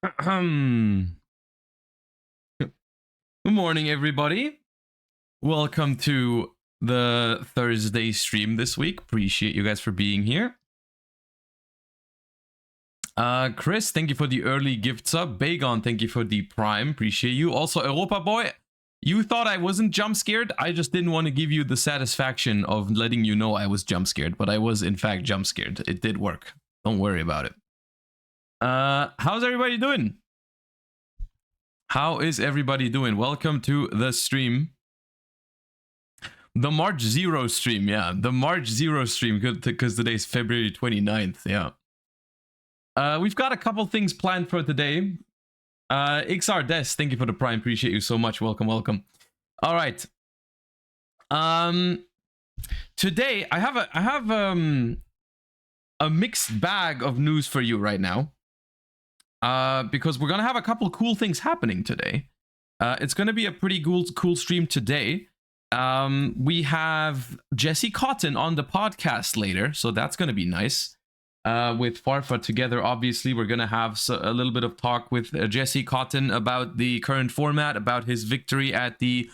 Good morning, everybody. Welcome to the Thursday stream this week. Appreciate you guys for being here. Chris, thank you for the early gift sub. Bagon, thank you for the prime. Appreciate you. Also, Europa Boy, you thought I wasn't jump scared. I just didn't want to give you the satisfaction of letting you know I was jump scared, but I was in fact jump scared. It did work. Don't worry about it. How's everybody doing? How is everybody doing? Welcome to the stream. The March 0 stream, yeah. The March 0 stream, because today's February 29th, yeah. We've got a couple things planned for today. XR Des, thank you for the prime. Appreciate you so much. Welcome, welcome. All right. Today I have a mixed bag of news for you right now. Because we're gonna have a couple cool things happening today. It's gonna be a pretty cool stream today. We have Jesse Cotton on the podcast later, so that's gonna be nice. With Farfa together, obviously, we're gonna have a little bit of talk with Jesse Cotton about the current format, about his victory at the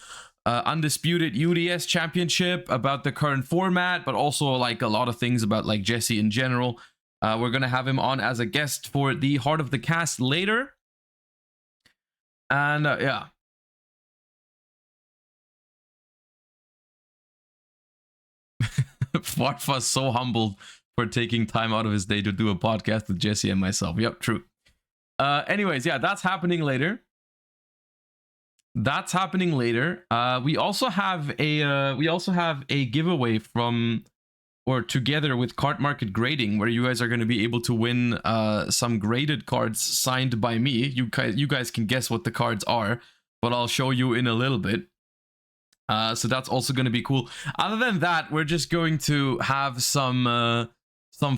undisputed UDS championship, about the current format, but also like a lot of things about like Jesse in general. We're going to have him on as a guest for the Heart of the Cast later. And yeah. Farfa's so humbled for taking time out of his day to do a podcast with Jesse and myself. Yep, true. Anyways, yeah, that's happening later. That's happening later. We also have a giveaway from, or together with Card Market Grading, where you guys are going to be able to win some graded cards signed by me. You guys can guess what the cards are, but I'll show you in a little bit. So that's also going to be cool. Other than that, we're just going to have some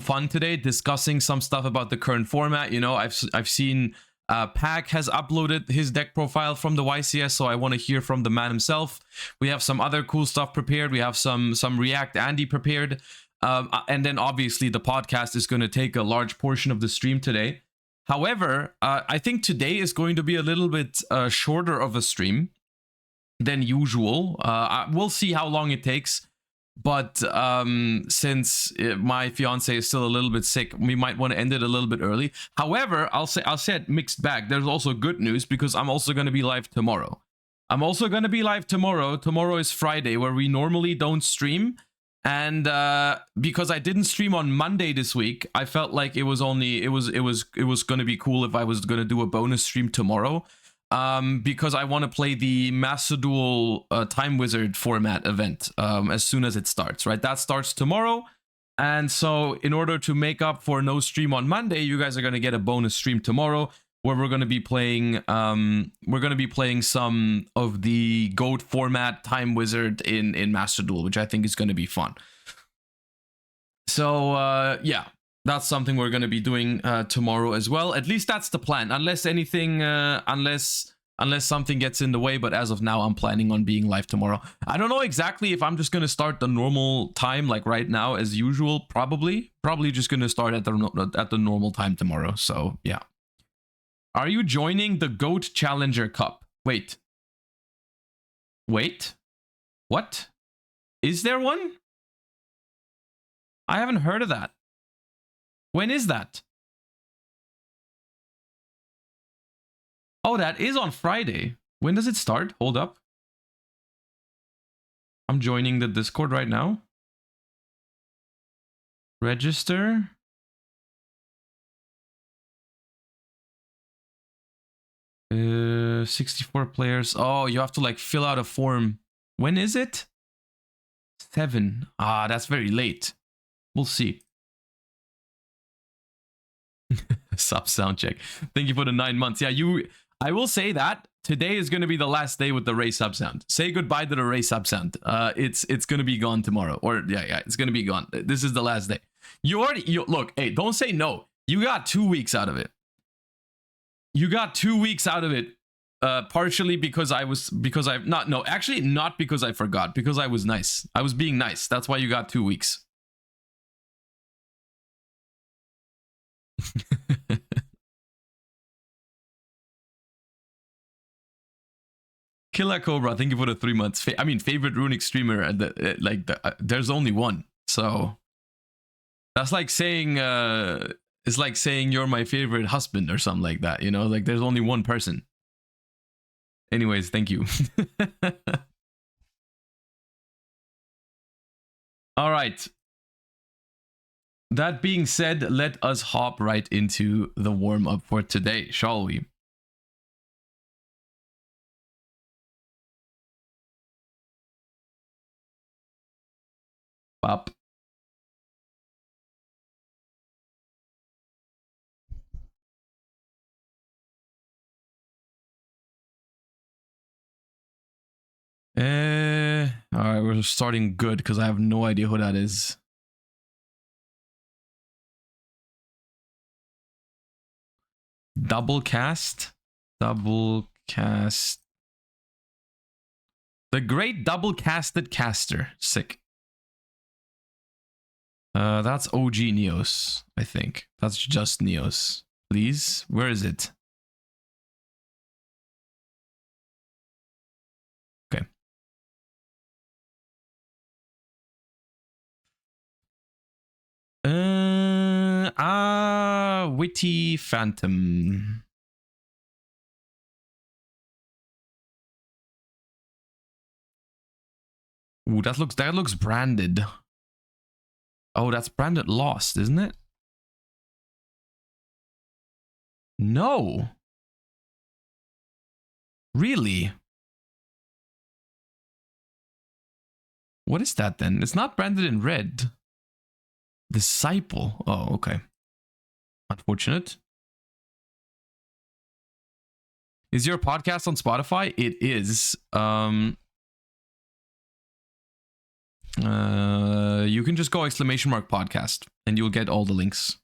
fun today, discussing some stuff about the current format. You know, I've seen Pak has uploaded his deck profile from the YCS, so I want to hear from the man himself. We have some other cool stuff prepared. We have some React Andy prepared. And then obviously the podcast is going to take a large portion of the stream today. However, I think today is going to be a little bit shorter of a stream than usual. We'll see how long it takes. But since my fiance is still a little bit sick, we might want to end it a little bit early. However, I'll say it mixed bag. There's also good news because I'm also going to be live tomorrow. Tomorrow is Friday, where we normally don't stream. And because I didn't stream on Monday this week, I felt like it was going to be cool if I was going to do a bonus stream tomorrow. Because I want to play the Master Duel Time Wizard format event as soon as it starts, right? That starts tomorrow. And so in order to make up for no stream on Monday, you guys are going to get a bonus stream tomorrow where we're going to be playing some of the GOAT format Time Wizard in Master Duel, which I think is going to be fun. So yeah, that's something we're going to be doing tomorrow as well. At least that's the plan, unless anything, unless something gets in the way. But as of now, I'm planning on being live tomorrow. I don't know exactly if I'm just going to start the normal time, like right now as usual. Probably just going to start at the normal time tomorrow. So yeah. Are you joining the GOAT Challenger Cup? Wait. What? Is there one? I haven't heard of that. When is that? Oh, that is on Friday. When does it start? Hold up. I'm joining the Discord right now. Register. Uh, 64 players. Oh, you have to like fill out a form. When is it? 7. Ah, that's very late. We'll see. Sub sound check. Thank you for the 9 months. Yeah, I will say that today is going to be the last day with the Ray sub sound. Say goodbye to the Ray sub sound. It's going to be gone tomorrow. Or yeah, it's going to be gone. This is the last day. You look, hey, don't say no. You got 2 weeks out of it. Partially because not because I forgot, because I was nice. I was being nice. That's why you got 2 weeks. Killer Cobra, thank you for the 3 months. I mean, favorite runic streamer. There's only one, so that's like saying it's like saying you're my favorite husband or something like that. You know, like there's only one person. Anyways, thank you. All right. That being said, let us hop right into the warm up for today, shall we? Up. All right, we're starting good because I have no idea who that is. Double cast. The great double casted caster. Sick. That's OG Neos, I think. That's just Neos. Please, where is it? Okay. Witty Phantom. Ooh, that looks branded. Oh, that's branded Lost, isn't it? No. Really? What is that then? It's not branded in red. Disciple. Oh, okay. Unfortunate. Is your podcast on Spotify? It is. You can just go ! Podcast and you'll get all the links.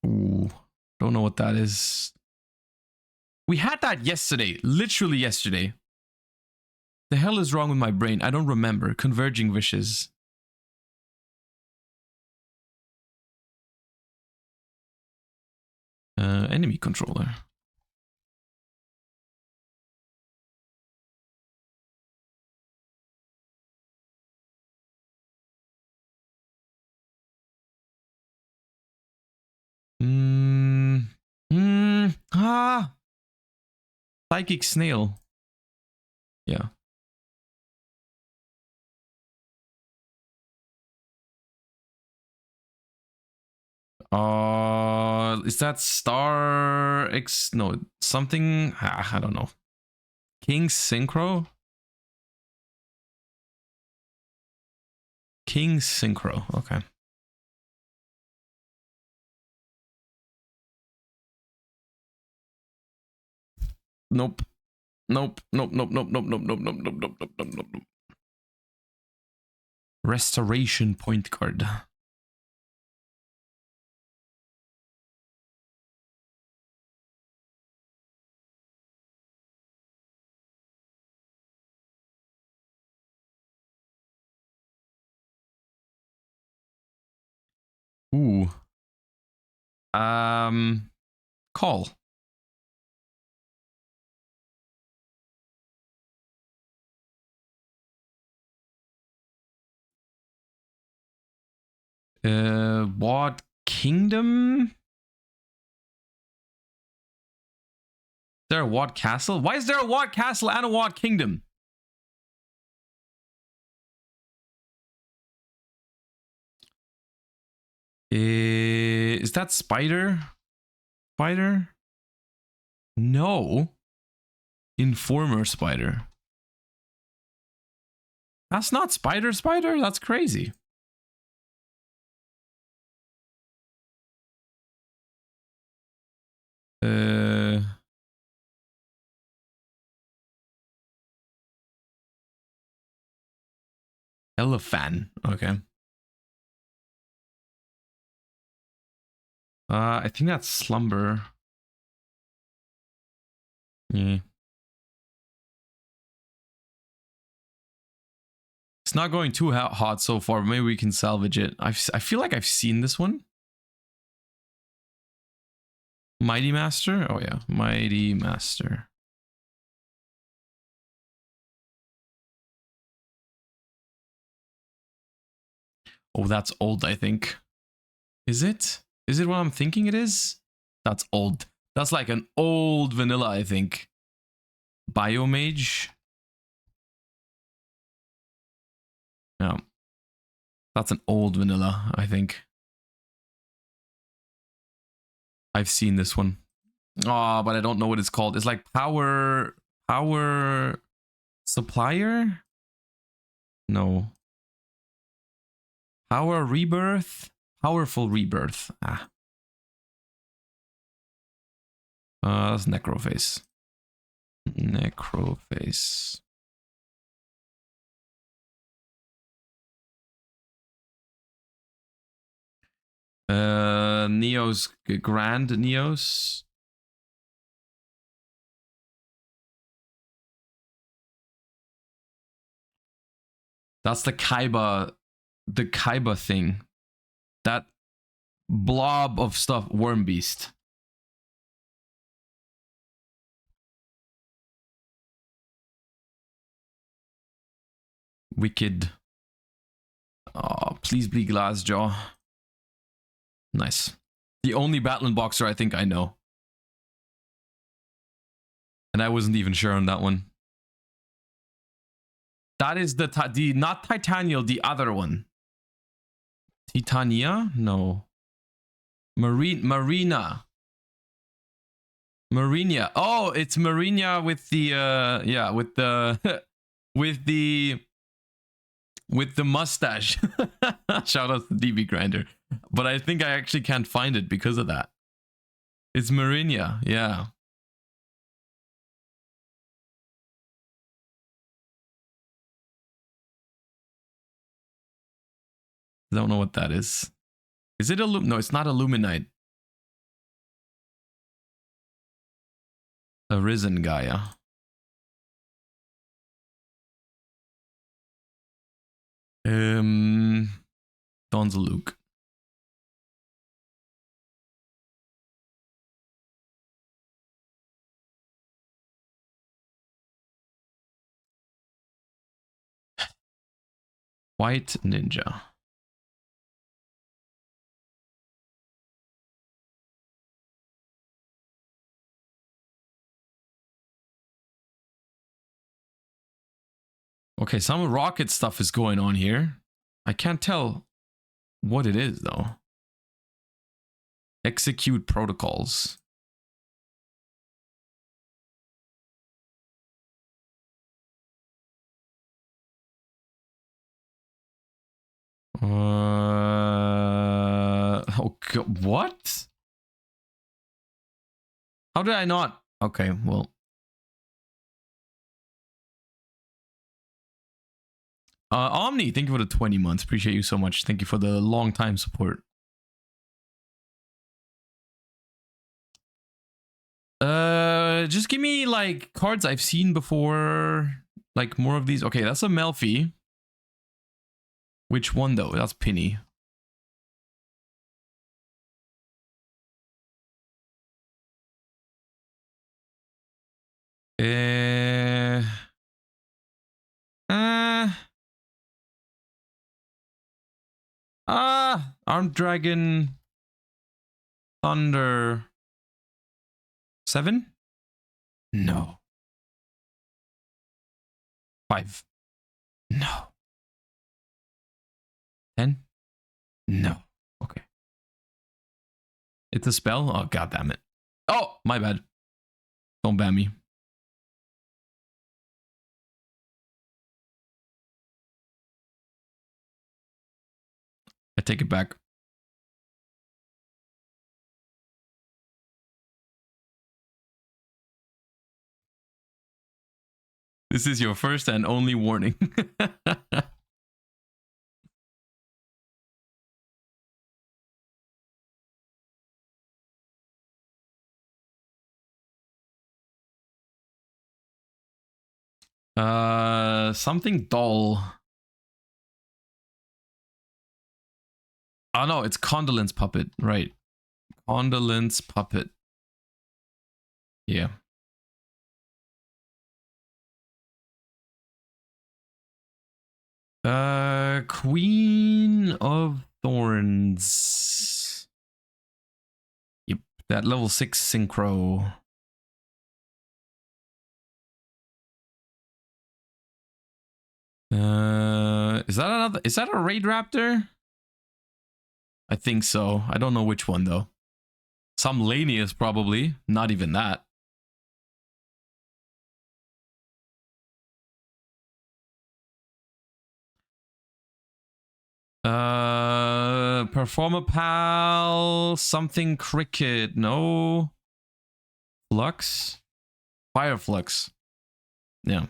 Ooh, don't know what that is. We had that yesterday, literally yesterday. The hell is wrong with my brain? I don't remember. Converging wishes. Enemy controller. Psychic snail. Yeah. Is that Star X? No, something. I don't know. King Synchro. King Synchro. Okay. Nope. Nope. Nope. Nope. Nope. Nope. Nope. Nope. Nope. Nope. Nope. Nope. Nope. Nope. Nope. Restoration point card. Ooh. Call. What kingdom? Is there a Wat Castle? Why is there a Wat Castle and a Wat Kingdom? Is that Spider? Spider? No. Informer Spider. That's not Spider. That's crazy. Elephant. Okay. I think that's Slumber. Yeah. It's not going too hot so far. Maybe we can salvage it. I feel like I've seen this one. Mighty Master? Oh yeah, Mighty Master. Oh, that's old, I think. Is it? Is it what I'm thinking it is? That's old. That's like an old vanilla, I think. Biomage? No. That's an old vanilla, I think. I've seen this one. Oh, but I don't know what it's called. It's like power supplier? No. Power rebirth? Powerful rebirth. Ah. That's Necroface. Necroface. Neos, Grand Neos. That's the Kaiba thing. That blob of stuff, Worm Beast. Wicked. Oh, please be Glassjaw. Nice. The only Battling Boxer I think I know. And I wasn't even sure on that one. That is the not Titanial, the other one. Titania? No. Marina. Marinia. Oh, it's Marinia with the yeah, with the with the mustache. Shout out to DB Grinder. But I think I actually can't find it because of that. It's Marinia, yeah. I don't know what that is. Is it no, it's not Illuminite. Arisen Gaia. Don's Luke. White Ninja. Okay, some rocket stuff is going on here. I can't tell what it is though. Execute protocols. Oh, what? How did I not? Okay, well. Omni, thank you for the 20 months. Appreciate you so much. Thank you for the long time support. Just give me like cards I've seen before. Like more of these. Okay, that's a Melfi. Which one though? That's Penny. Armed Dragon Thunder 7? No. 5? No. 10? No. Okay. It's a spell? Oh, god damn it. Oh, my bad. Don't ban me. I take it back. This is your first and only warning. Something dull. Oh no, it's Condolence Puppet, right? Condolence Puppet. Yeah. Queen of Thorns. Yep, that level 6 synchro. Is that another? Is that a raid raptor? I think so. I don't know which one though. Some Lanius probably. Not even that. Performapal, something cricket. No. Flux? Fire flux. Yeah.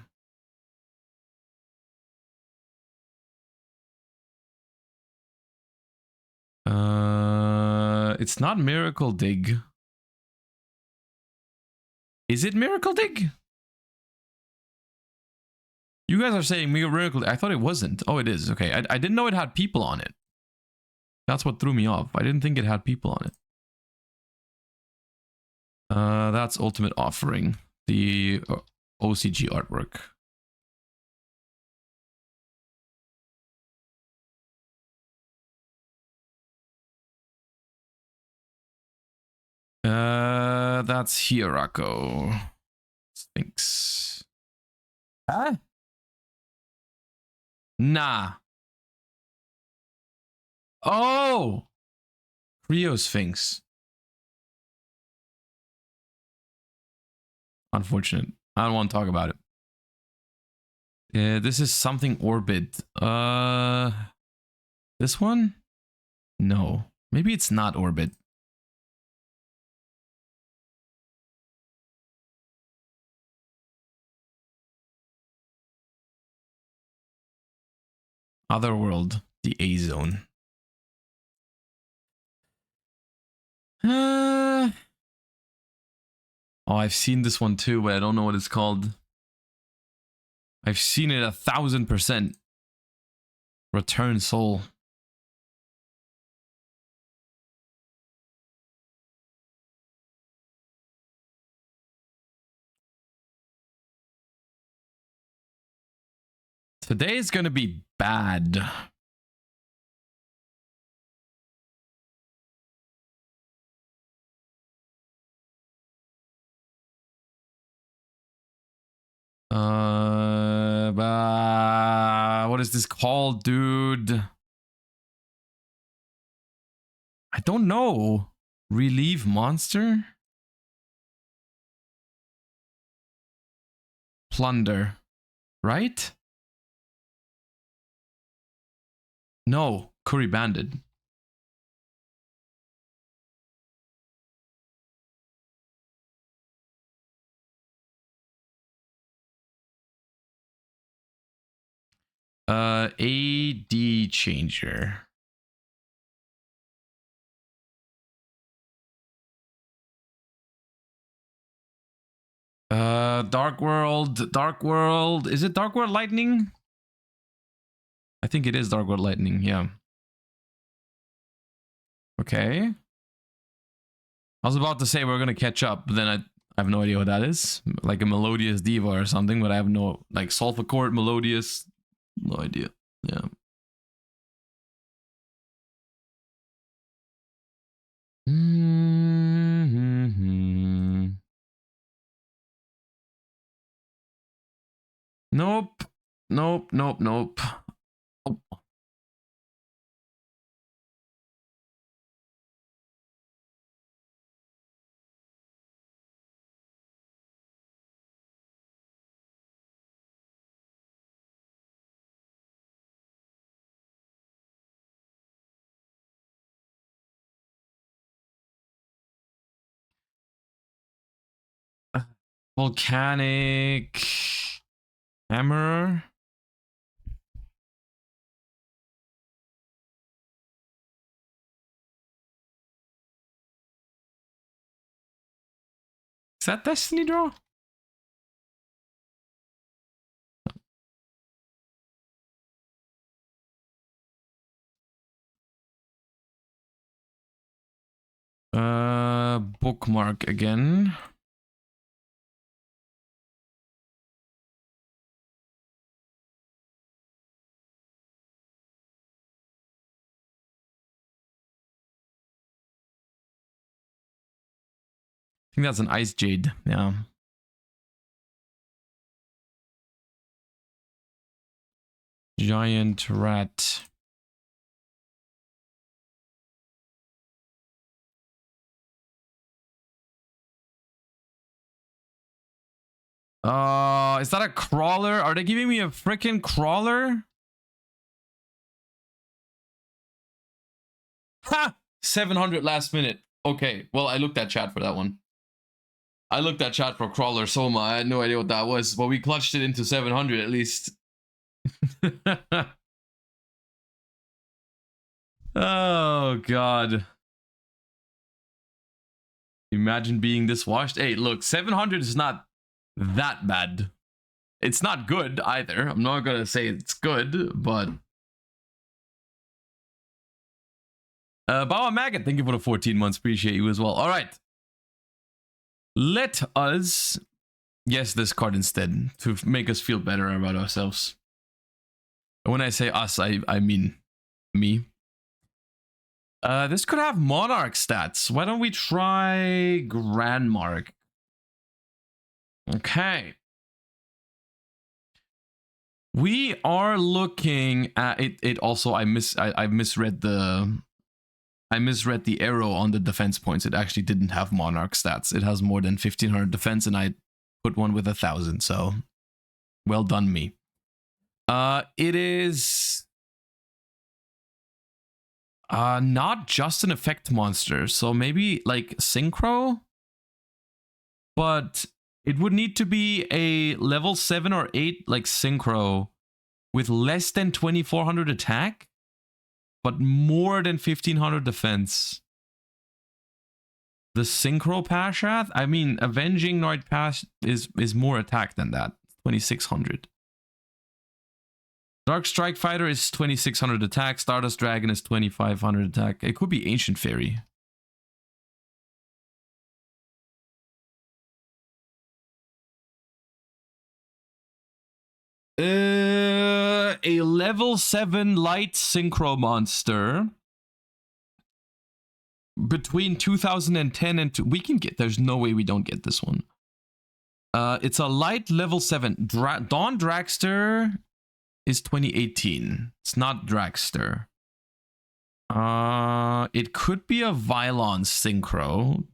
It's not Miracle Dig. Is it Miracle Dig? You guys are saying Miracle Dig. I thought it wasn't. Oh, it is. Okay. I didn't know it had people on it. That's what threw me off. I didn't think it had people on it. That's Ultimate Offering. The OCG artwork. That's Hirako. Sphinx. Huh? Nah. Oh! Creo Sphinx. Unfortunate. I don't want to talk about it. This is something Orbit. This one? No. Maybe it's not Orbit. Otherworld. The A zone. Oh, I've seen this one too, but I don't know what it's called. I've seen it 1000%. Return Soul. Today is gonna be bad. What is this called, dude? I don't know. Relieve monster? Plunder. Right? No. Curry Bandit. AD changer. Dark World. Dark World. Is it Dark World Lightning? I think it is Dark World Lightning, yeah. Okay. I was about to say we're gonna catch up, but then I have no idea what that is. Like a Melodious Diva or something, but I have no, like Sulfur Melodious, no idea. Yeah. Nope. Nope. Nope. Nope. Oh. Volcanic Hammer. Is that Destiny Draw? Bookmark again. think that's an Ice Jade. Yeah. Giant rat. Is that a crawler? Are they giving me a freaking crawler? Ha! 700 last minute. Okay, well, I looked at chat for that one. I looked at chat for crawler Soma. I had no idea what that was, but we clutched it into 700 at least. Oh, God. Imagine being this washed. Hey, look, 700 is not that bad. It's not good either. I'm not gonna say it's good, but Bawa Maggot, thank you for the 14 months. Appreciate you as well. All right, let us guess this card instead to make us feel better about ourselves. When I say us, I mean me. This could have Monarch stats. Why don't we try Grandmark? Okay. We are looking at it. It also I misread the arrow on the defense points. It actually didn't have Monarch stats. It has more than 1500 defense, and I put one with 1000. So well done, me. It is not just an effect monster, so maybe like Synchro, but it would need to be a level 7 or 8 like Synchro with less than 2400 attack, but more than 1500 defense. The Synchro Pashath? I mean, Avenging Noid Pass is more attack than that. 2600. Dark Strike Fighter is 2600 attack. Stardust Dragon is 2500 attack. It could be Ancient Fairy. A level 7 light synchro monster between 2010 and we can get. There's no way we don't get this one. It's a light level 7. Dawn Dragster is 2018. It's not Dragster. It could be a Vylon synchro.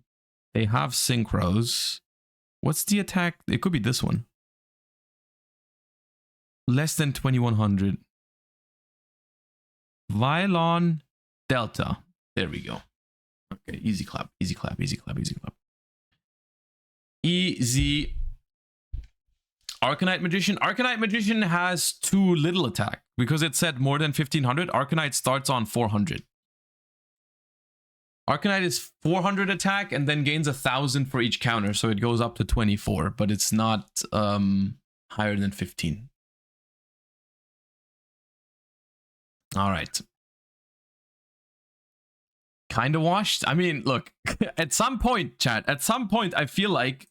They have synchros. What's the attack? It could be this one. Less than 2100. Vylon Delta. There we go. Okay, easy clap, easy clap, easy clap, easy clap. Easy. Arcanite Magician. Arcanite Magician has too little attack because it said more than 1500. Arcanite starts on 400. Arcanite is 400 attack and then gains 1000 for each counter, so it goes up to 24, but it's not higher than 15. All right. Kind of washed. I mean, look, at some point, chat, at some point, I feel like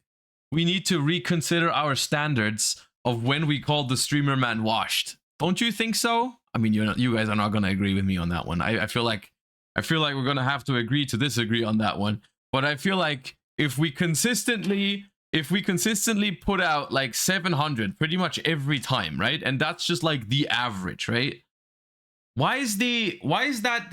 we need to reconsider our standards of when we call the streamer man washed. Don't you think so? I mean, you guys are not going to agree with me on that one. I feel like we're going to have to agree to disagree on that one. But I feel like if we consistently put out like 700 pretty much every time, right? And that's just like the average, right? Why is that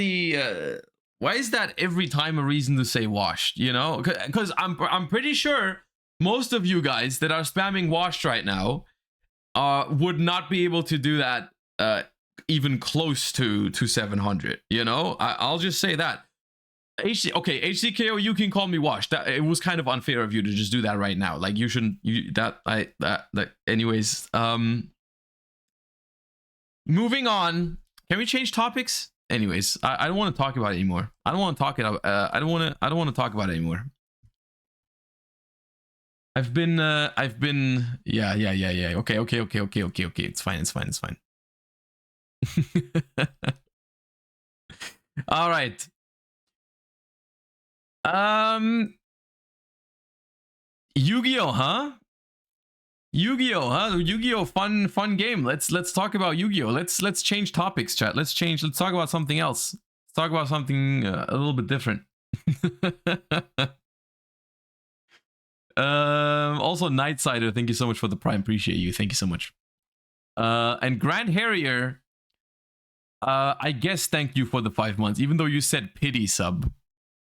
every time a reason to say washed, you know? Because I'm pretty sure most of you guys that are spamming washed right now would not be able to do that even close to 700, you know? I'll just say that. Okay, HDKO, you can call me washed. It was kind of unfair of you to just do that right now. Like you shouldn't. Anyways, moving on. Can we change topics? Anyways, I don't want to talk about it anymore. I don't want to talk it. I don't want to talk about it anymore. I've been. Yeah. Okay. It's fine. All right. Yu-Gi-Oh, huh? Yu-Gi-Oh, fun game. Let's talk about Yu-Gi-Oh. Let's change topics, chat. Let's talk about something else. Let's talk about something a little bit different. Also, Nightsider, thank you so much for the Prime. Appreciate you. Thank you so much. And Grand Harrier, I guess thank you for the 5 months, even though you said pity sub.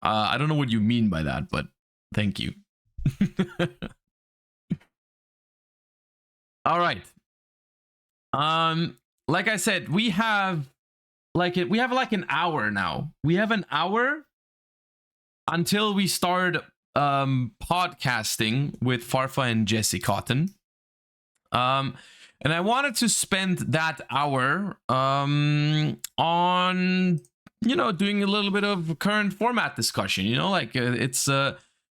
I don't know what you mean by that, but thank you. All right. Like I said, we have like an hour now. We have an hour until we start podcasting with Farfa and Jesse Cotton. And I wanted to spend that hour on, you know, doing a little bit of current format discussion. You know, like it's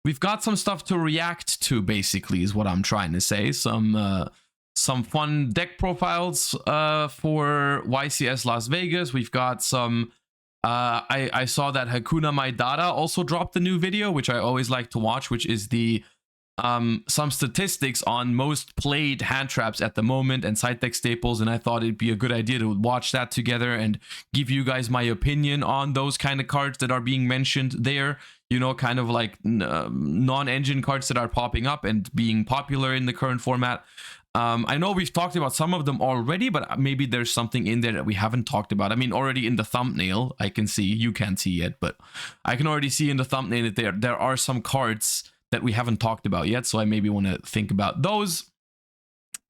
we've got some stuff to react to, basically, is what I'm trying to say. Some fun deck profiles for YCS Las Vegas. We've got some I saw that Hakuna Maidata also dropped a new video, which I always like to watch, which is the some statistics on most played hand traps at the moment and side deck staples, and I thought it'd be a good idea to watch that together and give you guys my opinion on those kind of cards that are being mentioned there. You know, kind of like non-engine cards that are popping up and being popular in the current format. I know we've talked about some of them already, but maybe there's something in there that we haven't talked about. I mean, already in the thumbnail, I can see, you can't see yet, but I can already see in the thumbnail that there are some cards that we haven't talked about yet, so I maybe want to think about those.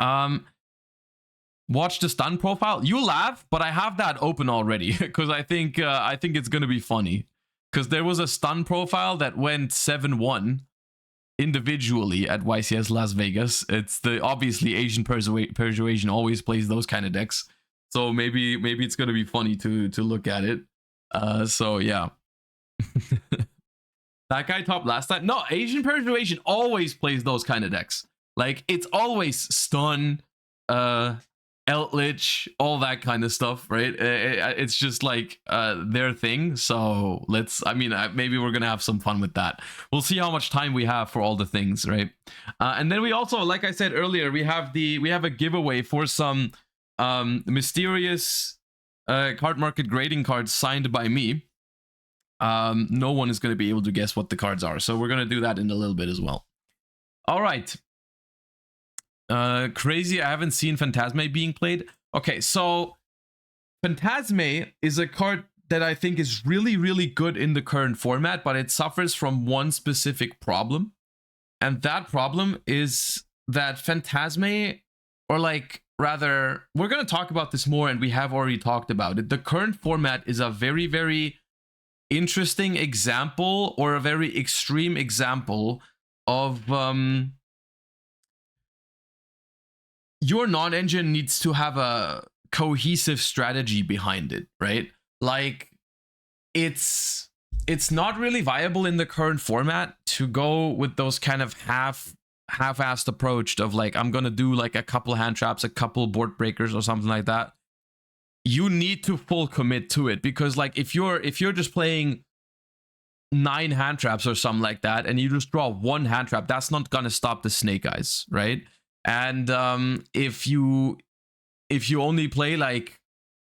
Watch the stun profile. You laugh, but I have that open already because I think it's gonna be funny. Because there was a stun profile that went 7-1 individually at YCS Las Vegas. It's the obviously Asian Persuasion always plays those kind of decks, so maybe it's gonna be funny to look at it. So yeah. That guy topped last time. No, Asian Persuasion always plays those kind of decks. Like, it's always stun, Eldritch, all that kind of stuff, right? It's just like their thing. So maybe we're gonna have some fun with that. We'll see how much time we have for all the things, right? And then we also, like I said earlier, we have a giveaway for some mysterious card market grading cards signed by me. No one is going to be able to guess what the cards are, so we're going to do that in a little bit as well. All right. Crazy, I haven't seen Phantasme being played. Okay, so Phantasme is a card that I think is really, really good in the current format, but it suffers from one specific problem. And that problem is that Phantasme, or like, rather, we're going to talk about this more, and we have already talked about it. The current format is a very, very interesting example, or a very extreme example of your non-engine needs to have a cohesive strategy behind it, right? Like, it's not really viable in the current format to go with those kind of half-assed approach of like, I'm gonna do like a couple hand traps, a couple board breakers or something like that. You need to full commit to it, because like if you're just playing 9 hand traps or something like that and you just draw 1 hand trap, that's not gonna stop the snake eyes, right? And if you only play like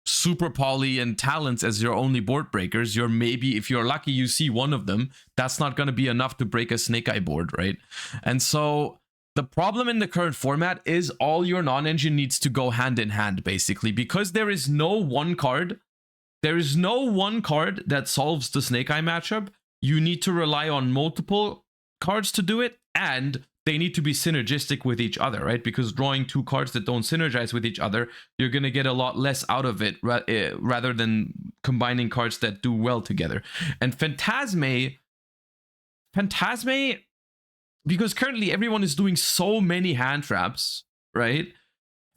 super poly and talents as your only board breakers, you're maybe, if you're lucky, you see one of them, that's not going to be enough to break a snake eye board, right? And so the problem in the current format is all your non-engine needs to go hand in hand, basically, because there is no one card that solves the snake eye matchup. You need to rely on multiple cards to do it, and they need to be synergistic with each other, right? Because drawing 2 cards that don't synergize with each other, you're going to get a lot less out of it rather than combining cards that do well together. And Phantasme, because currently everyone is doing so many hand traps, right?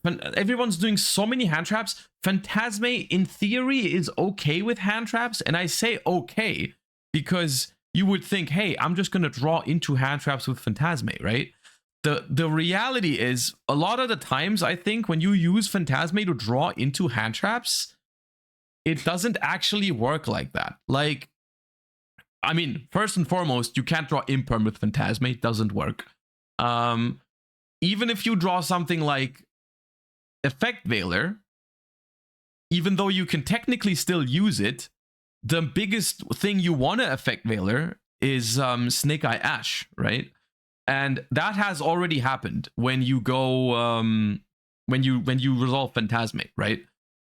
Everyone's doing so many hand traps. Phantasme, in theory, is okay with hand traps. And I say okay because you would think, hey, I'm just going to draw into hand traps with Phantasme, right? The reality is, a lot of the times, I think, when you use Phantasme to draw into hand traps, it doesn't actually work like that. Like, I mean, first and foremost, you can't draw Imperm with Phantasme. It doesn't work. Even if you draw something like Effect Veiler, even though you can technically still use it, the biggest thing you want to Effect Veiler is Snake Eye Ash, right? And that has already happened when you go when you resolve Phantasme, right?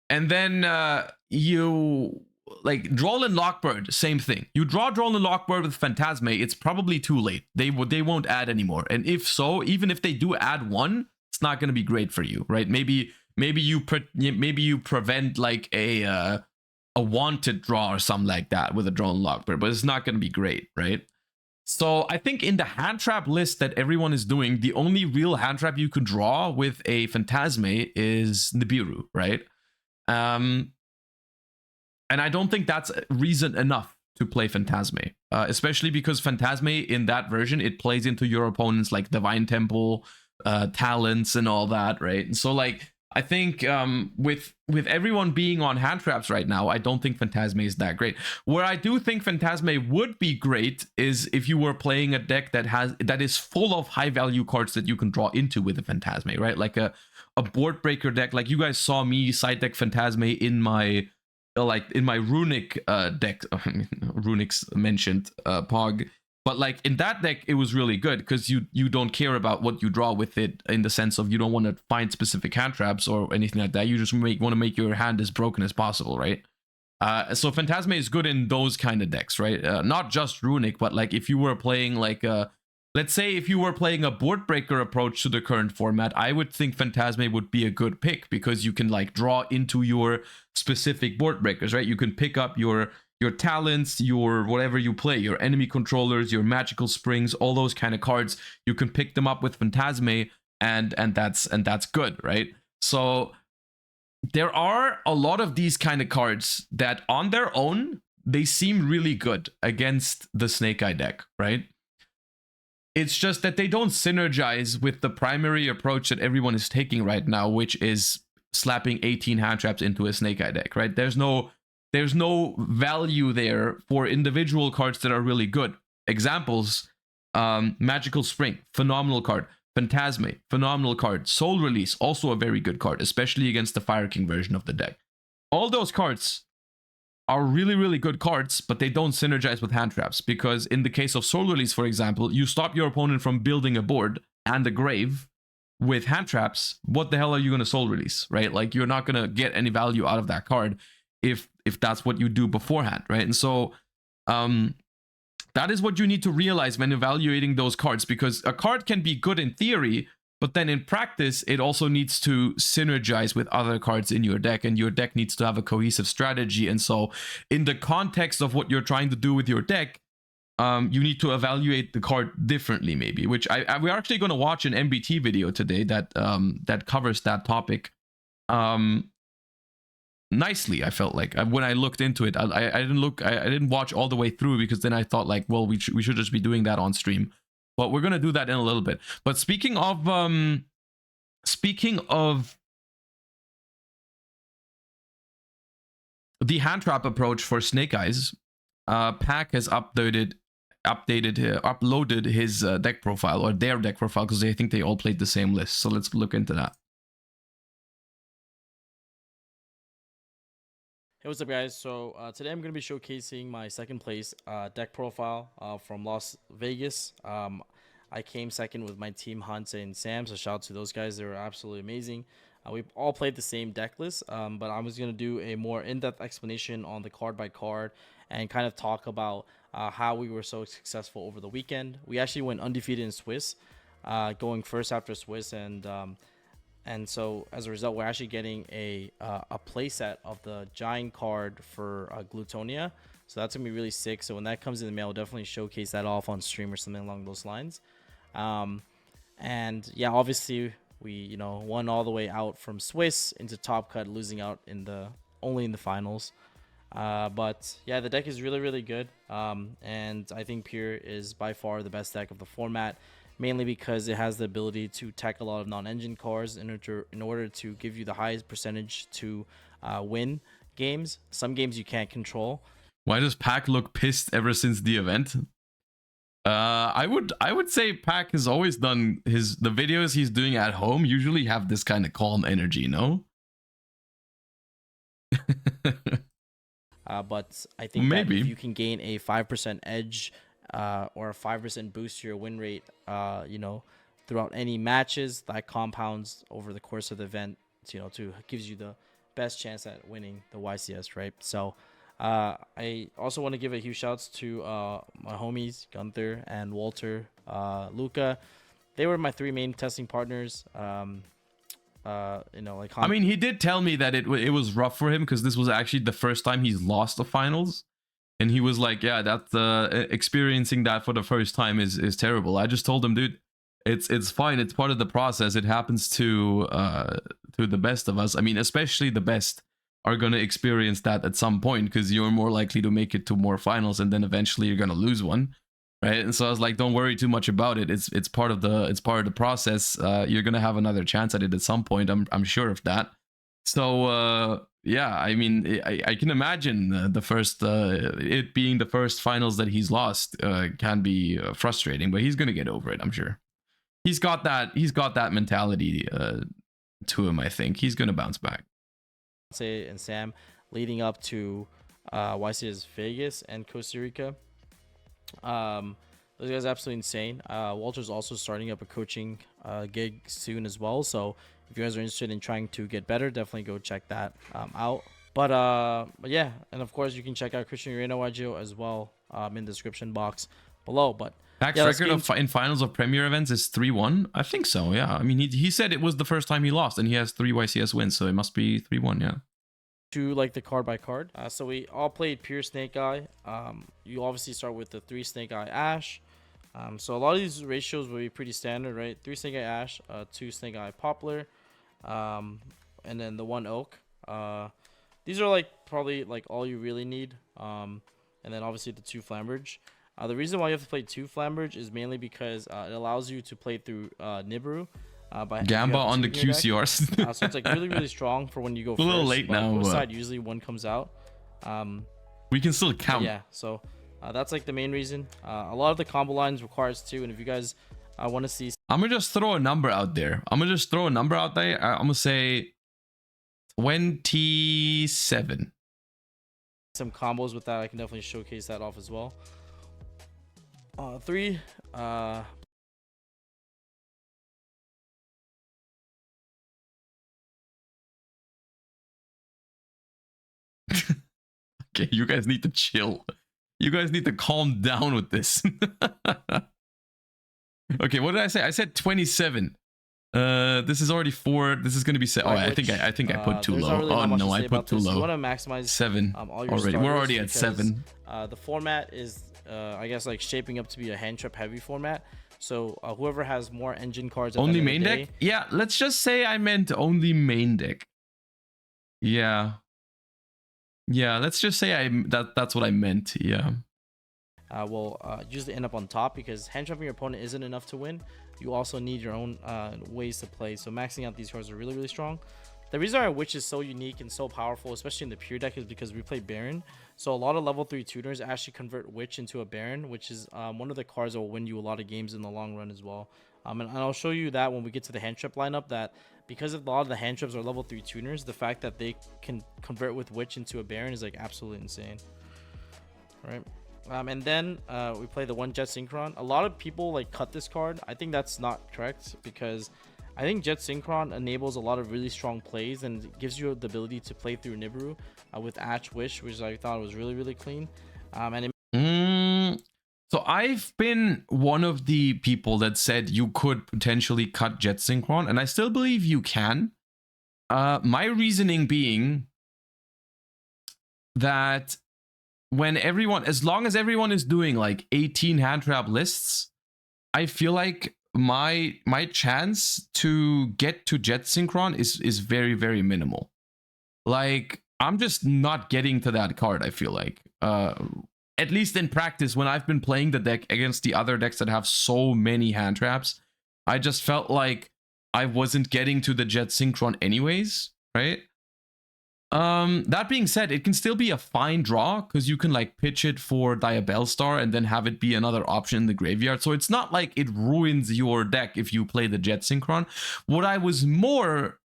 And then you like Droll Lockbird, same thing. You draw Droll Lockbird with Phantasme, it's probably too late. They won't add anymore. And if so, even if they do add one, it's not going to be great for you, right? Maybe you prevent like a wanted draw or something like that with a Droll Lockbird, but it's not going to be great, right? So I think in the hand trap list that everyone is doing, the only real hand trap you could draw with a Phantasme is Nibiru, right? And I don't think that's reason enough to play Phantasme, especially because Phantasme in that version, it plays into your opponent's like Divine Temple, talents and all that, right? And so like, I think with everyone being on hand traps right now, I don't think Phantasme is that great. Where I do think Phantasme would be great is if you were playing a deck that is full of high value cards that you can draw into with a Phantasme, right? Like a board breaker deck. Like you guys saw me side deck Phantasme in my runic deck. Runic's mentioned Pog. But like in that deck, it was really good because you don't care about what you draw with it in the sense of you don't want to find specific hand traps or anything like that. You just want to make your hand as broken as possible, right? So Phantasme is good in those kind of decks, right? Not just Runic, but like if you were playing like let's say if you were playing a board breaker approach to the current format, I would think Phantasme would be a good pick because you can like draw into your specific board breakers, right? You can pick up your talents, your whatever you play, your enemy controllers, your magical springs, all those kind of cards, you can pick them up with Phantasme, and that's good, right? So there are a lot of these kind of cards that on their own they seem really good against the Snake Eye deck, right? It's just that they don't synergize with the primary approach that everyone is taking right now, which is slapping 18 hand traps into a Snake Eye deck, right? There's no value there for individual cards that are really good. Examples, Magical Spring, phenomenal card. Phantasme, phenomenal card. Soul Release, also a very good card, especially against the Fire King version of the deck. All those cards are really, really good cards, but they don't synergize with hand traps because in the case of Soul Release, for example, you stop your opponent from building a board and a grave. With hand traps, what the hell are you going to Soul Release, right? Like you're not going to get any value out of that card if that's what you do beforehand, right? And so that is what you need to realize when evaluating those cards, because a card can be good in theory, but then in practice, it also needs to synergize with other cards in your deck, and your deck needs to have a cohesive strategy. And so in the context of what you're trying to do with your deck, you need to evaluate the card differently, maybe, which we're actually going to watch an MBT video today that covers that topic. Nicely, I felt like when I looked into it, I didn't watch all the way through because then I thought like, well, we should just be doing that on stream, but we're gonna do that in a little bit. But speaking of the hand trap approach for Snake Eyes, Pak has uploaded his deck profile, or their deck profile, because I think they all played the same list. So let's look into that. Hey, what's up, guys? So today I'm going to be showcasing my second place deck profile from Las Vegas. I came second with my team, Hunt and Sam, so shout out to those guys. They were absolutely amazing. We all played the same deck list, but I was going to do a more in-depth explanation on the card by card and kind of talk about how we were so successful over the weekend. We actually went undefeated in Swiss, going first after Swiss, and so as a result, we're actually getting a playset of the giant card for Glutonia. So that's gonna be really sick. So when that comes in the mail, I'll definitely showcase that off on stream or something along those lines. And yeah, obviously we won all the way out from Swiss into Top Cut, losing out only in the finals. But yeah, the deck is really, really good. And I think Pure is by far the best deck of the format, mainly because it has the ability to tech a lot of non-engine cards in order to give you the highest percentage to win games. Some games you can't control. Why does Pak look pissed ever since the event? I would say Pak has always done the videos he's doing at home usually have this kind of calm energy, no? But I think maybe that if you can gain a 5% edge or a 5% boost to your win rate, you know, throughout any matches. That compounds over the course of the event, you know, to gives you the best chance at winning the YCS, right? So I also want to give a huge shouts to my homies Gunther and Walter, Luca. They were my 3 main testing partners. You know, like I mean, he did tell me that it was rough for him because this was actually the first time he's lost the finals, and he was like, "Yeah, that experiencing that for the first time is terrible." I just told him, dude, it's fine. It's part of the process. It happens to the best of us. I mean, especially the best are gonna experience that at some point because you're more likely to make it to more finals, and then eventually you're gonna lose one. Right, and so I was like, "Don't worry too much about it. It's part of the process. You're gonna have another chance at it at some point. I'm sure of that." So yeah, I mean, I can imagine the first it being the first finals that he's lost can be frustrating, but he's gonna get over it. I'm sure. He's got that mentality to him. I think he's gonna bounce back. And Sam leading up to YCS Vegas and Costa Rica. Those guys are absolutely insane. Walter's also starting up a coaching gig soon as well, so if you guys are interested in trying to get better, definitely go check that out. But yeah, and of course you can check out Christian Ureno yugioh as well in the description box below. But Dak's record in finals of Premier events is 3-1. I think so. Yeah, I mean he said it was the first time he lost, and he has 3 YCS wins, so it must be 3-1. Yeah. To like the card by card. So we all played pure Snake Eye. You obviously start with the 3 Snake Eye Ash. So a lot of these ratios will be pretty standard, right? 3 Snake Eye Ash, 2 Snake Eye Poplar, and then the 1 Oak. These are like probably like all you really need. And then obviously the 2 Flamberge. The reason why you have to play 2 Flamberge is mainly because it allows you to play through Nibiru. By Gamba on the QCRs. So it's like really strong for when you go a little late now. Side, usually 1 comes out. We can still count. Yeah, so that's like the main reason. A lot of the combo lines requires 2, and if you guys want to see, I'm gonna just throw a number out there. I'm gonna say 27. Some combos with that, I can definitely showcase that off as well. 3. Okay, you guys need to chill. You guys need to calm down with this. Okay, what did I say? I said 27. This is already 4. This is gonna be 7. Oh, I think I put too low. Really oh no, I put too low. You want to maximize 7 all your already. We're already at 7. The format is, I guess, like shaping up to be a hand trap heavy format. So whoever has more engine cards. Only main deck? Yeah, let's just say I meant only main deck. Yeah. Yeah, let's just say that's what I meant. Yeah. Will usually end up on top because hand trapping your opponent isn't enough to win. You also need your own ways to play. So maxing out these cards are really strong. The reason why Witch is so unique and so powerful, especially in the pure deck, is because we play Baron. So a lot of level 3 tuners actually convert Witch into a Baron, which is one of the cards that will win you a lot of games in the long run as well. And I'll show you that when we get to the hand trap lineup, that because a lot of the hand traps are level 3 tuners, the fact that they can convert with Witch into a Baron is like absolutely insane. Right? And then we play the 1 Jet Synchron. A lot of people like cut this card. I think that's not correct because I think Jet Synchron enables a lot of really strong plays and gives you the ability to play through Nibiru with Atch Wish, which I thought was really clean. So I've been one of the people that said you could potentially cut Jet Synchron, and I still believe you can. My reasoning being that as long as everyone is doing like 18 hand trap lists, I feel like my chance to get to Jet Synchron is very minimal. Like I'm just not getting to that card, I feel like. At least in practice, when I've been playing the deck against the other decks that have so many hand traps, I just felt like I wasn't getting to the Jet Synchron anyways, right? That being said, it can still be a fine draw because you can like pitch it for Diabell Star and then have it be another option in the graveyard. So it's not like it ruins your deck if you play the Jet Synchron. What I was more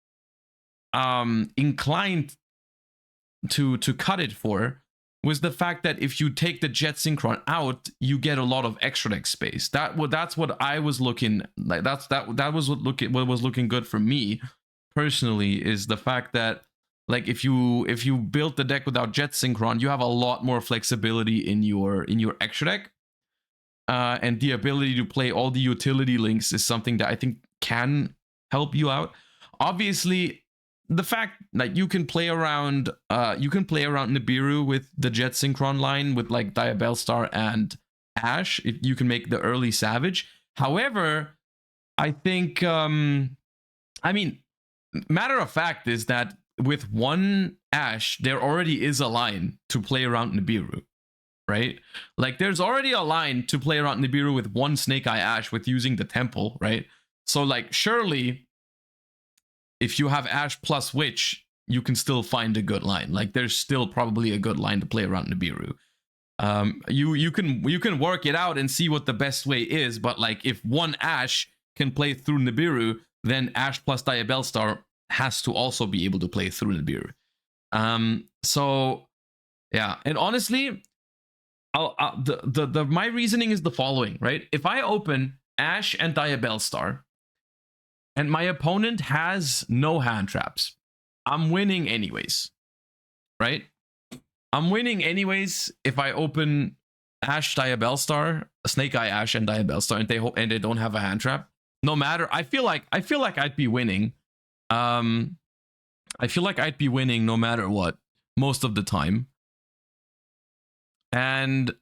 inclined to cut it for was the fact that if you take the Jet Synchron out, you get a lot of extra deck space. That's what I was looking like. That was what was looking good for me personally, is the fact that like if you build the deck without Jet Synchron, you have a lot more flexibility in your extra deck. And the ability to play all the utility links is something that I think can help you out. Obviously, the fact that you can play around Nibiru with the Jet Synchron line with like Diabellstar and Ash, if you can make the early Savage. However, I think I mean, matter of fact is that with one Ash, there already is a line to play around Nibiru, right? Like there's already a line to play around Nibiru with one Snake Eye Ash with using the Temple, right? So like surely if you have Ash plus Witch, you can still find a good line. Like there's still probably a good line to play around Nibiru. You can work it out and see what the best way is, but like if one Ash can play through Nibiru, then Ash plus Diabellstar has to also be able to play through Nibiru. So yeah, and honestly, my reasoning is the following, right? If I open Ash and Diabellstar, and my opponent has no hand traps, I'm winning anyways, right? I'm winning anyways if I open Ash, Diabellstar, Snake Eye Ash, and Diabellstar, and they don't have a hand trap. No matter, I feel like I'd be winning. I feel like I'd be winning no matter what most of the time. And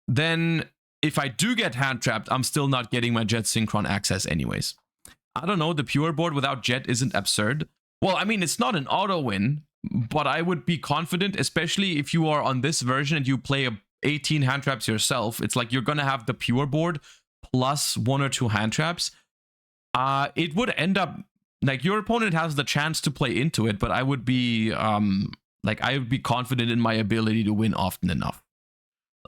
then if I do get hand trapped, I'm still not getting my Jet Synchron access anyways. I don't know, the pure board without Jet isn't absurd. Well, I mean, it's not an auto win, but I would be confident, especially if you are on this version and you play 18 hand traps yourself. It's like you're gonna have the pure board plus 1 or 2 hand traps. It would end up like your opponent has the chance to play into it, but I would be I would be confident in my ability to win often enough.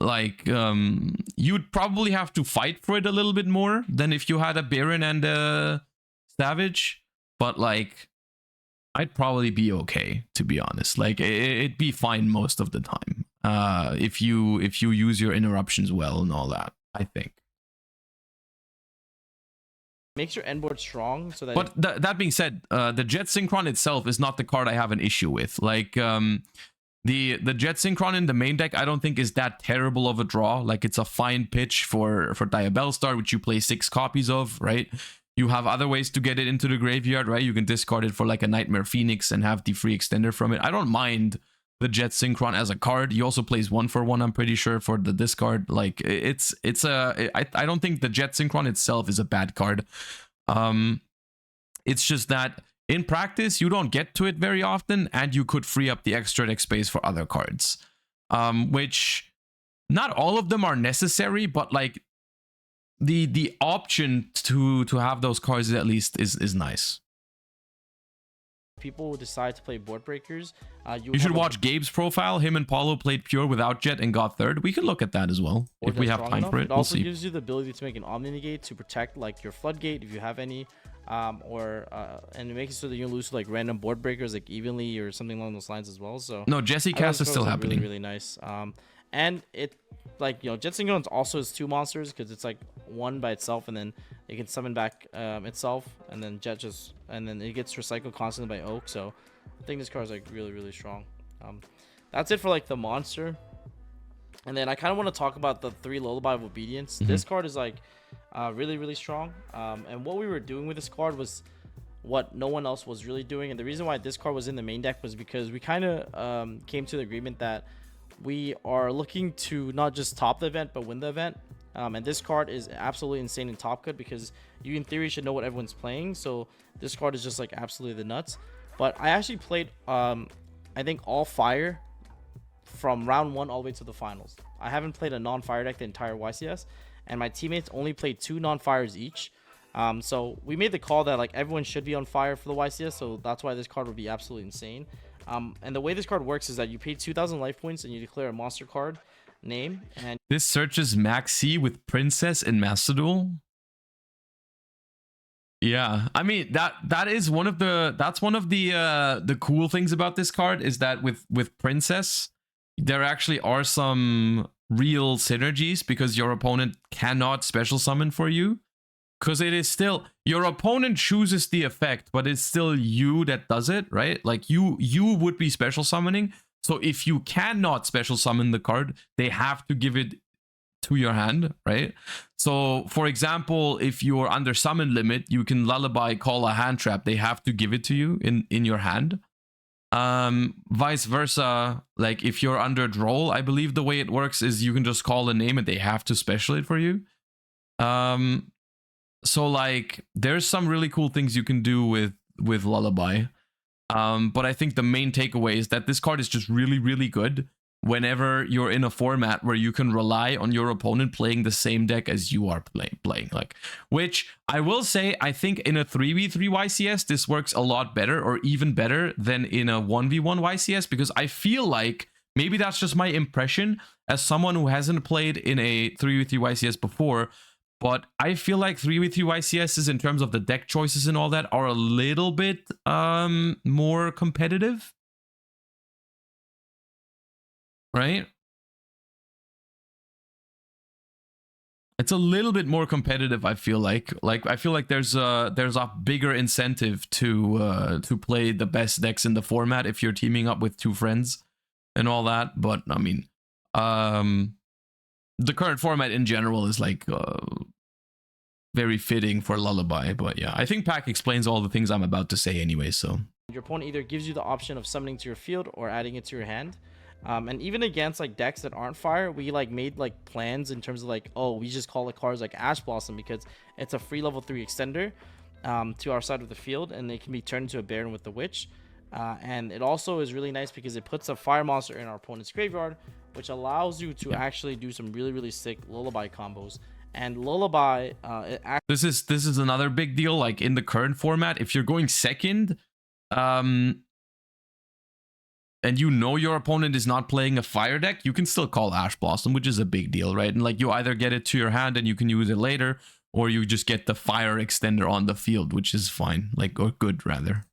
Like you'd probably have to fight for it a little bit more than if you had a Baron and a Savage, but like I'd probably be okay, to be honest. Like it'd be fine most of the time if you use your interruptions well and all that, I think. Makes your end board strong so that. But that being said, the Jet Synchron itself is not the card I have an issue with. Like the Jet Synchron in the main deck, I don't think is that terrible of a draw. Like it's a fine pitch for Diabellstar, which you play 6 copies of, right? You have other ways to get it into the graveyard, right? You can discard it for like a Nightmare Phoenix and have the free extender from it. I don't mind the Jet Synchron as a card. He also plays 1-for-1, I'm pretty sure, for the discard. Like I don't think the Jet Synchron itself is a bad card. It's just that in practice you don't get to it very often, and you could free up the extra deck space for other cards, which not all of them are necessary, but like the option to have those cards at least is nice. People decide to play board breakers. You should watch Gabe's profile. Him and Paulo played pure without Jet and got third. We could look at that as well if we have time for it. It also gives you the ability to make an Omni Negate to protect like your Floodgate if you have any, and it makes it so that you don't lose to like random board breakers like evenly or something along those lines as well. So no, Jesse Cast is still happening. Really nice. And it like Jet Synchron also has 2 monsters because it's like one by itself, and then it can summon back itself, and then Jet and then it gets recycled constantly by Oak. So I think this card is like really strong. That's it for like the monster. And then I kind of want to talk about the 3 Lullaby of Obedience. This card is like really strong. And what we were doing with this card was what no one else was really doing. And the reason why this card was in the main deck was because we kind of came to the agreement that we are looking to not just top the event but win the event. And this card is absolutely insane in top cut because you in theory should know what everyone's playing. So this card is just like absolutely the nuts. But I actually played I think all fire from round 1 all the way to the finals. I haven't played a non-fire deck the entire YCS, and my teammates only played 2 non-fires each. So we made the call that like everyone should be on fire for the YCS, so that's why this card would be absolutely insane. And the way this card works is that you pay 2,000 life points and you declare a monster card name, and this searches Maxi with Princess in Master Duel. Yeah, I mean that is one of the cool things about this card is that with Princess, there actually are some real synergies because your opponent cannot special summon for you. Because it is still, your opponent chooses the effect, but it's still you that does it, right? Like you would be special summoning. So if you cannot special summon the card, they have to give it to your hand, right? So for example, if you're under summon limit, you can lullaby call a hand trap. They have to give it to you in your hand. Vice versa, like if you're under droll, I believe the way it works is you can just call a name and they have to special it for you. So like there's some really cool things you can do with lullaby. But I think the main takeaway is that this card is just really, really good whenever you're in a format where you can rely on your opponent playing the same deck as you are playing, like, which I will say, I think in a 3v3 YCS, this works a lot better, or even better than in a 1v1 YCS, because I feel like, maybe that's just my impression as someone who hasn't played in a 3v3 YCS before, but I feel like 3v3 YCSs in terms of the deck choices and all that are a little bit more competitive. Right? It's a little bit more competitive, I feel like. Like I feel like there's a bigger incentive to play the best decks in the format if you're teaming up with two friends and all that. But I mean, the current format in general is like very fitting for lullaby. But yeah, I think Pak explains all the things I'm about to say anyway. So Your opponent either gives you the option of summoning to your field or adding it to your hand. And even against like decks that aren't fire, we like made like plans in terms of like, oh, we just call the cards like Ash Blossom because it's a free level 3 extender to our side of the field, and it can be turned into a Baron with the Witch. And it also is really nice because it puts a fire monster in our opponent's graveyard, which allows you to actually do some really, really sick lullaby combos. And lullaby, this is another big deal. Like in the current format, if you're going second, and you know your opponent is not playing a fire deck, you can still call Ash Blossom, which is a big deal, right? And like you either get it to your hand and you can use it later, or you just get the fire extender on the field, which is fine, like, or good rather.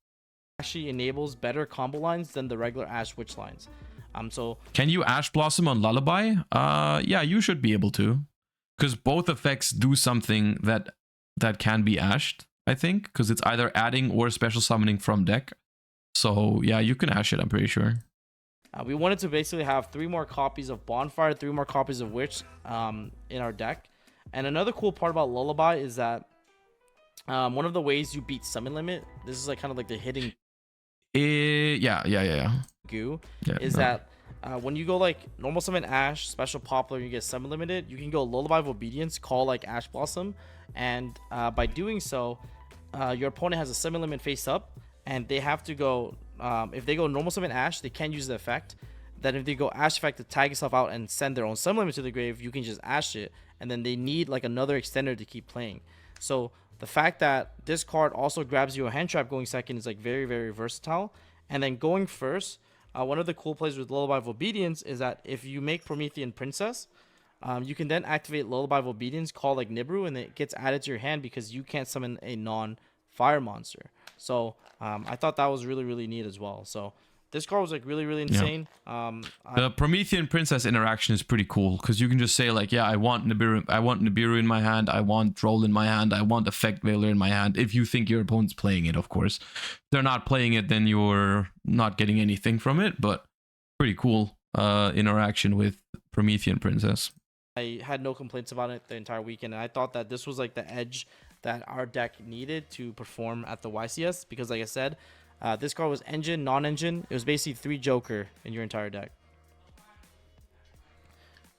Actually enables better combo lines than the regular Ash Witch lines. So can you Ash Blossom on Lullaby? Yeah, you should be able to, because both effects do something that can be ashed, I think, because it's either adding or special summoning from deck. So yeah, you can ash it, I'm pretty sure. We wanted to basically have 3 more copies of Bonfire, 3 more copies of Witch in our deck. And another cool part about Lullaby is that one of the ways you beat Summon Limit, this is like kind of like the hidden goo, is that when you go like normal summon Ash, special Poplar, you get Summon Limited, you can go Lullaby of Obedience, call like Ash Blossom, and by doing so, your opponent has a Summon Limit face up, and they have to go, if they go normal summon Ash, they can't use the effect. Then if they go Ash effect to tag yourself out and send their own Summon Limit to the grave, you can just Ash it, and then they need like another extender to keep playing. So the fact that this card also grabs you a hand trap going second is like very, very versatile. And then going first, one of the cool plays with Lullaby of Obedience is that if you make Promethean Princess, you can then activate Lullaby of Obedience, call like Nibiru, and it gets added to your hand because you can't summon a non-fire monster. So I thought that was really, really neat as well. So this card was like really, really insane. Yeah. The Promethean Princess interaction is pretty cool because you can just say like, yeah, I want Nibiru in my hand, I want Droll in my hand, I want Effect Veiler in my hand. If you think your opponent's playing it, of course. If they're not playing it, then you're not getting anything from it. But pretty cool interaction with Promethean Princess. I had no complaints about it the entire weekend, and I thought that this was like the edge that our deck needed to perform at the YCS, because like I said, this card was engine, non-engine. It was basically 3 Joker in your entire deck.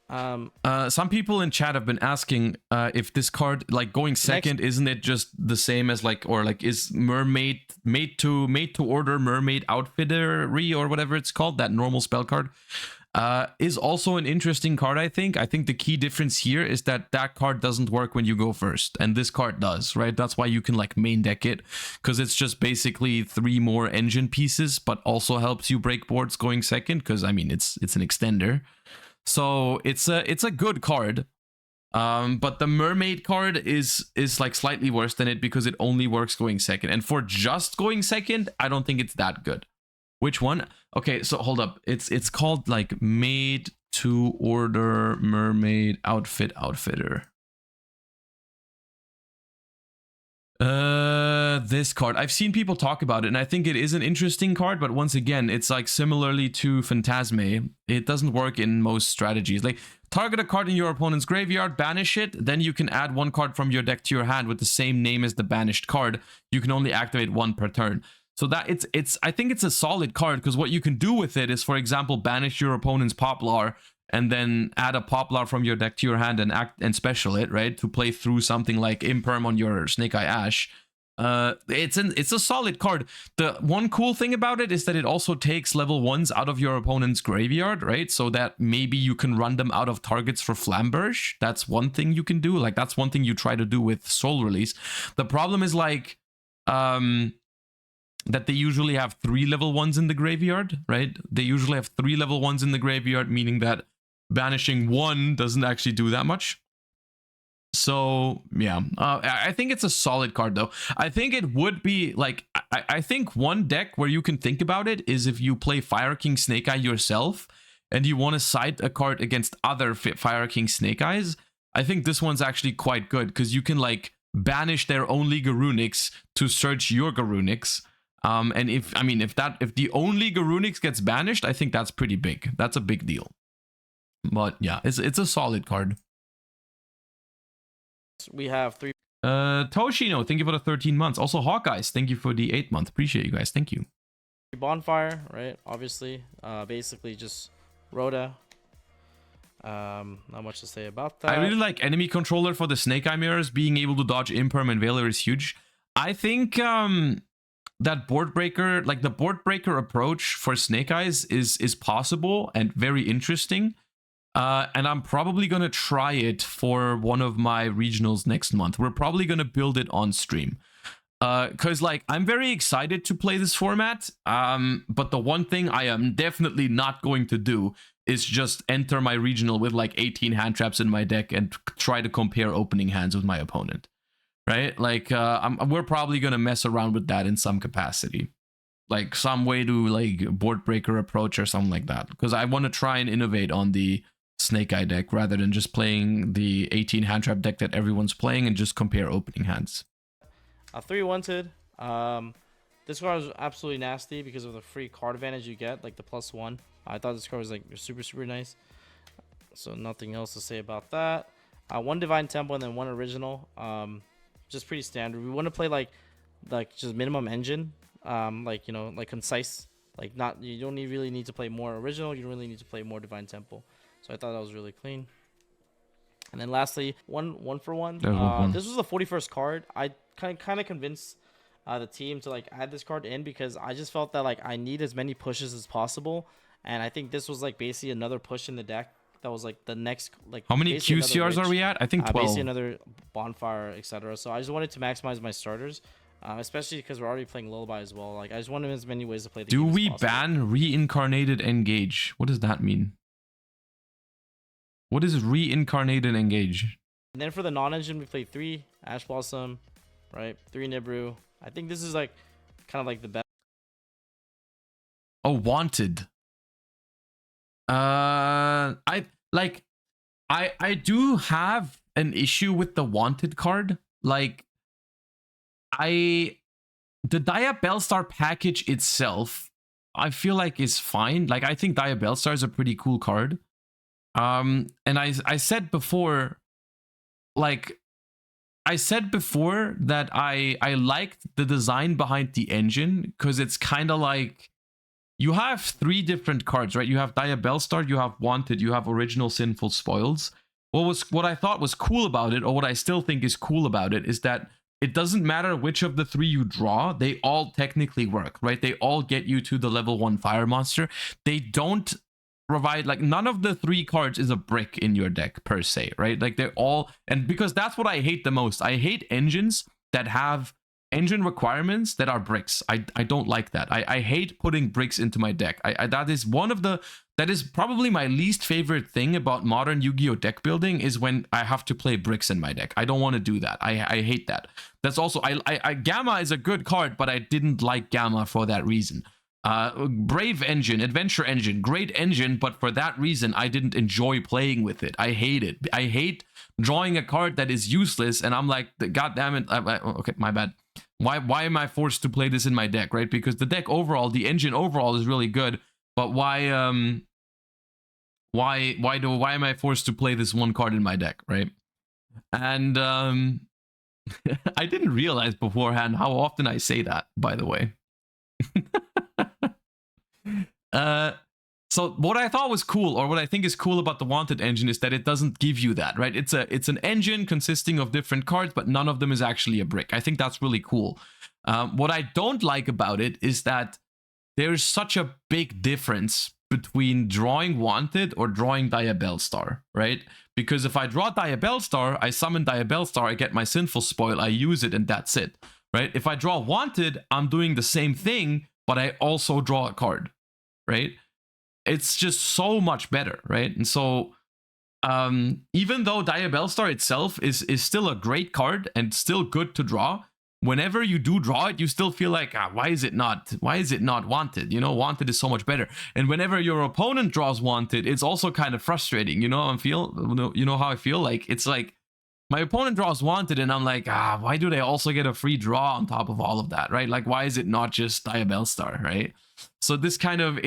Some people in chat have been asking if this card, like going second, isn't it just the same as like, or like is Mermaid made to order Mermaid Outfittery or whatever it's called, that normal spell card? Is also an interesting card, I think. I think the key difference here is that that card doesn't work when you go first, and this card does, right? That's why you can like main deck it, because it's just basically 3 more engine pieces, but also helps you break boards going second, because I mean it's an extender. So it's a good card. But the Mermaid card is like slightly worse than it because it only works going second, and for just going second, I don't think it's that good. Which one? Okay, so hold up. It's called like made to order mermaid outfitter. This card. I've seen people talk about it, and I think it is an interesting card, but once again, it's like similarly to Phantasme, it doesn't work in most strategies. Like, target a card in your opponent's graveyard, banish it, then you can add one card from your deck to your hand with the same name as the banished card. You can only activate one per turn. So that I think it's a solid card, because what you can do with it is, for example, banish your opponent's Poplar and then add a Poplar from your deck to your hand and special it, right? To play through something like Imperm on your Snake Eye Ash. It's a solid card. The one cool thing about it is that it also takes level 1s out of your opponent's graveyard, right? So that maybe you can run them out of targets for Flamberge. That's one thing you can do. Like, that's one thing you try to do with Soul Release. The problem is like that they usually have 3 level 1s in the graveyard, right? They usually have 3 level 1s in the graveyard, meaning that banishing 1 doesn't actually do that much. So yeah, I think it's a solid card though. I think it would be like, I think one deck where you can think about it is if you play Fire King Snake Eye yourself and you want to side a card against other Fire King Snake Eyes. I think this one's actually quite good, because you can like banish their only Garunix to search your Garunix. And if the only Garunix gets banished, I think that's pretty big. That's a big deal. But yeah, it's a solid card. We have 3. Toshino, thank you for the 13 months. Also, Hawkeyes, thank you for the 8 month. Appreciate you guys. Thank you. Bonfire, right? Obviously, basically just Rhoda. Not much to say about that. I really like enemy controller for the Snake Eye mirrors. Being able to dodge Imperm and Veiler is huge. I think that board breaker, like the board breaker approach for Snake Eyes is possible and very interesting. And I'm probably going to try it for one of my regionals next month. We're probably going to build it on stream. Because like, I'm very excited to play this format. But the one thing I am definitely not going to do is just enter my regional with like 18 hand traps in my deck and try to compare opening hands with my opponent. Right? Like, we're probably going to mess around with that in some capacity. Like some way to like board breaker approach or something like that. Because I want to try and innovate on the Snake Eye deck rather than just playing the 18 hand trap deck that everyone's playing and just compare opening hands. 3 wanted. This card is absolutely nasty because of the free card advantage you get, like the +1. I thought this card was like super nice. So nothing else to say about that. 1 Divine Temple and then 1 original. Just pretty standard. We want to play like just minimum engine. Like, you know, like concise. Like, not, you don't really need to play more original. You don't really need to play more Divine Temple. So I thought that was really clean. And then lastly, one for one. This was the 41st card. I kind of convinced the team to like add this card in because I just felt that like I need as many pushes as possible. And I think this was like basically another push in the deck. That was like the next, like, how many QCRs are we at? I think 12. Basically another bonfire, etc. So I just wanted to maximize my starters. Especially because we're already playing Lullaby as well. Like, I just wanted as many ways to play the game. Do we ban Reincarnated Engage? What does that mean? What is Reincarnated Engage? And then for the non-engine, we played 3 Ash Blossom, right? 3 Nibru. I think this is like kind of like the best. Oh, Wanted. I do have an issue with the Wanted card. Like, the Dia Bellstar package itself, I feel like is fine. Like, I think Dia Bellstar is a pretty cool card. And I said before, like, I said before that I liked the design behind the engine because it's kind of like you have 3 different cards, right? You have Dia Bellstar, you have Wanted, you have Original Sinful Spoils. What I thought was cool about it, or what I still think is cool about it, is that it doesn't matter which of the 3 you draw, they all technically work, right? They all get you to the level 1 fire monster. They don't provide, like, none of the 3 cards is a brick in your deck per se, right? Like, they're all, and because that's what I hate the most. I hate engines that have engine requirements that are bricks. I don't like that. I hate putting bricks into my deck. That is probably my least favorite thing about modern Yu-Gi-Oh deck building, is when I have to play bricks in my deck. I don't want to do that. I hate that. That's also, Gamma is a good card, but I didn't like Gamma for that reason. Brave engine, adventure engine, great engine, but for that reason, I didn't enjoy playing with it. I hate it. I hate drawing a card that is useless, and I'm like, God damn it. Okay, my bad. Why am I forced to play this in my deck, right? Because the deck overall, the engine overall is really good, but why am I forced to play this one card in my deck, right? And I didn't realize beforehand how often I say that, by the way. So what I thought was cool, or what I think is cool about the Wanted engine, is that it doesn't give you that, right? It's an engine consisting of different cards, but none of them is actually a brick. I think that's really cool. What I don't like about it is that there's such a big difference between drawing Wanted or drawing Diabellstar, right? Because if I draw Diabellstar, I summon Diabellstar, I get my Sinful Spoil, I use it, and that's it, right? If I draw Wanted, I'm doing the same thing, but I also draw a card, right? It's just so much better, right? And so even though Diabellstar itself is still a great card and still good to draw, whenever you do draw it, you still feel like, why is it not Wanted? You know, Wanted is so much better. And whenever your opponent draws Wanted, it's also kind of frustrating. You know how I feel? Like, it's like my opponent draws Wanted and I'm like, why do they also get a free draw on top of all of that, right? Like, why is it not just Diabellstar, right? So this kind of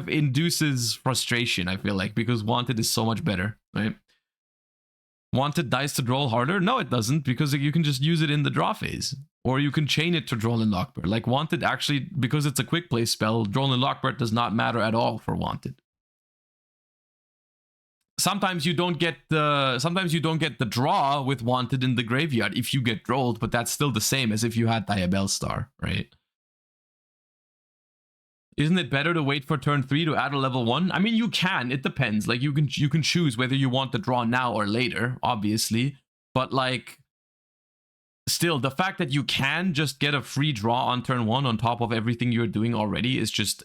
induces frustration, I feel like, because Wanted is so much better, right? Wanted dies to draw harder? No, it doesn't, because you can just use it in the draw phase. Or you can chain it to Droll Lockbird. Like, Wanted actually, because it's a quick play spell, Droll Lockbird does not matter at all for Wanted. Sometimes you don't get the draw with Wanted in the graveyard if you get drolled, but that's still the same as if you had Diabellstar, right? Isn't it better to wait for turn 3 to add a level 1? I mean, you can. It depends. Like, you can choose whether you want the draw now or later, obviously. But, like, still, the fact that you can just get a free draw on turn 1 on top of everything you're doing already is just,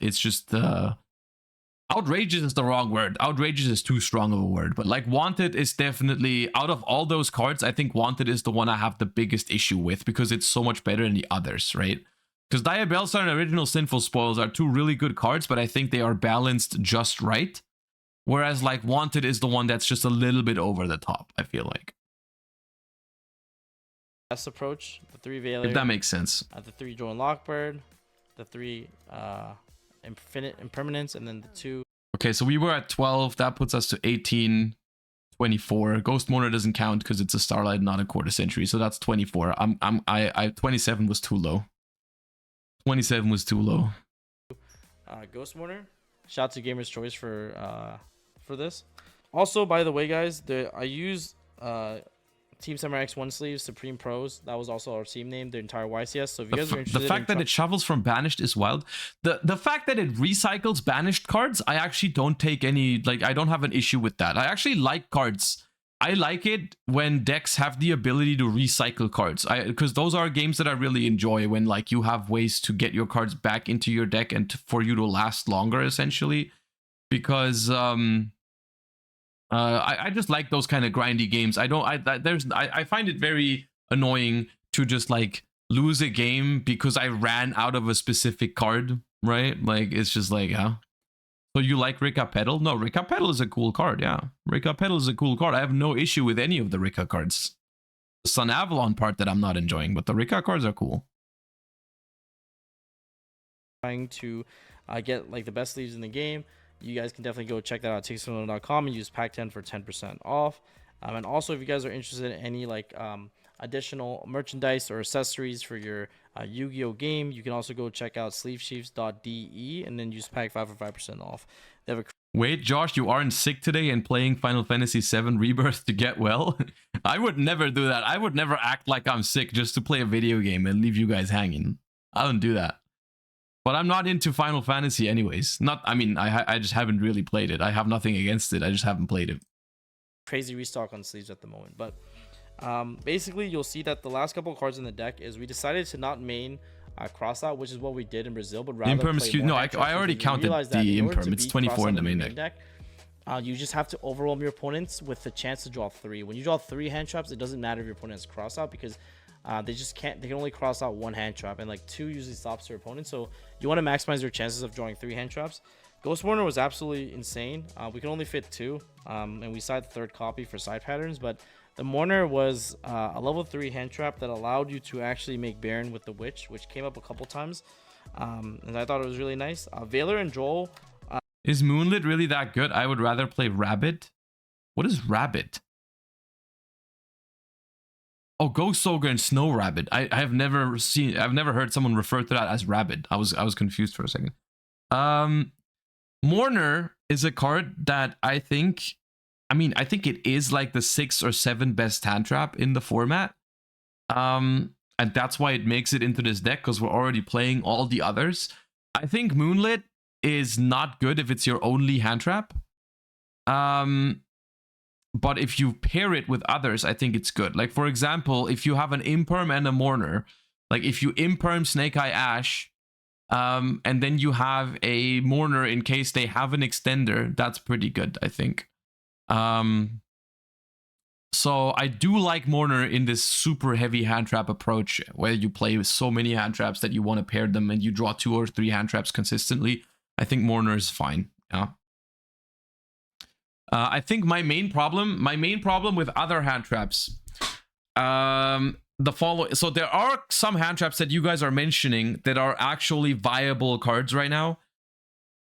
outrageous is the wrong word. Outrageous is too strong of a word. But, like, Wanted is definitely, out of all those cards, I think Wanted is the one I have the biggest issue with, because it's so much better than the others, right? Because Diabellstar and Original Sinful Spoils are two really good cards, but I think they are balanced just right. Whereas, like, Wanted is the one that's just a little bit over the top, I feel like. Best approach, the 3 Veiler. If that makes sense. The 3 Droll Lockbird, the 3 Infinite Impermanence, and then the 2. Okay, so we were at 12. That puts us to 18, 24. Ghost Mourner doesn't count because it's a Starlight, not a quarter century. So that's 24. 27 was too low. 27 was too low. Ghost Mourner. Shout out to Gamer's Choice for this. Also, by the way, guys, I use Team Samurai X1 sleeves, Supreme Pros. That was also our team name, the entire YCS. So if you guys are interested, the fact that it shuffles from Banished is wild. The fact that it recycles Banished cards, I actually don't take any, like, I don't have an issue with that. I actually like cards. I like it when decks have the ability to recycle cards, because those are games that I really enjoy, when, like, you have ways to get your cards back into your deck and for you to last longer, essentially. Because I just like those kind of grindy games. I find it very annoying to just, like, lose a game because I ran out of a specific card, right? Like, it's just like, yeah. So you like Rika Petal? No, Rika Petal is a cool card, yeah. Rika Petal is a cool card. I have no issue with any of the Rika cards. The Sun Avalon part that I'm not enjoying, but the Rika cards are cool. Trying to get, like, the best sleeves in the game, you guys can definitely go check that out at TixOnline.com and use Pak 10 for 10% off. And also, if you guys are interested in any, like, additional merchandise or accessories for your Yu-Gi-Oh game, you can also go check out sleevechiefs.de and then use Pak 5 for 5% off. They have a Wait, Josh, you aren't sick today and playing Final Fantasy VII Rebirth to get well? I would never do that. I would never act like I'm sick just to play a video game and leave you guys hanging. I don't do that. But I'm not into Final Fantasy anyways. I just haven't really played it. I have nothing against it. I just haven't played it. Crazy restock on sleeves at the moment. But basically, you'll see that the last couple of cards in the deck is we decided to not main cross out, which is what we did in Brazil, but rather play more. No, I already counted the Imperm. It's 24 in the main deck. You just have to overwhelm your opponents with the chance to draw 3. When you draw 3 hand traps, it doesn't matter if your opponent has cross out, because They just can't. They can only cross out 1 hand trap, and like 2 usually stops their opponent. So you want to maximize your chances of drawing 3 hand traps. Ghost Warner was absolutely insane. We can only fit 2, and we side the 3rd copy for side patterns. But the Mourner was a level 3 hand trap that allowed you to actually make Baron with the Witch, which came up a couple times, and I thought it was really nice. Veiler and Joel. Is Moonlit really that good? I would rather play Rabbit. What is Rabbit? Oh, Ghost Ogre and Snow Rabbit. I've never heard someone refer to that as Rabbit. I was confused for a second. Mourner is a card that I think it is like the 6 or 7 best hand trap in the format. And that's why it makes it into this deck, because we're already playing all the others. I think Moonlit is not good if it's your only hand trap. But if you pair it with others, I think it's good. Like, for example, if you have an Imperm and a Mourner, like if you Imperm Snake Eye Ash, and then you have a Mourner in case they have an extender, that's pretty good, I think. So I do like Mourner in this super heavy hand trap approach, where you play with so many hand traps that you want to pair them and you draw 2 or 3 hand traps consistently. I think Mourner is fine. Yeah. I think my main problem with other hand traps, the following. So there are some hand traps that you guys are mentioning that are actually viable cards right now.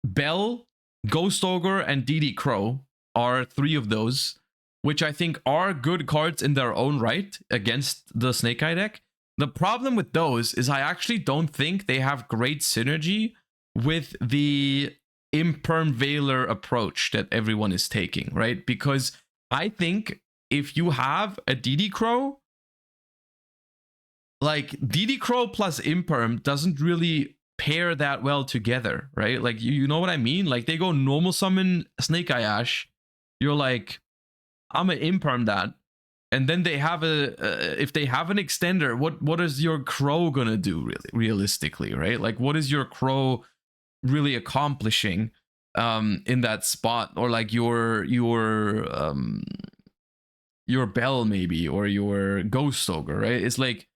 Bell, Ghost Ogre, and DD Crow are 3 of those, which I think are good cards in their own right against the Snake Eye deck. The problem with those is I actually don't think they have great synergy with the Imperm Veiler approach that everyone is taking, right? Because I think if you have a DD Crow, like DD Crow plus Imperm doesn't really pair that well together, right? Like, you know what I mean? Like, they go normal summon Snake Eye Ash, you're like, I'm gonna Imperm that, and then they have if they have an extender, what is your Crow gonna do realistically, right? Like, what is your Crow really accomplishing in that spot? Or like your Bell maybe, or your Ghost Ogre, right? It's like,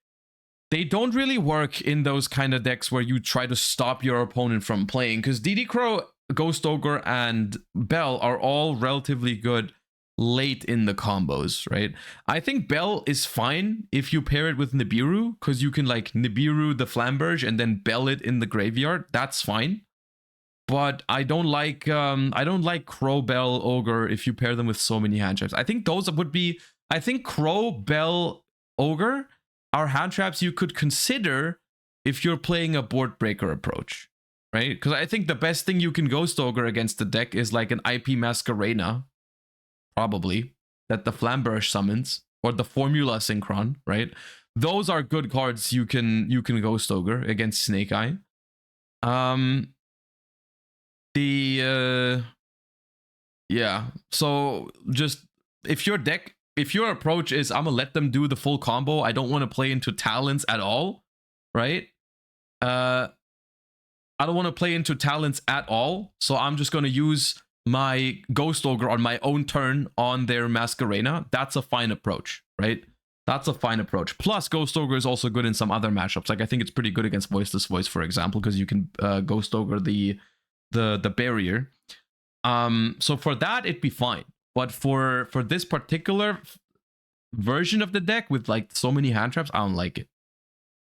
they don't really work in those kind of decks where you try to stop your opponent from playing, because DD Crow, Ghost Ogre, and Bell are all relatively good late in the combos, right? I think Bell is fine if you pair it with Nibiru, because you can like Nibiru the Flamberge and then Bell it in the graveyard. That's fine. But I don't like Crow, Bell, Ogre if you pair them with so many hand traps. I think those would be, I think Crow, Bell, Ogre are hand traps you could consider if you're playing a board breaker approach, right? Because I think the best thing you can Ghost Ogre against the deck is like an IP Masquerena, probably, that the Flamberge summons, or the Formula Synchron, right? Those are good cards you can Ghost Ogre against Snake Eye. Yeah, so just if your approach is I'm gonna let them do the full combo, I don't want to play into talents at all, right? I don't want to play into talents at all, so I'm just gonna use my Ghost Ogre on my own turn on their Masquerena. That's a fine approach, right? That's a fine approach. Plus, Ghost Ogre is also good in some other matchups. Like, I think it's pretty good against Voiceless Voice, for example, because you can Ghost Ogre the barrier. So for that, it'd be fine. But for this particular version of the deck with like so many hand traps, I don't like it.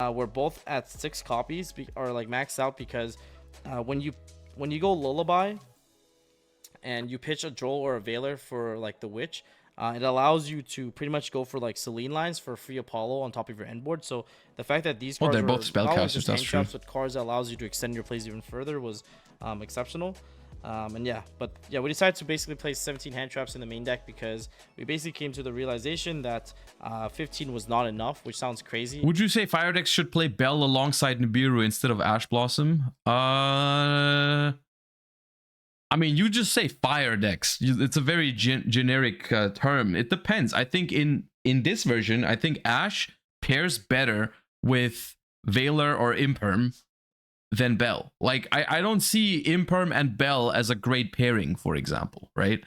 We're both at 6 copies, or like maxed out, because when you go Lullaby and you pitch a Joel or a Veiler for like the Witch, it allows you to pretty much go for like Celine lines for free Apollo on top of your end board. So the fact that these cards they're both spellcasters, that's true. With cards that allows you to extend your plays even further was exceptional. And yeah, but yeah, we decided to basically play 17 hand traps in the main deck because we basically came to the realization that 15 was not enough, which sounds crazy. Would you say Fire decks should play Bell alongside Nibiru instead of Ash Blossom? I mean, you just say Fire decks. It's a very generic term. It depends. I think in this version, I think Ash pairs better with Veiler or Imperm than Bell. Like, I don't see Imperm and Bell as a great pairing, for example, right?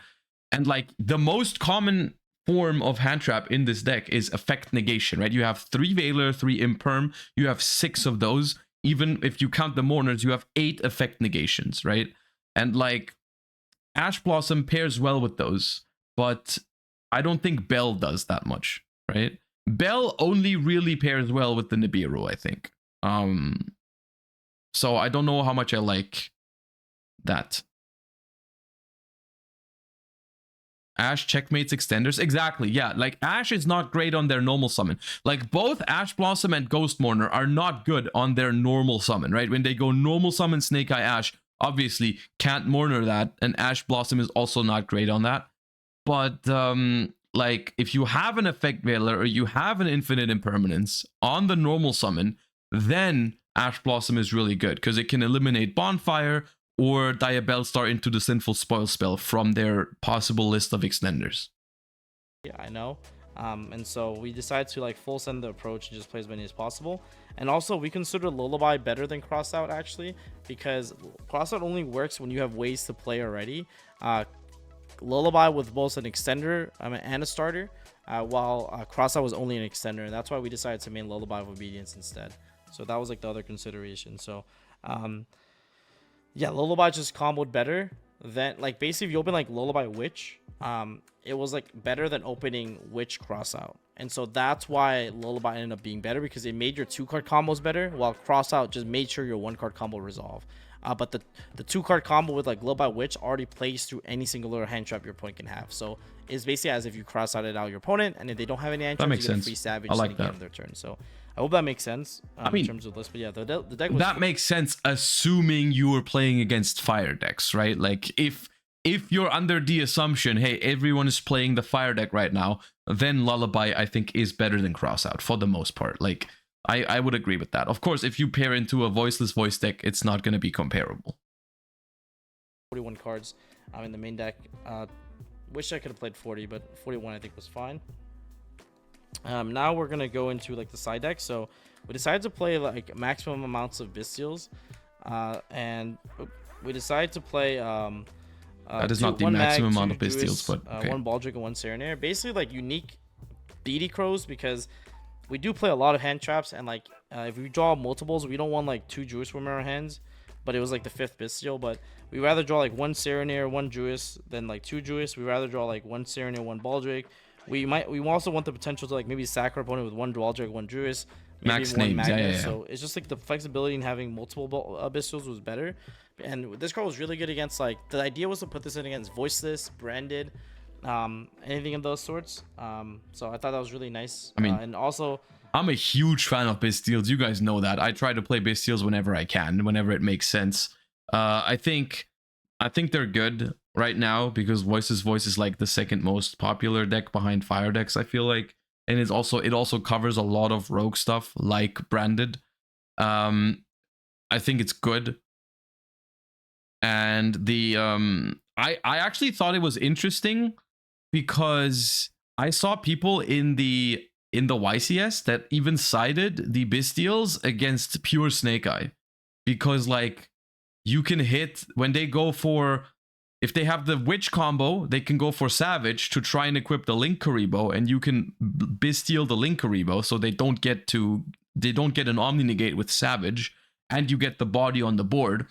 And like the most common form of hand trap in this deck is effect negation, right? You have 3 Veiler, 3 Imperm, you have 6 of those. Even if you count the Mourners, you have 8 effect negations, right? And like Ash Blossom pairs well with those, but I don't think Bell does that much, right? Bell only really pairs well with the Nibiru, I think. So I don't know how much I like that. Ash checkmates extenders. Exactly, yeah. Like, Ash is not great on their normal summon. Like, both Ash Blossom and Ghost Mourner are not good on their normal summon, right? When they go normal summon Snake Eye Ash, obviously can't Mourner that, and Ash Blossom is also not great on that. But, like, if you have an Effect Veiler or you have an Infinite Impermanence on the normal summon, then Ash Blossom is really good, because it can eliminate Bonfire or Diabellstar into the Sinful Spoil spell from their possible list of extenders. Yeah, I know. And so we decided to like full send the approach and just play as many as possible. And also we consider Lullaby better than Crossout actually, because Crossout only works when you have ways to play already. Lullaby with both an extender and a starter, while Crossout was only an extender, and that's why we decided to main Lullaby of Obedience instead. So that was like the other consideration. So yeah, Lullaby just comboed better than, like, basically if you open like Lullaby Witch, it was like better than opening Witch Crossout. And so that's why Lullaby ended up being better, because it made your 2-card combos better, while Crossout just made sure your 1-card combo resolve. But the 2-card combo with like Lullaby Witch already plays through any single little hand trap your opponent can have. So it's basically as if you cross out your opponent, and if they don't have any hand traps, you get a free Savage at the end of their turn. So I hope that makes sense in terms of this. But yeah, the deck was... That makes sense, assuming you were playing against fire decks, right? Like, if you're under the assumption, hey, everyone is playing the fire deck right now, then Lullaby, I think, is better than Crossout for the most part. Like, I would agree with that. Of course, if you pair into a voiceless voice deck, it's not going to be comparable. 41 cards in the main deck. Wish I could have played 40, but 41 I think was fine. Now we're gonna go into like the side deck. So we decided to play like maximum amounts of Bystials, and we decided to play that is not the maximum amount of Bystials, but okay. 1 Baldric and 1 Serenair, basically like unique deity crows, because we do play a lot of hand traps, and like if we draw multiples, we don't want like 2 Druids from our hands, but it was like the 5th Bystial. But we rather draw like 1 Serenair, 1 Druid than like 2 Druids. We rather draw like 1 Serenair, 1 Baldric. We also want the potential to like maybe sack our opponent with 1 Baldric, 1 Druid, max names. Yeah. So it's just like the flexibility in having multiple Bystials was better. And this card was really good against, like, the idea was to put this in against voiceless, branded, anything of those sorts. So I thought that was really nice. I mean, and also, I'm a huge fan of Bystials. You guys know that. I try to play Bystials whenever I can, whenever it makes sense. I think they're good right now, because Voice is like the 2nd most popular deck behind fire decks, I feel like. And it also covers a lot of rogue stuff like branded. I think it's good. And the I actually thought it was interesting, because I saw people in the YCS that even sided the Bystials against pure Snake Eye, because like you can hit when they go for, if they have the Witch combo, they can go for Savage to try and equip the Link Karibo, and you can Bystial the Link Karibo, so they don't get an Omni Negate with Savage, and you get the body on the board.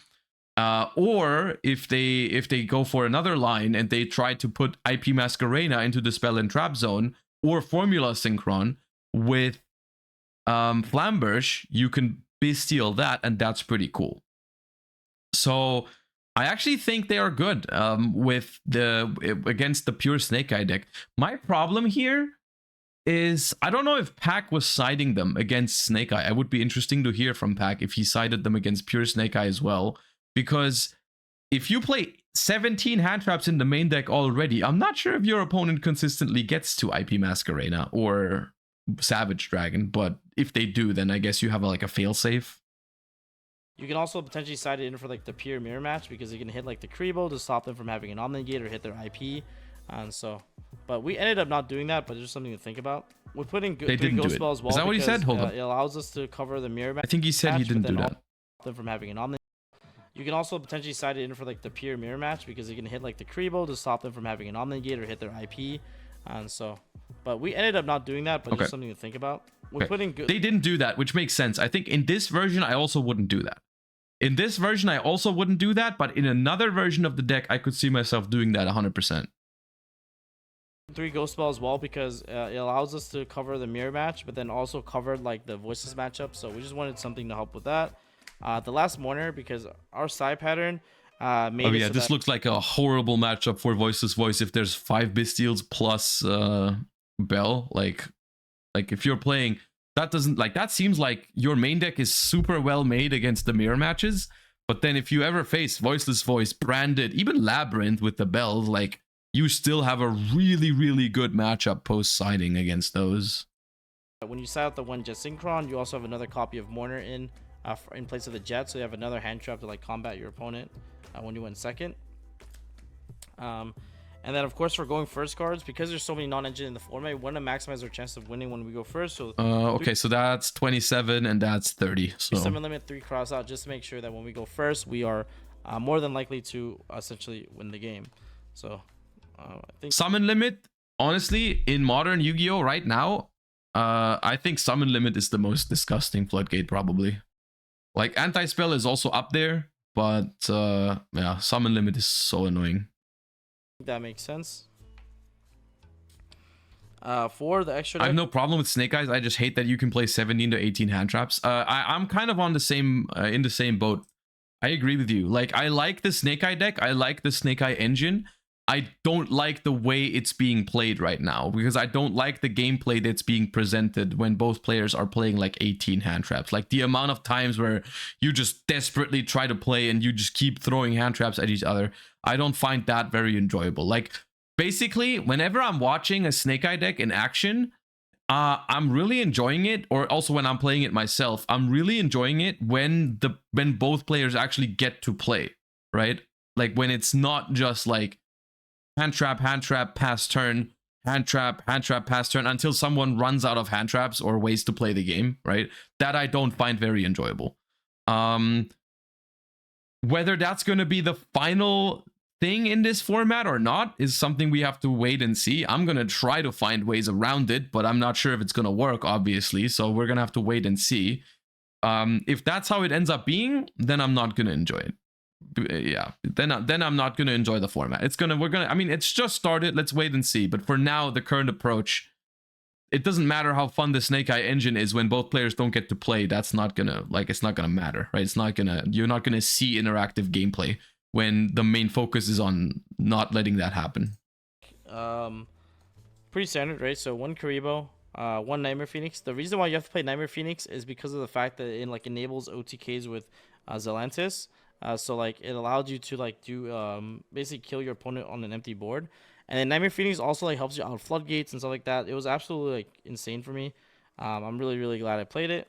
Or if they go for another line and they try to put IP Masquerena into the Spell and Trap Zone, or Formula Synchron with Flamberge, you can Bystial that, and that's pretty cool. So I actually think they are good against the pure Snake Eye deck. My problem here is I don't know if Pak was siding them against Snake Eye. I would be interesting to hear from Pak if he sided them against pure Snake Eye as well. Because if you play 17 hand traps in the main deck already, I'm not sure if your opponent consistently gets to IP Masquerena or Savage Dragon. But if they do, then I guess you have like a failsafe. You can also potentially side it in for like the pure mirror match, because you can hit like the Karibo to stop them from having an Omni Negate or hit their IP. And so, but we ended up not doing that, but it's just something to think about. We put in they didn't Ghost do Spell as well. Is that what he said? Hold on. It allows us to cover the mirror match. I think he said he didn't do that. Them from having an Omni. You can also potentially side it in for like the pure mirror match, because you can hit like the Karibo to stop them from having an Omni Negate or hit their IP. And so, but we ended up not doing that, but Okay. just something to think about. We're putting good. They didn't do that, which makes sense. I think in this version, I also wouldn't do that. In this version, I also wouldn't do that, but in another version of the deck, I could see myself doing that 100%. 3 ghost spell as well, because it allows us to cover the mirror match, but then also cover like the voices matchup. So we just wanted something to help with that. The last mourner, because our side pattern made. Oh yeah, this looks like a horrible matchup for Voiceless Voice if there's 5 Bystials plus Bell. Like if you're playing, that doesn't, like, that seems like your main deck is super well made against the mirror matches. But then if you ever face Voiceless Voice, Branded, even Labyrinth with the bells, like, you still have a really, really good matchup post-siding against those. When you side out the one Jet Synchron, you also have another copy of Mourner in place of the Jet, so you have another hand trap to like combat your opponent when you win second. And then of course we're going first cards because there's so many non-engine in the format. We want to maximize our chance of winning when we go first. So okay, so that's 27 and that's 30. So 7 limit, 3 cross out, just to make sure that when we go first, we are more than likely to essentially win the game. So I think summon limit, honestly, in modern Yu-Gi-Oh right now, I think summon limit is the most disgusting floodgate probably. Like anti-spell is also up there, but yeah, summon limit is so annoying. that makes sense. For the extra deck, I have no problem with Snake Eyes. I just hate that you can play 17 to 18 hand traps. I'm kind of on the same in the same boat. I agree with you. Like, I like the Snake Eye deck. I like the Snake Eye engine. I don't like the way it's being played right now, because I don't like the gameplay that's being presented when both players are playing like 18 hand traps. Like the amount of times where you just desperately try to play and you just keep throwing hand traps at each other. I don't find that very enjoyable. Like, basically, whenever I'm watching a Snake Eye deck in action, I'm really enjoying it. Or also when I'm playing it myself, I'm really enjoying it when both players actually get to play, right? Like when it's not just like hand trap, pass turn, hand trap, pass turn, until someone runs out of hand traps or ways to play the game, right? That I don't find very enjoyable. Whether that's going to be the final thing in this format or not is something we have to wait and see. I'm going to try to find ways around it, but I'm not sure if it's going to work, obviously. So we're going to have to wait and see. If that's how it ends up being, then I'm not going to enjoy it. Yeah, then I'm not going to enjoy the format. I mean, it's just started. Let's wait and see. But for now, the current approach, it doesn't matter how fun the Snake Eye engine is when both players don't get to play. That's not gonna, like, it's not gonna matter, right? You're not gonna see interactive gameplay when the main focus is on not letting that happen. Pretty standard, right? So 1 Karibo, 1 Nightmare Phoenix. The reason why you have to play Nightmare Phoenix is because of the fact that it like enables OTKs with Zelantis. So like it allowed you to like do basically kill your opponent on an empty board. And then Nightmare Phoenix also like helps you out floodgates and stuff like that. It was absolutely like insane for me. I'm really glad I played it.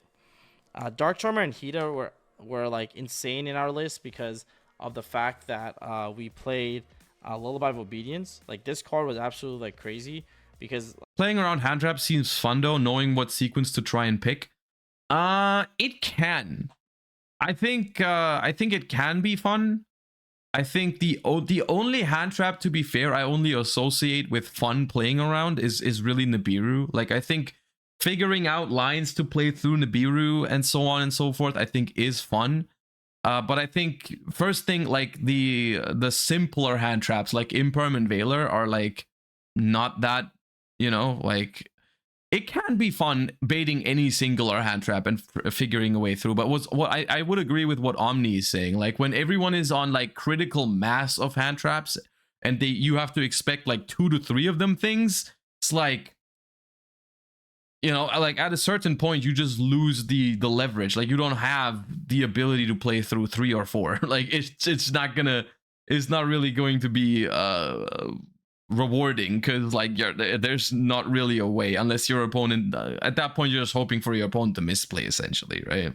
Dark Charmer and Hida were like insane in our list because of the fact that we played Lullaby of Obedience. Like this card was absolutely like crazy because playing around hand trap seems fun though, knowing what sequence to try and pick. It can. I think it can be fun. I think the only hand trap, to be fair, I only associate with fun playing around is really Nibiru. Like, I think figuring out lines to play through Nibiru and so on and so forth, I think is fun. But I think first thing, like the simpler hand traps like Imperm and Veiler are like not that, you know, like it can be fun baiting any singular hand trap and figuring a way through. But what I would agree with what Omni is saying. Like when everyone is on like critical mass of hand traps and you have to expect like 2 to 3 of them things, it's like, you know, like at a certain point you just lose the leverage. Like you don't have the ability to play through 3 or 4. Like it's not really going to be rewarding, because like there's not really a way unless your opponent at that point you're just hoping for your opponent to misplay essentially, right?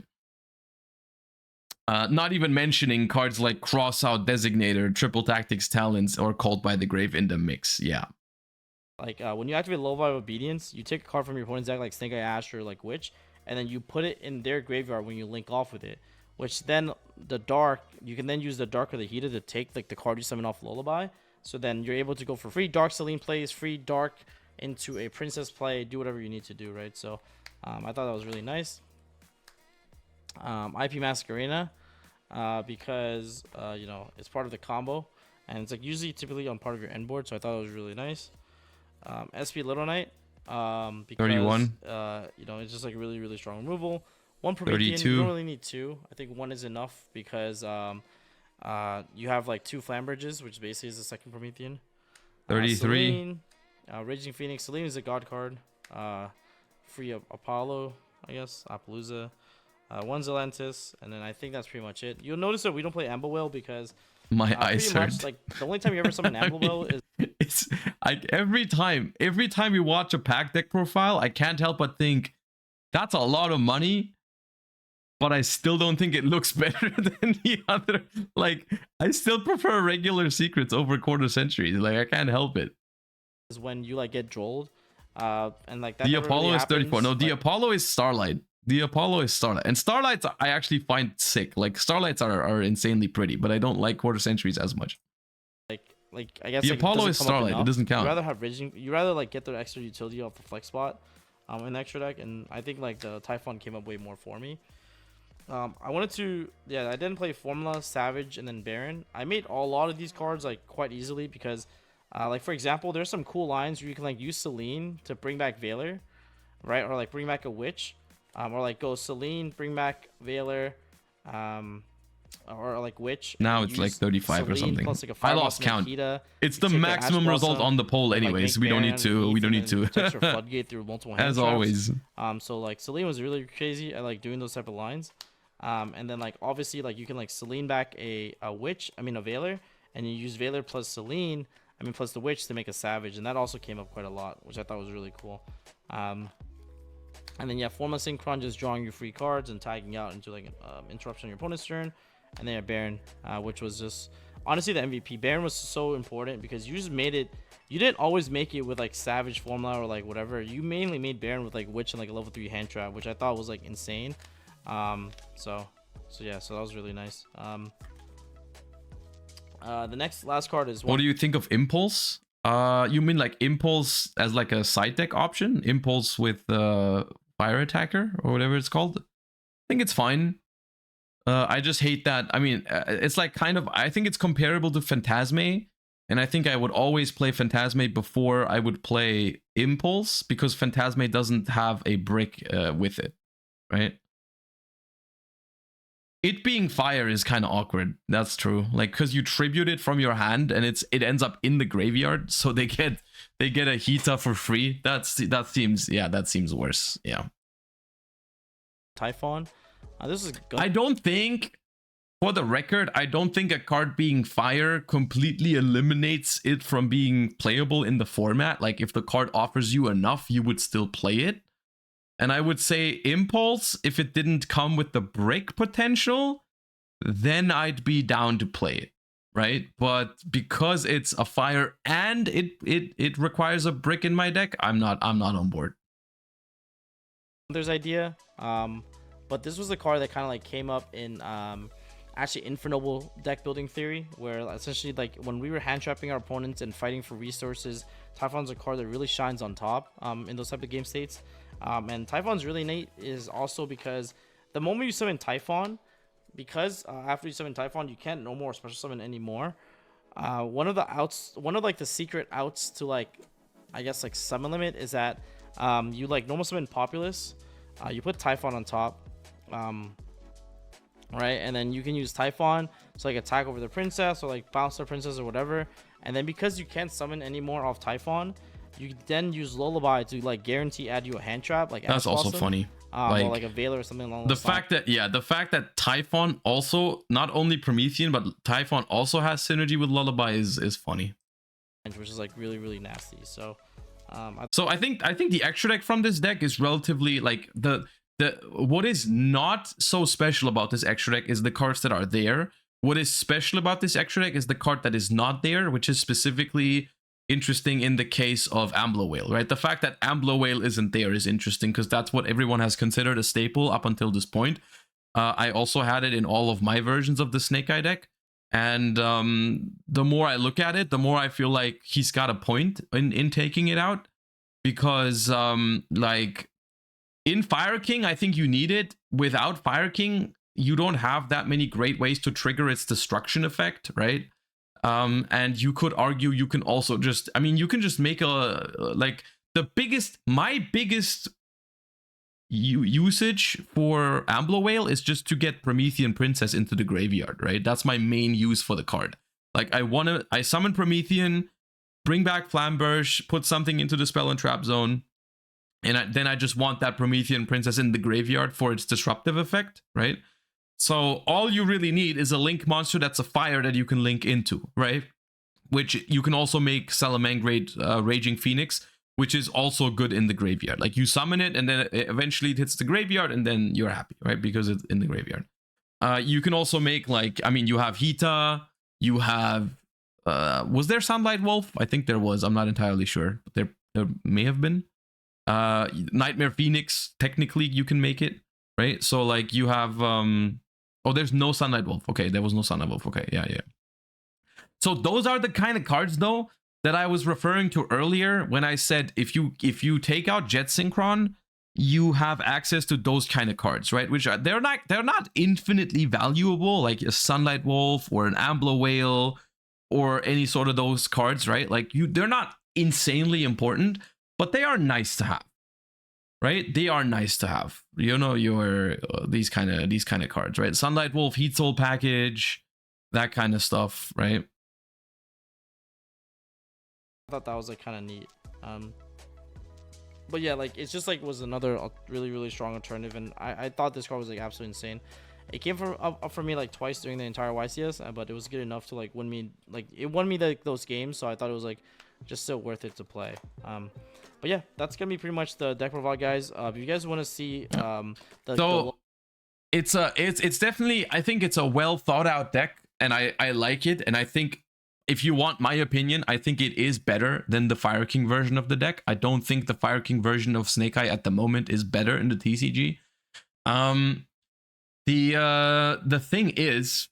Not even mentioning cards like Cross Out Designator, Triple Tactics Talents, or Called by the Grave in the mix. Yeah, like when you activate Lullaby of Obedience, you take a card from your opponent's deck like Snake Eye Ash or like Witch, and then you put it in their graveyard when you link off with it, which then you can then use the Dark or the Hida to take like the card you summon off Lullaby. So then you're able to go for free Dark Celine plays, free Dark into a princess play, do whatever you need to do, right? So I thought that was really nice. IP Masquerena, because you know, it's part of the combo, and it's like usually typically on part of your end board, so I thought it was really nice. SP Little Knight, because 31. you know, it's just like really strong removal. One Promethean, 32. you don't really need two. I think one is enough because you have like 2 Flambridges, which basically is the second Promethean. 33. Selene, Raging Phoenix. Selene is a god card. Free Apollo, I guess. Appaloosa. One Zelantis, and then I think that's pretty much it. You'll notice that we don't play Amber Whale because My eyes hurt. much, like the only time you ever summon Amber Whale is It's every time you watch a Pak Deck Profile, I can't help but think that's a lot of money, but I still don't think it looks better than the other. Like, I still prefer regular secrets over quarter centuries. Like, I can't help it. is when you like get drolled, and like that. The never Apollo really is 34. No, happens, the like, Apollo is Starlight. The Apollo is Starlight. And Starlights I actually find sick. Like, Starlights are insanely pretty, but I don't like quarter centuries as much. like I guess The like, Apollo doesn't is come up Starlight. It enough. doesn't count. You rather have Raging. You rather like get the extra utility off the flex spot, in the extra deck, and I think like the Typhon came up way more for me. I wanted to, yeah, I didn't play Formula, Savage, and then Baron. I made a lot of these cards like quite easily because, like for example, there's some cool lines where you can like use Selene to bring back Veiler, right, or like bring back a Witch, or like go Selene, bring back Veiler, or like Witch. Now it's like 35 or something. Plus, like, I lost count. It's the maximum result on the poll anyways. We don't need to. We don't need to. Floodgate through multiple hand As traps. always. So like Selene was really crazy at like doing those type of lines. And then like obviously like you can like Selene back a Witch, I mean a Veiler, and you use Veiler plus Selene, I mean plus the Witch to make a Savage, and that also came up quite a lot, which I thought was really cool. And then yeah, Forma Synchron, just drawing you free cards and tagging out into like interruption on your opponent's turn. And then Baron, which was just honestly the MVP. Baron was so important because you just made it. You didn't always make it with like Savage Formula or like whatever. You mainly made Baron with like Witch and like a level 3 hand trap, which I thought was like insane. So yeah, so that was really nice. The last card is what do you think of Impulse? You mean like Impulse as like a side deck option? Impulse with Fire Attacker or whatever it's called? I think it's fine. I just hate that. I mean, it's like kind of, I think it's comparable to Phantasme, and I think I would always play Phantasme before I would play Impulse because Phantasme doesn't have a brick with it, right? It being fire is kind of awkward. That's true. Like, because you tribute it from your hand and it ends up in the graveyard, so they get a Hita for free. That seems worse. Yeah. Typhon. This is good. I don't think, for the record, I don't think a card being fire completely eliminates it from being playable in the format. Like, if the card offers you enough, you would still play it. And I would say Impulse, if it didn't come with the brick potential, then I'd be down to play it, right? But because it's a fire and it requires a brick in my deck, I'm not on board. There's idea, but this was a card that kind of like came up in actually Infernoble deck building theory, where essentially like when we were hand trapping our opponents and fighting for resources, Typhon's a card that really shines on top in those type of game states. And Typhon's really neat is also because the moment you summon Typhon, because after you summon Typhon, you can't no more special summon anymore. One of the secret outs to like, I guess like summon limit is that you like normal summon Populace, you put Typhon on top, right, and then you can use Typhon to like attack over the princess or like bounce the princess or whatever, and then because you can't summon anymore off Typhon, you then use Lullaby to like guarantee add you a hand trap. Like that's also funny. Or like a Veiler or something along the fact that the fact that Typhon also, not only Promethean but Typhon also has synergy with Lullaby is funny, which is like really nasty. So I think the extra deck from this deck is relatively like the what is not so special about this extra deck is the cards that are there. What is special about this extra deck is the card that is not there, which is specifically interesting in the case of Ambler Whale, right? The fact that Ambler Whale isn't there is interesting because that's what everyone has considered a staple up until this point. I also had it in all of my versions of the Snake Eye deck, and the more I look at it, the more I feel like he's got a point in taking it out. because like in Fire King, I think you need it. Without Fire King, you don't have that many great ways to trigger its destruction effect, right? And you could argue you can also just, I mean, you can just make a, like, my biggest usage for Ambler Whale is just to get Promethean Princess into the graveyard, right? That's my main use for the card. Like, I summon Promethean, bring back Flamberge, put something into the spell and trap zone, and then I just want that Promethean Princess in the graveyard for its disruptive effect, right? So all you really need is a link monster that's a fire that you can link into, right? Which you can also make Salamangrate Raging Phoenix, which is also good in the graveyard. Like, you summon it, and then eventually it hits the graveyard, and then you're happy, right? Because it's in the graveyard. You can also make, like, I mean, you have Hita, you have... was there Sunlight Wolf? I think there was. I'm not entirely sure. But there may have been. Nightmare Phoenix, technically you can make it, right? So, like, you have... Oh, there's no Sunlight Wolf. Okay, there was no Sunlight Wolf. Okay, yeah. So those are the kind of cards, though, that I was referring to earlier when I said if you take out Jet Synchron, you have access to those kind of cards, right? Which are, they're not infinitely valuable, like a Sunlight Wolf or an Ambler Whale or any sort of those cards, right? Like, they're not insanely important, but they are nice to have. Right, they are nice to have. You know, your these kind of cards, right? Sunlight Wolf, Heat Soul package, that kind of stuff, right? I thought that was like kind of neat. But yeah, like, it's just like was another really strong alternative, and I thought this card was like absolutely insane. It came up for me like twice during the entire YCS, but it was good enough to like win me, like it won me those games, so I thought it was like just still worth it to play. But yeah, that's gonna be pretty much the deck profile, guys. If you guys want to see it's definitely, I think it's a well thought out deck, and I like it, and I think if you want my opinion, I think it is better than the Fire King version of the deck. I don't think the Fire King version of Snake Eye at the moment is better in the TCG. The thing is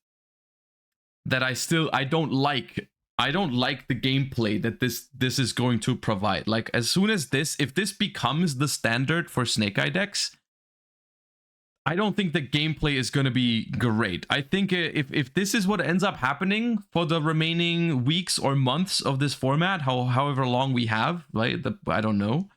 that I don't like the gameplay that this is going to provide. Like, as soon as if this becomes the standard for Snake Eye decks, I don't think the gameplay is going to be great. I think if this is what ends up happening for the remaining weeks or months of this format, however long we have, right? I don't know.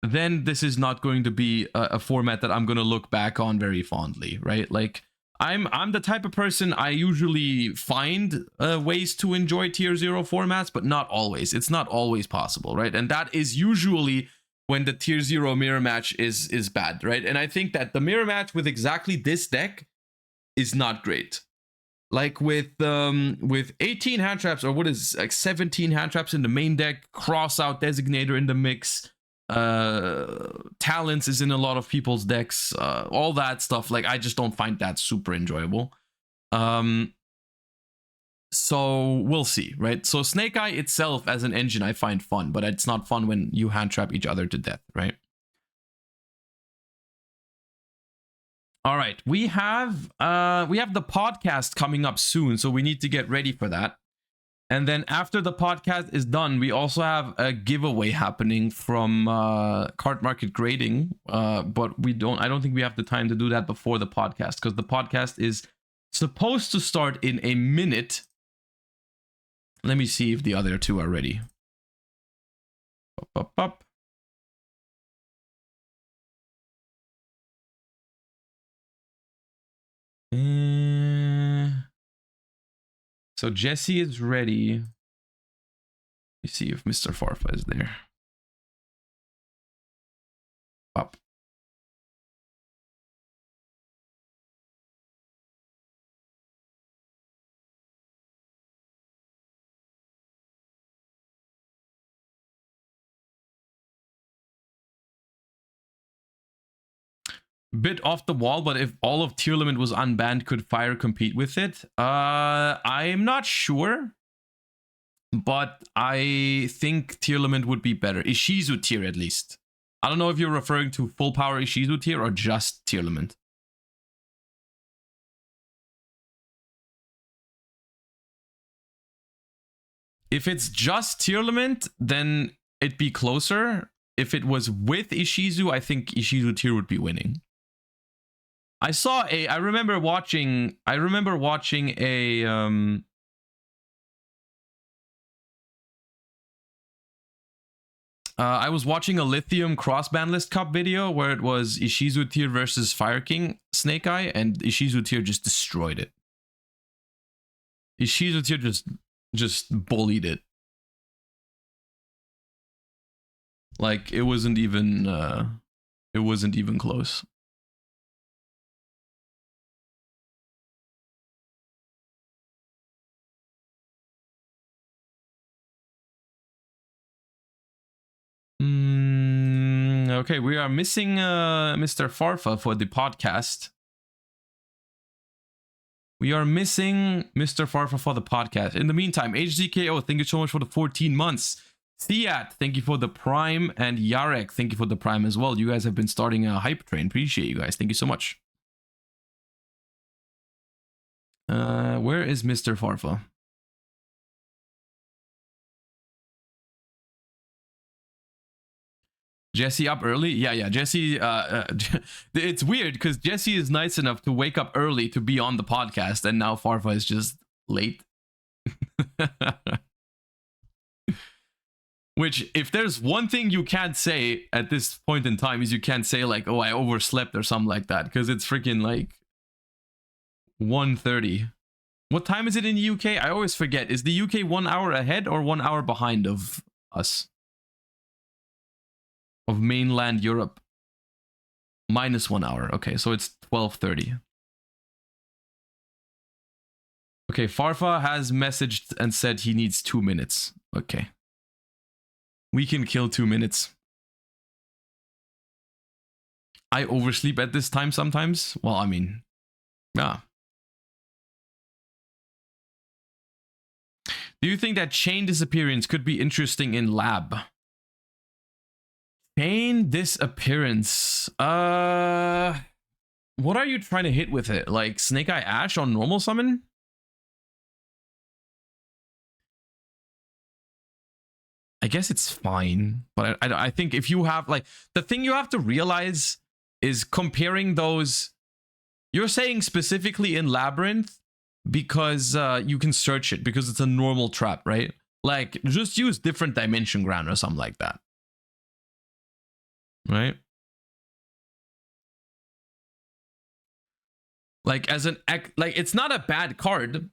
Then this is not going to be a format that I'm going to look back on very fondly, right? Like, I'm the type of person, I usually find ways to enjoy tier 0 formats, but not always. It's not always possible, right? And that is usually when the tier 0 mirror match is bad, right? And I think that the mirror match with exactly this deck is not great. Like, with 18 hand traps, or what is like 17 hand traps in the main deck, cross out designator in the mix, talents is in a lot of people's decks, all that stuff, like, I just don't find that super enjoyable. So we'll see, right? So Snake Eye itself as an engine I find fun, but it's not fun when you hand trap each other to death, right? All right, we have the podcast coming up soon, so we need to get ready for that. And then after the podcast is done, we also have a giveaway happening from Card Market Grading, but I don't think we have the time to do that before the podcast, because the podcast is supposed to start in a minute. Let me see if the other two are ready. Up. So Jesse is ready. Let me see if Mr. Farfa is there. Up. Bit off the wall, but if all of Tier Limit was unbanned, could Fire compete with it? I'm not sure, but I think Tier Limit would be better. Ishizu tier, at least. I don't know if you're referring to full power Ishizu tier or just Tier Limit. If it's just Tier Limit, then it be closer. If it was with Ishizu, I think Ishizu tier would be winning. I remember watching a I was watching a Lithium cross-ban list cup video where it was Ishizu tier versus Fire King Snake Eye, and Ishizu tier just destroyed it. Ishizu tier just bullied it. Like it wasn't even close. Okay, we are missing Mr. Farfa for the podcast. We are missing Mr. Farfa for the podcast. In the meantime, HDKO, thank you so much for the 14 months. Theat, thank you for the Prime. And Yarek, thank you for the Prime as well. You guys have been starting a hype train. Appreciate you guys. Thank you so much. Where is Mr. Farfa? Jesse up early? Yeah, Jesse, it's weird because Jesse is nice enough to wake up early to be on the podcast, and now Farfa is just late. Which, if there's one thing you can't say at this point in time, is you can't say like, oh, I overslept or something like that, because it's freaking like 1:30. What time is it in the UK? I always forget. Is the UK 1 hour ahead or 1 hour behind of us? Of mainland Europe? Minus 1 hour. Okay, so it's 12:30. Okay, Farfa has messaged and said he needs 2 minutes. Okay. We can kill 2 minutes. I oversleep at this time sometimes. Well, I mean, yeah. Do you think that chain disappearance could be interesting in lab? Chain disappearance. What are you trying to hit with it? Like Snake Eye Ash on normal summon? I guess it's fine, but I think if you have like the thing you have to realize is comparing those. You're saying specifically in Labyrinth because you can search it because it's a normal trap, right? Like just use different dimension ground or something like that, right? Like as an like it's not a bad card.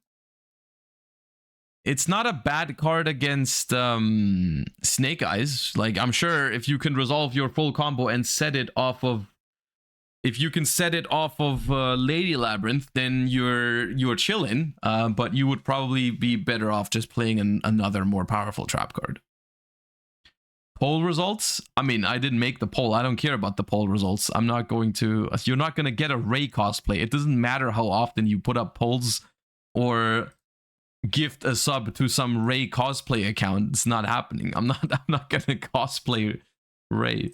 It's not a bad card against Snake Eyes. Like, I'm sure if you can resolve your full combo and set it off of... If you can set it off of Lady Labyrinth, then you're chilling. But you would probably be better off just playing another more powerful trap card. Poll results? I mean, I didn't make the poll. I don't care about the poll results. I'm not going to... You're not going to get a Ray cosplay. It doesn't matter how often you put up polls or... gift a sub to some Ray cosplay account. It's not happening. I'm not gonna cosplay Ray.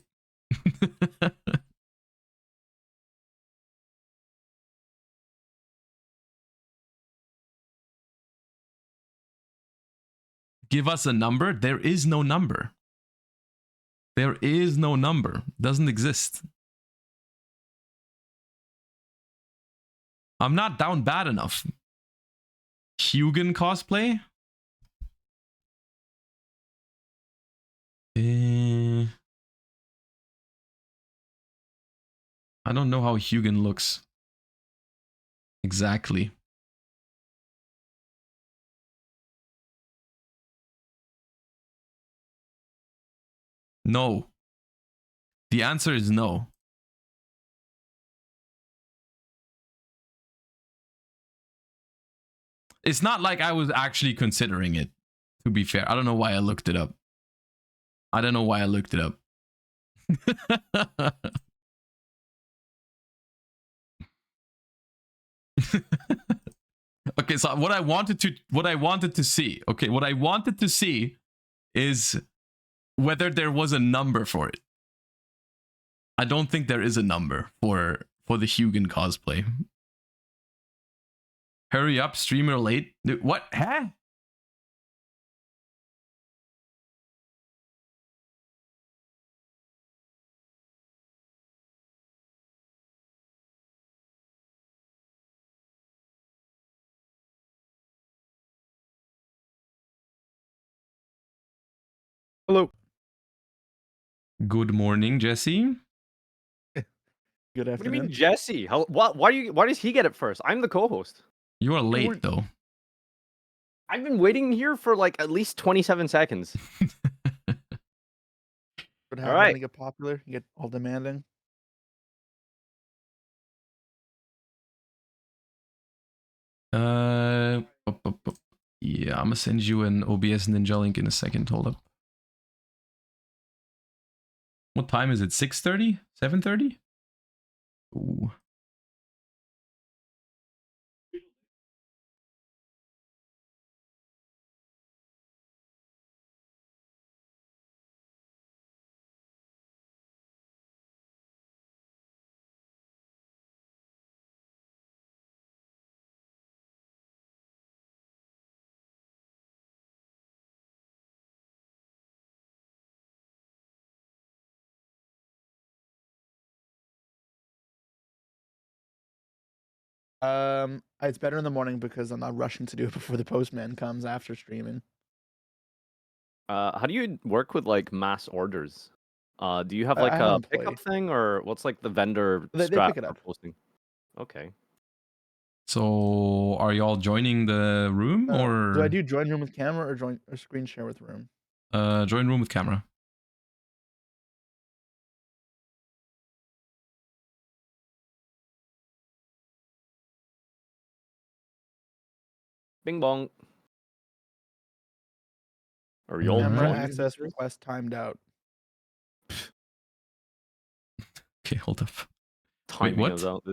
Give us a number. There is no number. There is no number. Doesn't exist. I'm not down bad enough. Hugin cosplay? I don't know how Hugin looks. Exactly. No. The answer is no. It's not like I was actually considering it, to be fair. I don't know why I looked it up. I don't know why I looked it up. Okay, so what I wanted to see, okay, what I wanted to see is whether there was a number for it. I don't think there is a number for the Hugin cosplay. Hurry up, streamer late. What? Huh? Hello. Good morning, Jesse. Good What do you afternoon. mean, Jesse? Why does he get it first? I'm the co-host. You are late, weren't- though. I've been waiting here for like at least 27 seconds. What happens Alright. when you get popular? You get all demanding. Yeah, I'm gonna send you an OBS Ninja link in a second. Hold up. What time is it? 6:30? 7:30? Ooh. It's better in the morning because I'm not rushing to do it before the postman comes after streaming. How do you work with like mass orders? Do you have I like have a an pickup employee. thing, or what's like the vendor They strat pick it for up. posting? Okay. So, are y'all joining the room or Do I do join room with camera or join or screen share with room? join room with camera? Bing bong. Are All y'all Camera right. joining? access request timed out. Okay, hold up. Timing what? is out.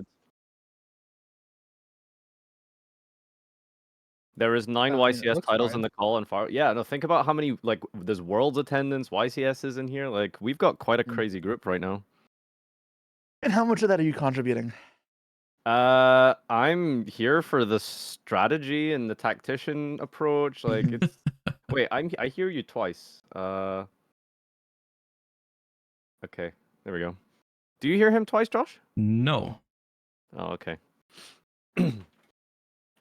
There is 9 I mean, it YCS looks titles fine. in the call and far. Yeah, no, think about how many like there's worlds attendance, YCSs in here. Like we've got quite a crazy group right now. And how much of that are you contributing? I'm here for the strategy and the tactician approach. Like it's wait, I hear you twice. Okay, there we go. Do you hear him twice, Josh? No. Oh, okay.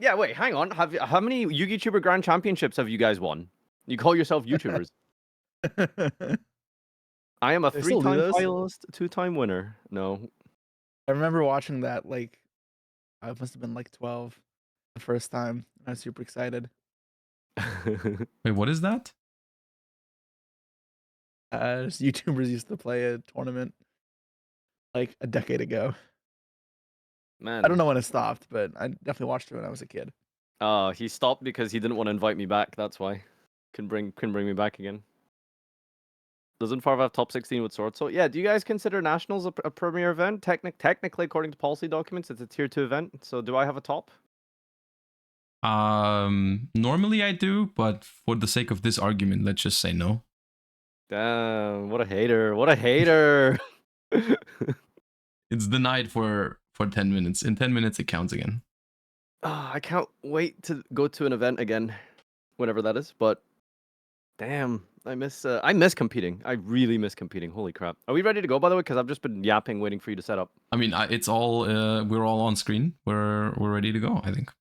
Yeah, wait, hang on. How many YouTuber Grand Championships have you guys won? You call yourself YouTubers? I am a They still do 3-time those? finalist, 2-time winner. No. I remember watching that like I must have been like 12 the first time. I was super excited. Wait, what is that? Just YouTubers used to play a tournament like a decade ago. Man. I don't know when it stopped, but I definitely watched it when I was a kid. He stopped because he didn't want to invite me back. That's why. Couldn't bring me back again. Doesn't Farva have top 16 with sword? So yeah, do you guys consider nationals a premier event? Technically, according to policy documents, it's a tier 2 event. So do I have a top? Normally I do, but for the sake of this argument, let's just say no. Damn, what a hater! What a hater! It's denied for 10 minutes. In 10 minutes, it counts again. I can't wait to go to an event again, whenever that is. But damn, I miss competing. I really miss competing. Holy crap! Are we ready to go? By the way, because I've just been yapping, waiting for you to set up. I mean, it's all we're all on screen. We're ready to go, I think.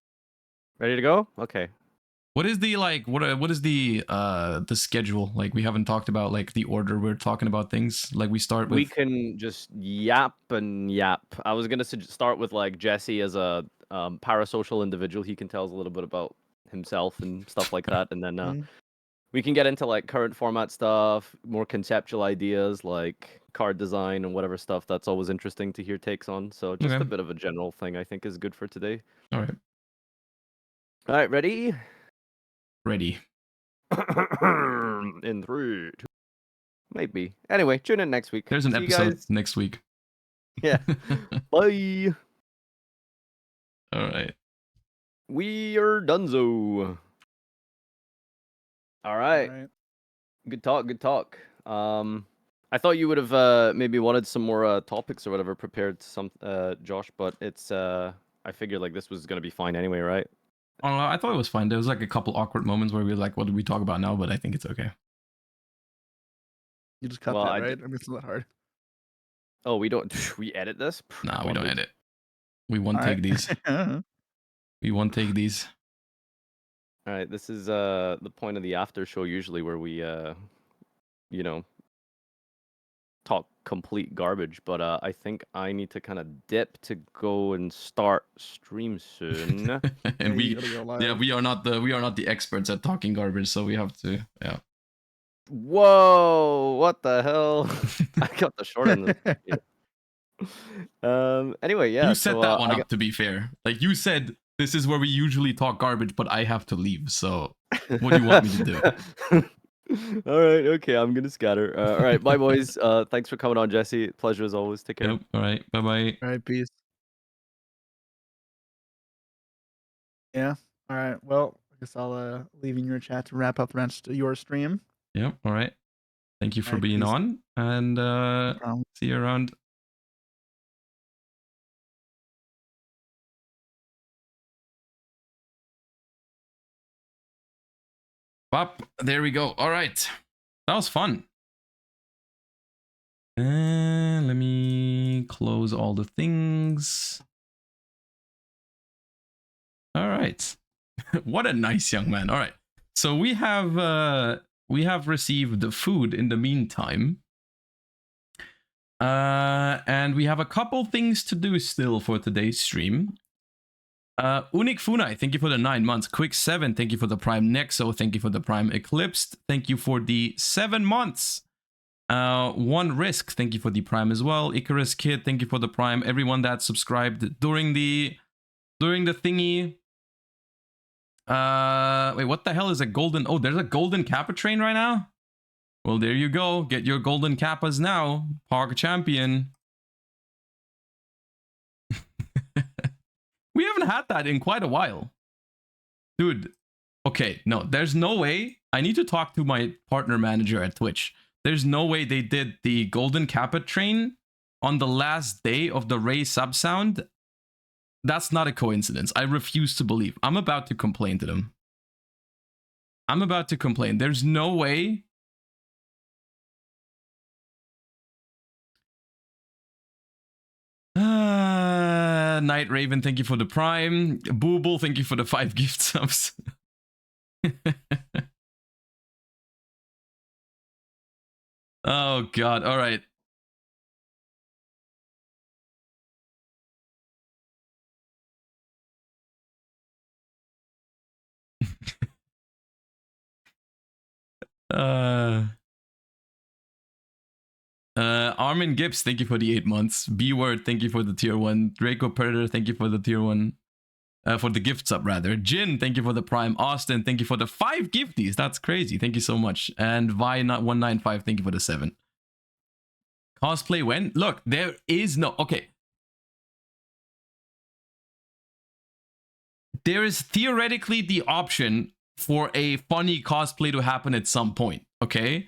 Ready to go? Okay. What is the like? What is the schedule? Like we haven't talked about like the order we're talking about things. Like we start with. We can just yap and yap. I was gonna start with like Jesse as a parasocial individual. He can tell us a little bit about himself and stuff like that, and then we can get into like current format stuff, more conceptual ideas like card design and whatever stuff that's always interesting to hear takes on. So just Okay. a bit of a general thing I think is good for today. All right. All right, ready? Ready. In 3, 2, maybe. Anyway, tune in next week. There's an See you episode guys. next week. Yeah. Bye. All right. We are donezo. All right. Good talk. Good talk. I thought you would have maybe wanted some more topics or whatever prepared, some Josh, but it's I figured like this was gonna be fine anyway, right? I thought it was fine. There was like a couple awkward moments where we were like, what did we talk about now? But I think it's okay. You just cut Well, that, I right? did- I mean, it's not hard. Oh, we don't. We edit this? Nah, we don't Wonders. edit. We one take these. We one take these. All right, this is the point of the after show usually where we you know, talk complete garbage. But I think I need to kind of dip to go and start stream soon. And you gotta go live. we are not the experts at talking garbage, so we have to, yeah. Whoa! What the hell? I got the short end. Anyway, yeah. You set so, that one up, to be fair. Like, you said, this is where we usually talk garbage, but I have to leave. So, what do you want me to do? All right. Okay. I'm gonna scatter. All right. Bye, boys. Thanks for coming on, Jesse. Pleasure as always. Take care. Yep. All right. Bye bye. All right, peace. Yeah. All right. Well, I guess I'll leave in your chat to wrap up the rest of your stream. Yep. All right. Thank you for Alright, being peace. on, and No problem. see you around. Pop. There we go. All right. That was fun. And let me close all the things. All right. What a nice young man. All right. So we have received the food in the meantime. And we have a couple things to do still for today's stream. Unik Funai, thank you for the 9 months. Quick 7, thank you for the Prime Nexo. Thank you for the Prime Eclipsed. Thank you for the 7 months. One Risk, thank you for the Prime as well. Icarus Kid, thank you for the Prime. Everyone that subscribed during the thingy. Wait, what the hell is a golden? Oh, there's a golden Kappa train right now? Well, there you go. Get your golden Kappas now. Park champion. We haven't had that in quite a while. Dude, okay, no, there's no way. I need to talk to my partner manager at Twitch. There's no way they did the golden Kappa train on the last day of the Ray sub-sound. That's not a coincidence. I refuse to believe. I'm about to complain to them. I'm about to complain. There's no way. Night Raven, thank you for the Prime. Booble, thank you for the 5 gift subs. Oh god, all right. Armin Gibbs, thank you for the 8 months. B-Word, thank you for the tier 1. Draco Predator, thank you for the tier 1. For the gift sub, rather. Jin, thank you for the Prime. Austin, thank you for the 5 gifties. That's crazy. Thank you so much. And Vi195, thank you for the 7. Cosplay when? Look, there is no... Okay. There is theoretically the option for a funny cosplay to happen at some point, okay?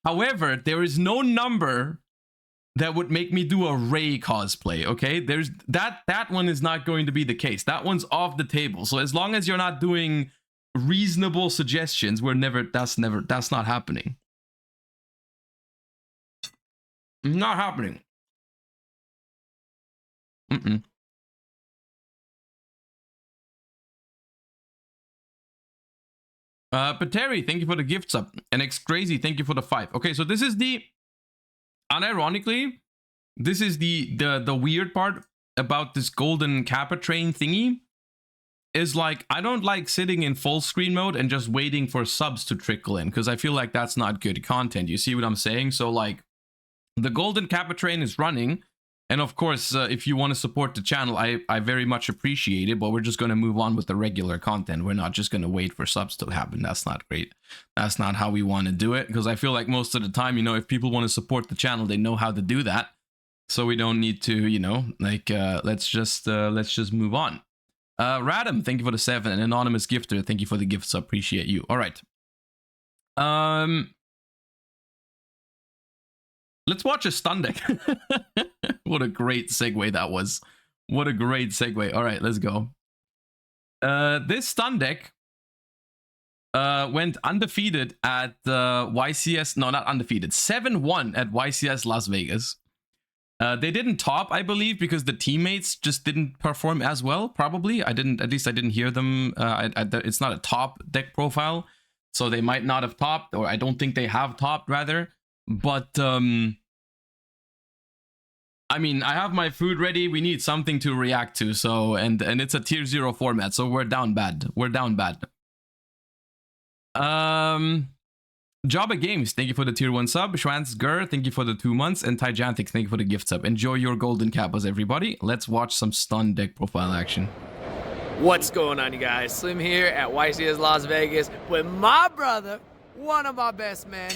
However, there is no number that would make me do a Ray cosplay, okay? There's that one is not going to be the case. That one's off the table. So as long as you're not doing reasonable suggestions, that's not happening. Not happening. Pateri, thank you for the gift sub. And X Crazy, thank you for the 5. Okay, so this is the... Unironically, this is the weird part about this golden Kappa train thingy. Is like, I don't like sitting in full screen mode and just waiting for subs to trickle in, because I feel like that's not good content. You see what I'm saying? So like, the golden Kappa train is running. And of course, if you want to support the channel, I very much appreciate it, but we're just going to move on with the regular content. We're not just going to wait for subs to happen. That's not great. That's not how we want to do it, because I feel like most of the time, you know, if people want to support the channel, they know how to do that. So we don't need to, you know, like, let's just move on. Radam, thank you for the 7. An anonymous gifter, thank you for the gifts. I appreciate you. All right. Let's watch a stun deck. What a great segue that was. What a great segue. All right, let's go. This stun deck went undefeated at YCS. No, not undefeated. 7-1 at YCS Las Vegas. They didn't top, I believe, because the teammates just didn't perform as well. Probably, at least I didn't hear them. It's not a top deck profile. so they might not have topped, or I don't think they have topped rather. But I mean, I have my food ready. We need something to react to. So and it's a tier 0 format, so we're down bad. We're down bad. Jabba Games, thank you for the tier 1 sub. Schwanzger, thank you for the 2 months. And Tyjantic, thank you for the gift sub. Enjoy your golden kappas, everybody. Let's watch some stun deck profile action. What's going on, you guys? Slim here at YCS Las Vegas with my brother, one of my best men,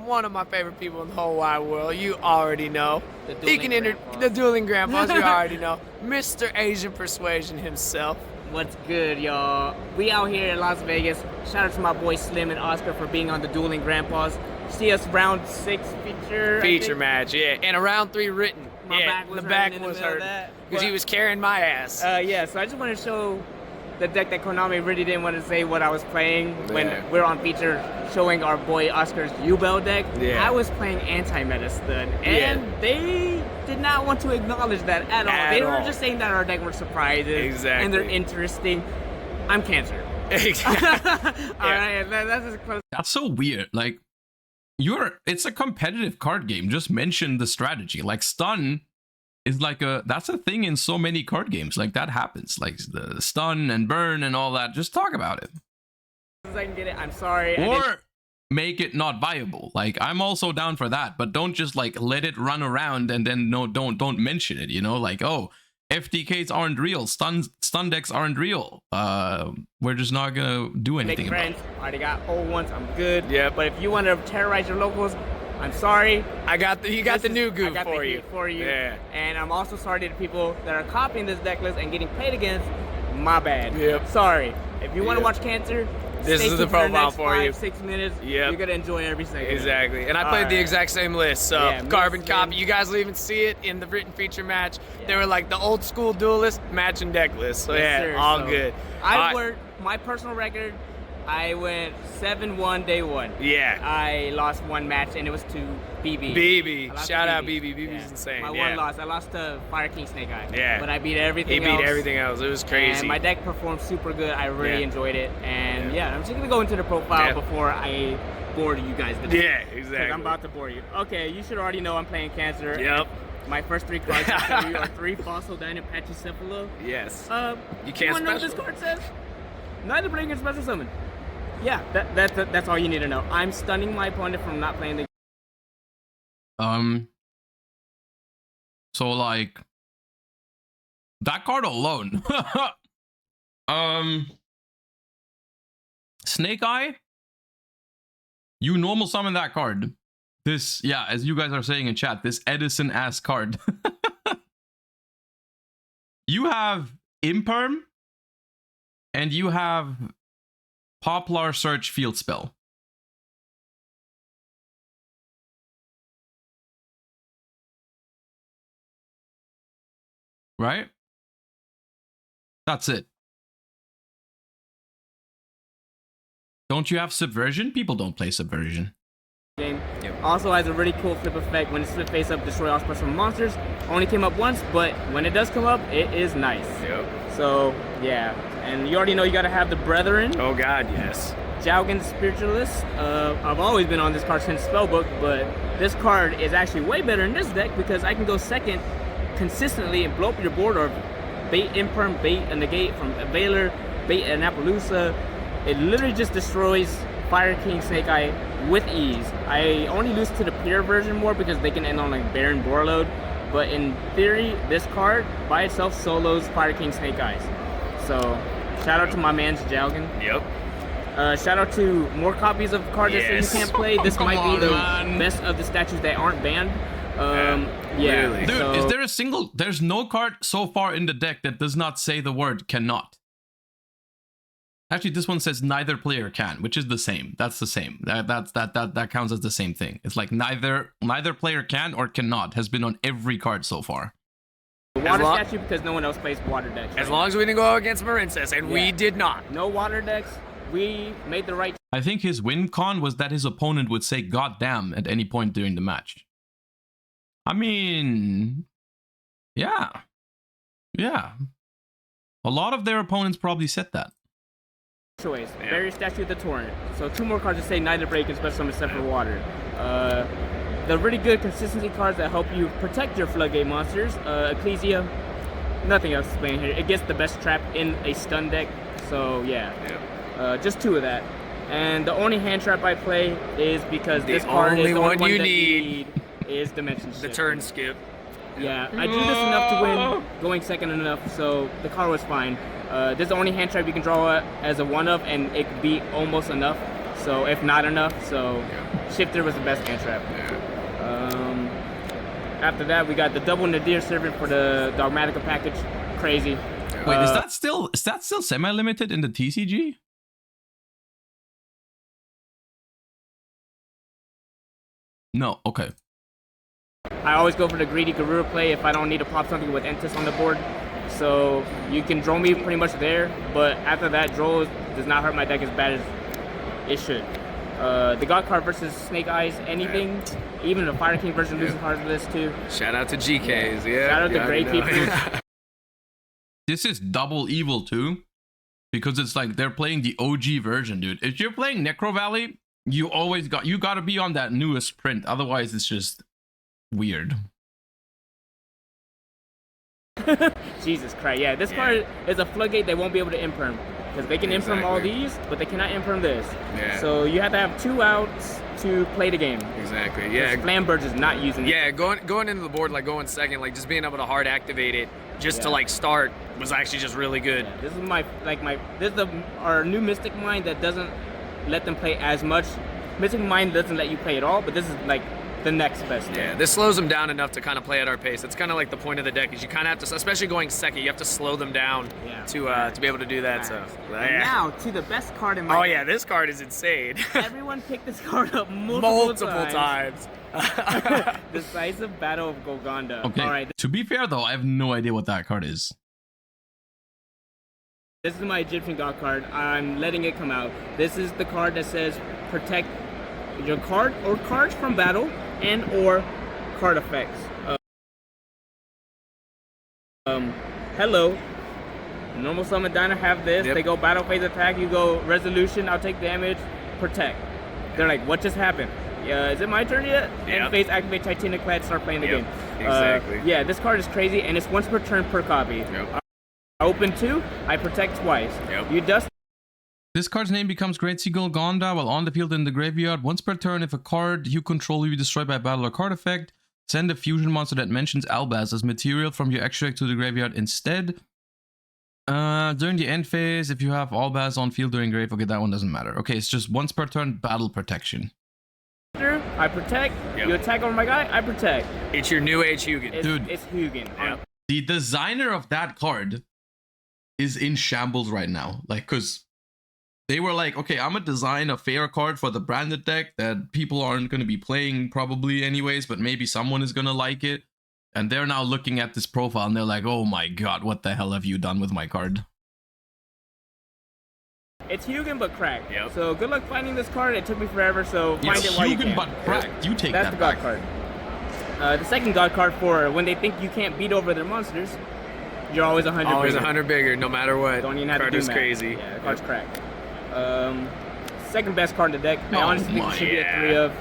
one of my favorite people in the whole wide world. You already know. He can enter the dueling grandpas. You already know. Mr. Asian Persuasion himself. What's good, y'all? We out here in Las Vegas. Shout out to my boy Slim and Oscar for being on the Dueling Grandpas. See us round 6 feature Match, yeah. And a round 3 written. My yeah, back was was hurt because he was carrying my ass. Yeah, so I just want to show the deck that Konami really didn't want to say what I was playing when we're on feature showing our boy Oscar's yugioh deck. Yeah. I was playing anti-meta stun, and they did not want to acknowledge that at all. They were just saying that our deck were surprises and they're interesting. I'm Cancer. Alright, that's as close. That's so weird. Like, it's a competitive card game. Just mention the strategy. Like, stun is like that's a thing in so many card games. Like, that happens. Like, the stun and burn and all that. Just talk about it. I can get it. I'm sorry. Or make it not viable. Like, I'm also down for that, but don't just like let it run around and then don't mention it, you know? Like, oh, FTKs aren't real, stun decks aren't real. We're just not gonna do anything about it. Already got old ones, I'm good. Yeah. But if you want to terrorize your locals, I'm sorry. You got the new goo for you. Yeah. And I'm also sorry to the people that are copying this deck list and getting played against. My bad. Yep. Sorry. If you want to watch Cancer, this is the profile for you. 6 minutes. Yep. You're gonna enjoy every second. Exactly. And I played the exact same list. So carbon copy. You guys will even see it in the written feature match. They were like the old school duelist matching deck list. So all good. I worked my personal record. I went 7-1 day 1. Yeah. I lost 1 match and it was to BB. BB. Shout out BB. BB's insane. My one loss. I lost to Fire King Snake Eye. Yeah. But I beat everything else. He beat everything else. It was crazy. And my deck performed super good. I really enjoyed it. And I'm just gonna go into the profile before I bore you guys to death. Yeah, exactly. I'm about to bore you. Okay, you should already know I'm playing Cancer. Yep. My first 3 cards are 3 Fossil Dino Pachycephalo. Yes. You wanna know what this card says? Neither playing against Special Summon. Yeah, that's all you need to know. I'm stunning my opponent from not playing the so like that card alone. Snake Eye, you normal summon that card. This, as you guys are saying in chat, this Edison ass card. You have Imperm and you have Poplar Search Field Spell. Right? That's it. Don't you have Subversion? People don't play Subversion. Game. Also has a really cool flip effect. When it's flip face up, destroy all special monsters. Only came up once, but when it does come up, it is nice. So, and you already know you gotta have the Brethren. Oh god, yes. Jowgen Spiritualist. I've always been on this card since Spellbook, but this card is actually way better in this deck because I can go second consistently and blow up your board, or bait Imperm, bait a negate from Veiler, bait an Appaloosa. It literally just destroys Fire King Snake Eye with ease. I only lose to the Pure version more because they can end on like Baron Borload, but in theory, this card by itself solos Fire King Snake Eyes. So, shout out to my man's Jowgen. Yep. Shout out to more copies of cards that say you can't play. This might be the best of the statues that aren't banned. Really? Dude, so, is there a single... There's no card so far in the deck that does not say the word cannot. Actually, this one says neither player can, which is the same. That's the same. That counts as the same thing. It's like neither player can or cannot has been on every card so far. Water statue because no one else plays water decks. Right? As long as we didn't go against Marincess, and we did not. No water decks. We made the right... I think his win con was that his opponent would say "God damn" at any point during the match. I mean, yeah. A lot of their opponents probably said that. choice. Barrier Statue of the Torrent. So 2 more cards that say neither break and special summon except for water. The really good consistency cards that help you protect your floodgate monsters. Ecclesia. Nothing else to explain here. It gets the best trap in a stun deck. So yeah. Just 2 of that. And the only hand trap I play is because this card is the only one you need is Dimension Shift. The turn skip. Yeah, I drew this enough to win, going second enough, so the card was fine. This is the only hand trap you can draw as a 1-of, and it could be almost enough, so if not enough, so Shifter was the best hand trap. After that, we got the double Nadir Servant for the Dogmatica package. Crazy. Wait, is that still semi-limited in the TCG? No, okay. I always go for the greedy Garura play if I don't need to pop something with Entis on the board. So you can draw me pretty much there, but after that, draw does not hurt my deck as bad as it should. The God card versus Snake Eyes, anything, even the Fire King version losing cards list too. Shout out to GKs, yeah. Shout out to Grey Keepers. This is double evil too, because it's like they're playing the OG version, dude. If you're playing Necro Valley, you gotta be on that newest print, otherwise it's just weird. Jesus Christ, yeah, this card is a floodgate they won't be able to imperm, because they can imperm all these, but they cannot imperm this. So you have to have 2 outs to play the game. Exactly, yeah. Flamberge is not using it. Yeah, going into the board, like going second, like just being able to hard activate it just to like start was actually just really good. Yeah, this is our new Mystic Mind that doesn't let them play as much. Mystic Mind doesn't let you play at all, but this is like the next best. Yeah, this slows them down enough to kind of play at our pace. It's kind of like the point of the deck is you kind of have to, especially going second, you have to slow them down to be able to do that. So now to the best card in my deck. This card is insane. Everyone picked this card up multiple times. Decisive Battle of Golgonda. Okay. All right. To be fair though, I have no idea what that card is. This is my Egyptian God card. I'm letting it come out. This is the card that says protect your card or cards from battle and or card effects. Hello. Normal summon Diner have this. They go battle phase attack. You go resolution. I'll take damage. Protect. They're like, what just happened? Is it my turn yet? End phase activate Titanic Clad. Start playing the game. Exactly. Yeah, this card is crazy, and it's once per turn per copy. I open 2, I protect twice. You dust. This card's name becomes Great Sea Golgonda while on the field in the graveyard. Once per turn, if a card you control will be destroyed by a battle or card effect, send a fusion monster that mentions Albaz as material from your extra deck to the graveyard instead. During the end phase, if you have Albaz on field during grave, okay, that one doesn't matter. Okay, it's just once per turn battle protection. I protect. You attack over my guy, I protect. It's your new age Hugin. Dude, it's Hugin. The designer of that card is in shambles right now. Like, because they were like, okay, I'm gonna design a fair card for the branded deck that people aren't gonna be playing probably anyways, but maybe someone is gonna like it. And they're now looking at this profile and they're like, oh my god, what the hell have you done with my card? It's Hugin but cracked. So good luck finding this card. It took me forever, so find it while you can. Hugin but cracked. You take That's that the God back. card. The second God card for when they think you can't beat over their monsters, you're always 100 bigger. Always 100 bigger, no matter what. Don't even have card to do is math. crazy. Yeah, the card's cracked. Second best card in the deck. I honestly think it should be a 3 of.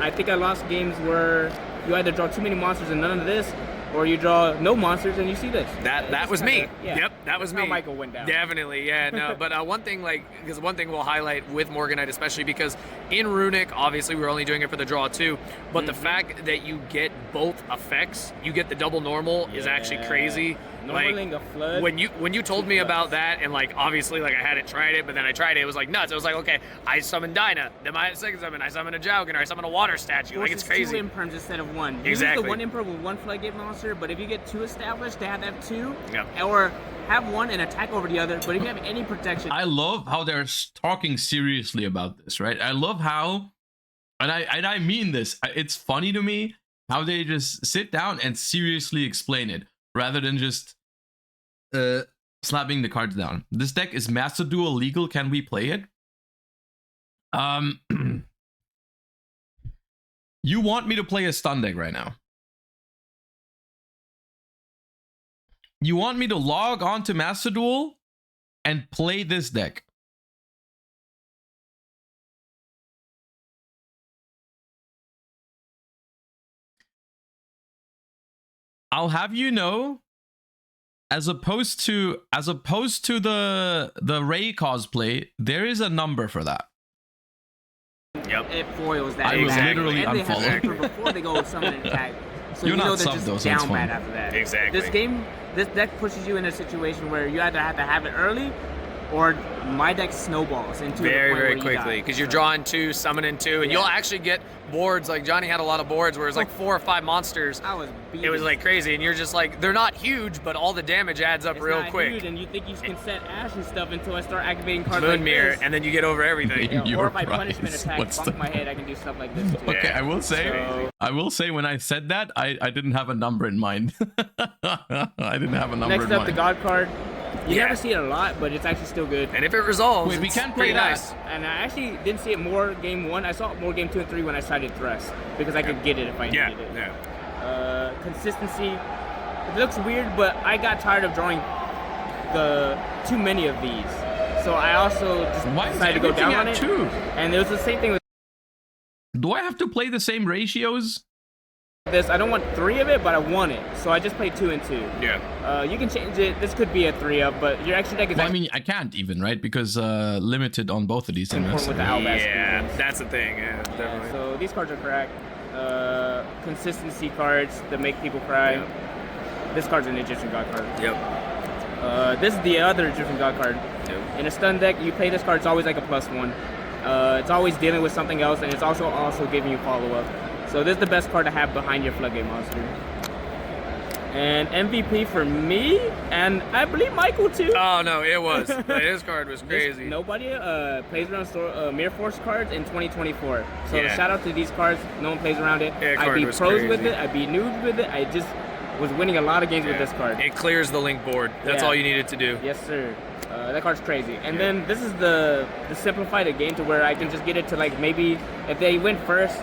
I think I lost games where you either draw too many monsters and none of this, or you draw no monsters and you see this. That was me. Yep, that was me. How Michael went down. Definitely, yeah, no. But one thing, because one thing we'll highlight with Morganite, especially because in Runic, obviously we're only doing it for the draw too, but the fact that you get both effects, you get the double normal is actually crazy. Normaling a flood. When you told me about that, and obviously I hadn't tried it, but then I tried it, it was nuts. It was okay, I summon Dinah, then my second summon, I summon a Jowgen, or I summon a water statue. It's crazy. 2 imperms instead of 1. You Exactly. use the 1 imperm with 1 floodgate monster, but if you get 2 established, they have to have 2, or have 1 and attack over the other. But if you have any protection, I love how they're talking seriously about this, right? I love how, and I mean this, it's funny to me how they just sit down and seriously explain it rather than just slapping the cards down. This deck is Master Duel legal. Can we play it? You want me to play a stun deck right now? You want me to log on to Master Duel and play this deck? I'll have you know, as opposed to the Ray cosplay, there is a number for that. Yep. It foils that. I was literally and they have unfollowed. extra before they go summon and attack. So You're you know not they're sub just though, so it's down fine. bad after that. Exactly. This game, this deck pushes you in a situation where you either have to have it early, or my deck snowballs into Very quickly, because you're drawing 2, summoning 2, and Yeah. you'll actually get boards. Like Johnny had a lot of boards where it's like 4 or 5 monsters. I was beat. It was like crazy, and you're just like, they're not huge, but all the damage adds up it's real not quick. huge, and you think you can set Ash and stuff until I start activating cards Moon like mirror, this. and then you get over everything. Yeah, Your or if I punishment prize. attack, What's bump the- my head, I can do stuff like this too. Okay, Yeah. So- I will say when I said that, I didn't have a number in mind. I didn't have a number Next in up, mind. the God card. You Yeah. never see it a lot, but it's actually still good. And if it resolves, Wait, we it's can't play pretty that. nice. And I actually didn't see it more game 1. I saw it more game 2 and 3 when I started Thrust, because I could get it if I Yeah, needed it. yeah. Consistency. It looks weird, but I got tired of drawing too many of these. So I also just Why is decided to go everything down on at it. 2? And it was the same thing with Do I have to play the same ratios? this. I don't want 3 of it, but I want it. So I just played 2 and 2. Yeah. You can change it. This could be a 3-up, but your extra deck is Well, I actually mean, I can't even, right? Because limited on both of these things. important with the Albaz. Yeah, creatures. that's the thing. Yeah, definitely. So these cards are correct. Consistency cards that make people cry. Yeah. This card's an Egyptian God card. Yep. This is the other Egyptian God card. Yep. In a stun deck, you play this card, it's always like a +1. It's always dealing with something else, and it's also giving you follow-up. So this is the best card to have behind your Floodgate monster. And MVP for me, and I believe Michael too. Oh no, it was. His card was crazy. Nobody plays around Mirror Force cards in 2024. So Yeah. shout out to these cards. No one plays around it. Yeah, I card beat was pros with crazy. it. I beat noobs with it. I just was winning a lot of games with this card. It clears the link board. That's Yeah. all you needed to do. Yes, sir. That card's crazy. And then this is the simplified game to where I can just get it to like maybe if they win first,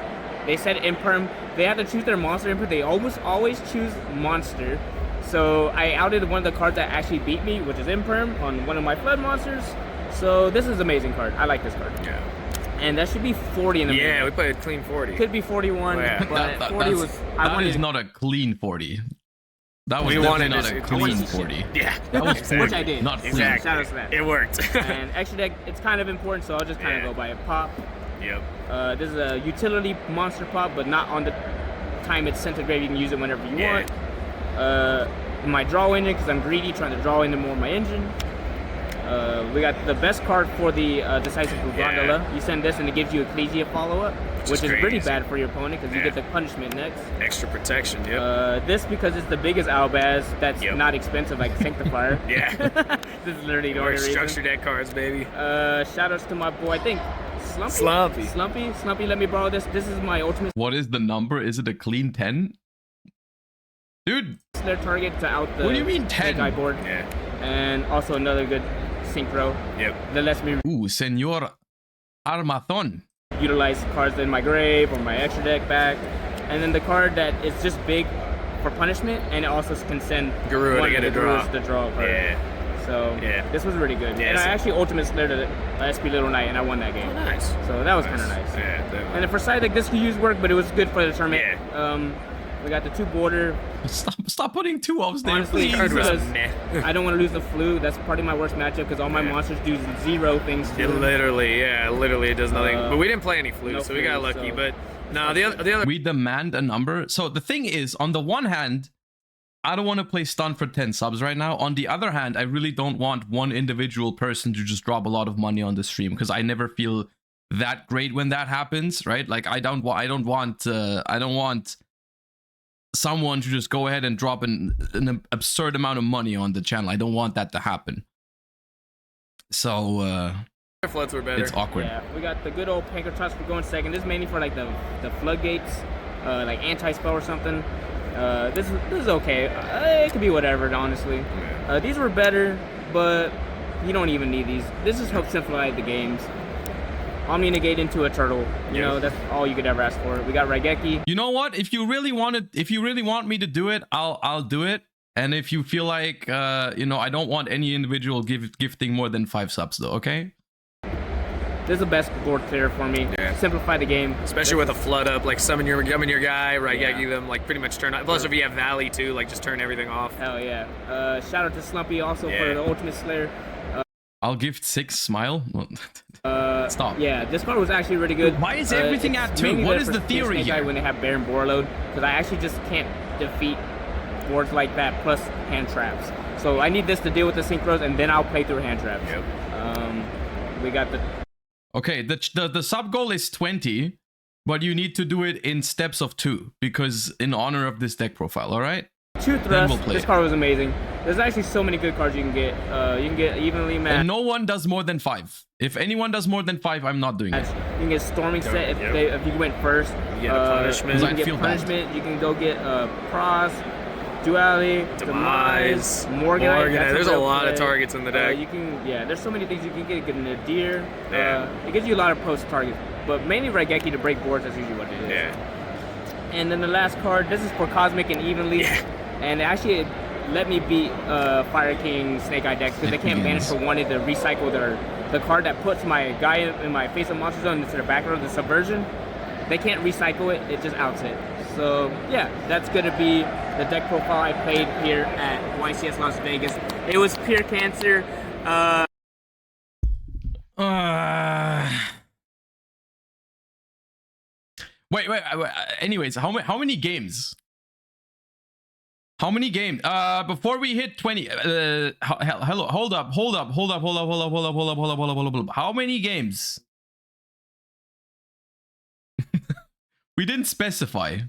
they set imperm. They have to choose their monster input. They almost always choose monster. So I outed one of the cards that actually beat me, which is imperm on one of my flood monsters. So this is an amazing card. I like this card. Yeah. And that should be 40 in the Yeah, main. we played clean 40. Could be 41, Oh, yeah. but 40 was. I that wanted is not a clean 40. That was We definitely wanted not this- a I clean wanted this 40. Yeah. That was Exactly. 40, Which I did. not clean. Exactly. Shout out to that. It worked. And extra deck, it's kind of important, so I'll just kind of Yeah. go by it. Pop. Yep. This is a utility monster pop, but not on the time it's centigrade. You can use it whenever you Yeah. want. My draw engine, because I'm greedy, trying to draw into more of my engine. We got the best card for the Decisive Gondola. Yeah. You send this and it gives you Ecclesia follow-up, which is pretty crazy. bad for your opponent because you Yeah. get the punishment next. Extra protection. Yep. This, because it's the biggest Albaz, that's Yep. not expensive like Sanctifier. Yeah. This is literally the More only reason. structure deck cards, baby. Shout outs to my boy, I think Slumpy, let me borrow this. This is my ultimate What is the number? Is it a clean 10? Dude, snare target to out the what do you mean 10? guy board. Yeah. And also another good synchro Yep. that lets me Ooh, Senor Armathon. utilize cards in my grave or my extra deck back. And then the card that is just big for punishment, and it also can send Garua to one get of a the draw. Garuas to draw a card. Yeah. So Yeah. this was really good. Yeah, and I so- actually ultimate snared the SP Little Knight, and I won that game. Oh, nice. So that was kind of nice. Yeah, definitely. And then for side deck, this could use work, but it was good for the tournament. Yeah. We got the 2 border. Stop putting 2 offs there, Honestly, please. Card was because meh. I don't want to lose the flu. That's probably my worst matchup because all my Yeah. monsters do 0 things to It them. literally, it does nothing. Uh, but we didn't play any flu, no so we got flu, lucky. so- But no, the other. We demand a number. So the thing is, on the one hand, I don't want to play stun for 10 subs right now. On the other hand, I really don't want one individual person to just drop a lot of money on the stream because I never feel that great when that happens, right? Like I don't want someone to just go ahead and drop an absurd amount of money on the channel. I don't want that to happen. So Floods were better. it's awkward. Yeah, we got the good old Pancratops for going second. This is mainly for like the floodgates, like anti-spell or something. This is okay. It could be whatever, honestly. These were better, but you don't even need these. This is help simplify the games. Omni negate into a turtle. You know, that's all you could ever ask for. We got Raigeki. You know what? If you really want me to do it, I'll do it. And if you feel like I don't want any individual gifting more than 5 subs though, okay? this is the best board clear for me. Yeah. Simplify the game. Especially with a flood up, like summon your guy, right? Yeah. You them like pretty much turn on. Plus, if you have Valley too, like just turn everything off. Hell yeah. Shout out to Slumpy also Yeah. for the Ultimate Slayer. I'll give 6 smile. Stop. Yeah, this card was actually really good. Why is everything it's at 2? mainly What good is for the theory Snake Eye here? when they have Baron Warlord, because I actually just can't defeat boards like that plus hand traps. So I need this to deal with the synchros, and then I'll play through hand traps. Yep. We got the Okay, the sub goal is 20, but you need to do it in steps of 2 because in honor of this deck profile. All right. 2 Then thrusts. we'll play This it. card was amazing. There's actually so many good cards you can get. You can get evenly matched. And no one does more than 5. If anyone does more than 5, I'm not doing it. You can get Storming Set if, Yep. if you went first. You get a punishment. You I can get feel bad. punishment. You can go get Pros, Duality, Demise, Morganite. That's There's a real lot of play. targets in the deck. You can, yeah, there's so many things you can get. Get Nadir. Yeah. It gives you a lot of post targets, but mainly Raigeki to break boards. That's usually what it is. Yeah. And then the last card, this is for Cosmic and Evenly. Yeah. And actually, it let me beat Fire King Snake Eye decks because they can't manage for wanting to recycle the card that puts my guy in my face of monster zone into the back row, the Subversion. They can't recycle it, it just outs it. So yeah, that's gonna be the deck profile I played here at YCS Las Vegas. It was pure cancer. Wait. Anyways, how many games? How many games? Before we hit 20. Hello. Hold up. How many games? We didn't specify.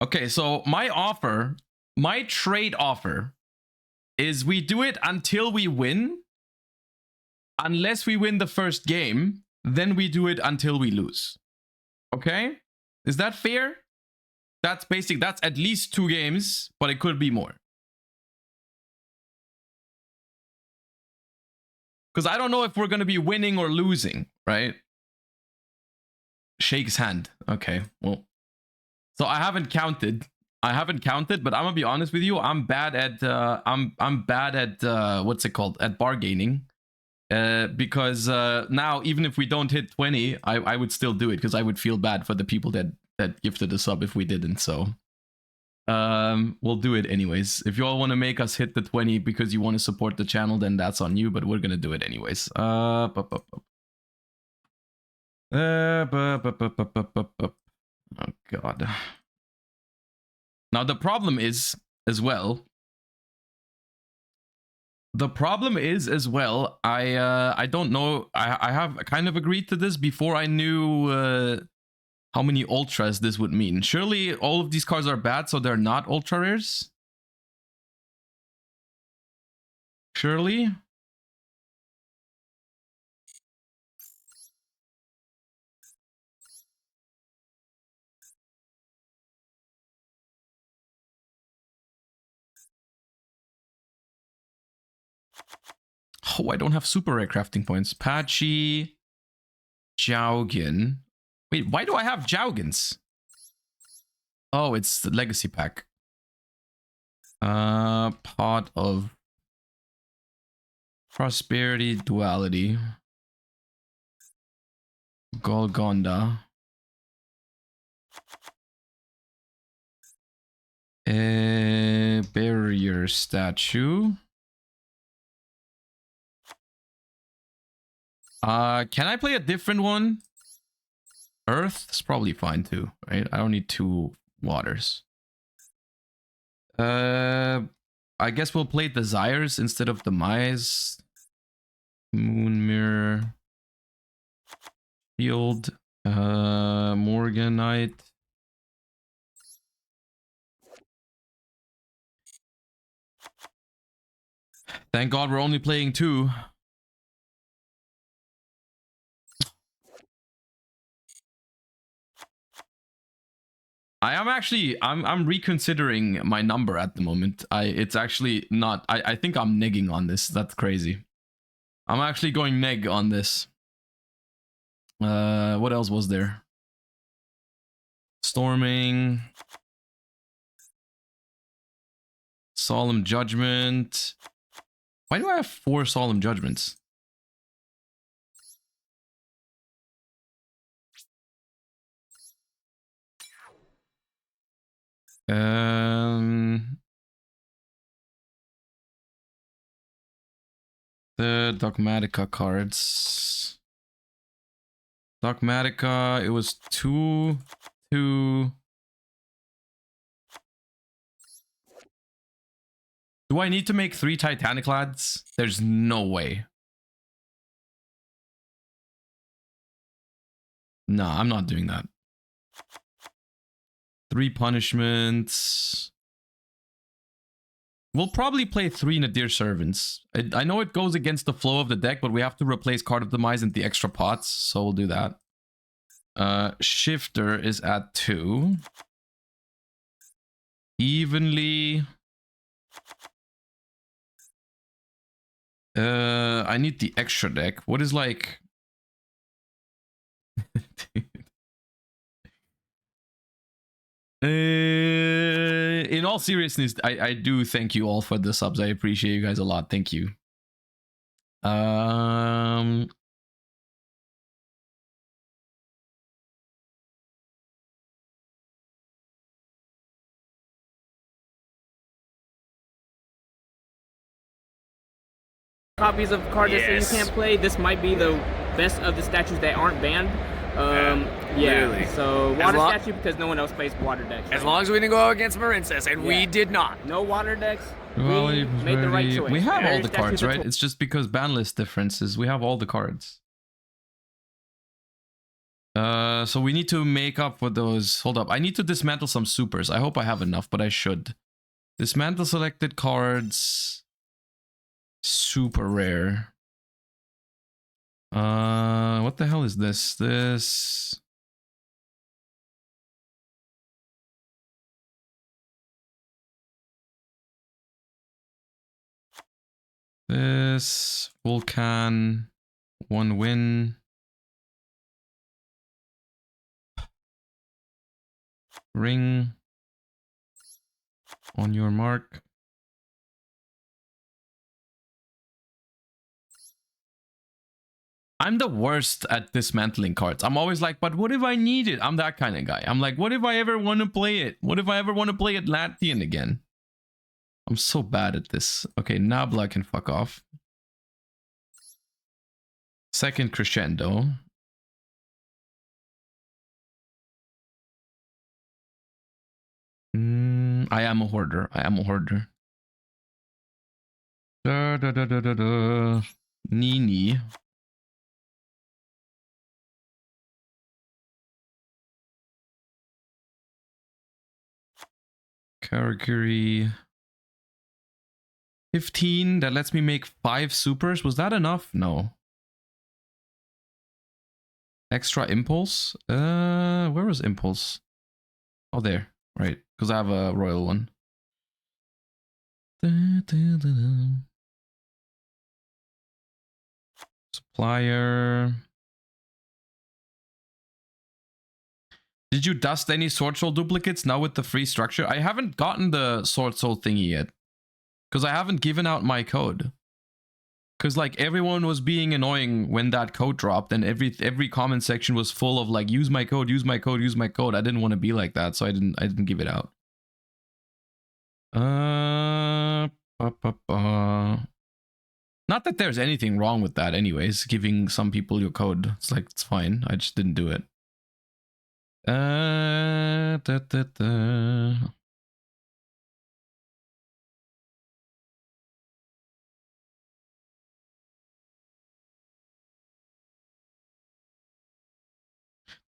Okay, so my trade offer is we do it until we win. Unless we win the first game, then we do it until we lose. Okay? Is that fair? That's basic. That's at least 2 games, but it could be more. Because I don't know if we're going to be winning or losing, right? Shakes hand. Okay, well. So I haven't counted, but I'm gonna be honest with you. I'm bad at I'm bad at what's it called? At bargaining. Because now even if we don't hit 20, I would still do it because I would feel bad for the people that gifted a sub if we didn't. So we'll do it anyways. If you all want to make us hit the 20 because you want to support the channel, then that's on you, but we're gonna do it anyways. Oh god. Now the problem is as well, I don't know, I have kind of agreed to this before I knew how many ultras this would mean. Surely all of these cards are bad, so they're not ultra rares? Surely? Oh, I don't have super rare crafting points. Patchy, Jaugen. Wait, why do I have Jaugens? Oh, it's the legacy pack. Pot of Prosperity, Duality. Golgonda. Barrier Statue. Can I play a different one? Earth is probably fine too, right? I don't need 2 waters. I guess we'll play Desires instead of Demise. Moon Mirror. Field. Morganite. Thank God we're only playing 2. I'm reconsidering my number at the moment. It's actually not, I think I'm negging on this. That's crazy. I'm actually going neg on this. What else was there? Storming. Solemn Judgment. Why do I have 4 Solemn Judgments? The Dogmatica cards. Dogmatica, it was 2, 2. Do I need to make 3 Titanic lads? There's no way. Nah, I'm not doing that. 3 punishments. We'll probably play 3 Nadir Servants. I know it goes against the flow of the deck, but we have to replace Card of Demise and the extra pots, so we'll do that. Shifter is at 2. Evenly. I need the extra deck. What is like... in all seriousness, I do thank you all for the subs. I appreciate you guys a lot. Thank you. Copies of cards that say you can't play. This might be the best of the statues that aren't banned. Yeah. Really? So water statue because no one else plays water decks. As long as we didn't go against Marincess, and we did not. No water decks. Well, we made the right choice. We have all Every the statue's cards, a right? It's just because ban list differences. We have all the cards. So we need to make up for those. Hold up. I need to dismantle some supers. I hope I have enough, but I should. Dismantle selected cards. Super rare. What the hell is this? This Vulcan, 1 win. Ring on your mark. I'm the worst at dismantling cards. I'm always like, but what if I need it? I'm that kind of guy. I'm like, what if I ever want to play it? What if I ever want to play Atlantean again? I'm so bad at this. Okay, Nabla can fuck off. Second Crescendo. I am a hoarder. I am a hoarder. Nini. Karakuri. 15. That lets me make 5 supers. Was that enough? No. Extra impulse. Where was impulse? Oh, there. Right. Because I have a royal one. Supplier. Did you dust any Sword Soul duplicates now with the free structure? I haven't gotten the Sword Soul thingy yet. Because I haven't given out my code. Because like everyone was being annoying when that code dropped, and every comment section was full of like, use my code, use my code, use my code. I didn't want to be like that, so I didn't give it out. Not that there's anything wrong with that anyways, giving some people your code. It's like, it's fine. I just didn't do it.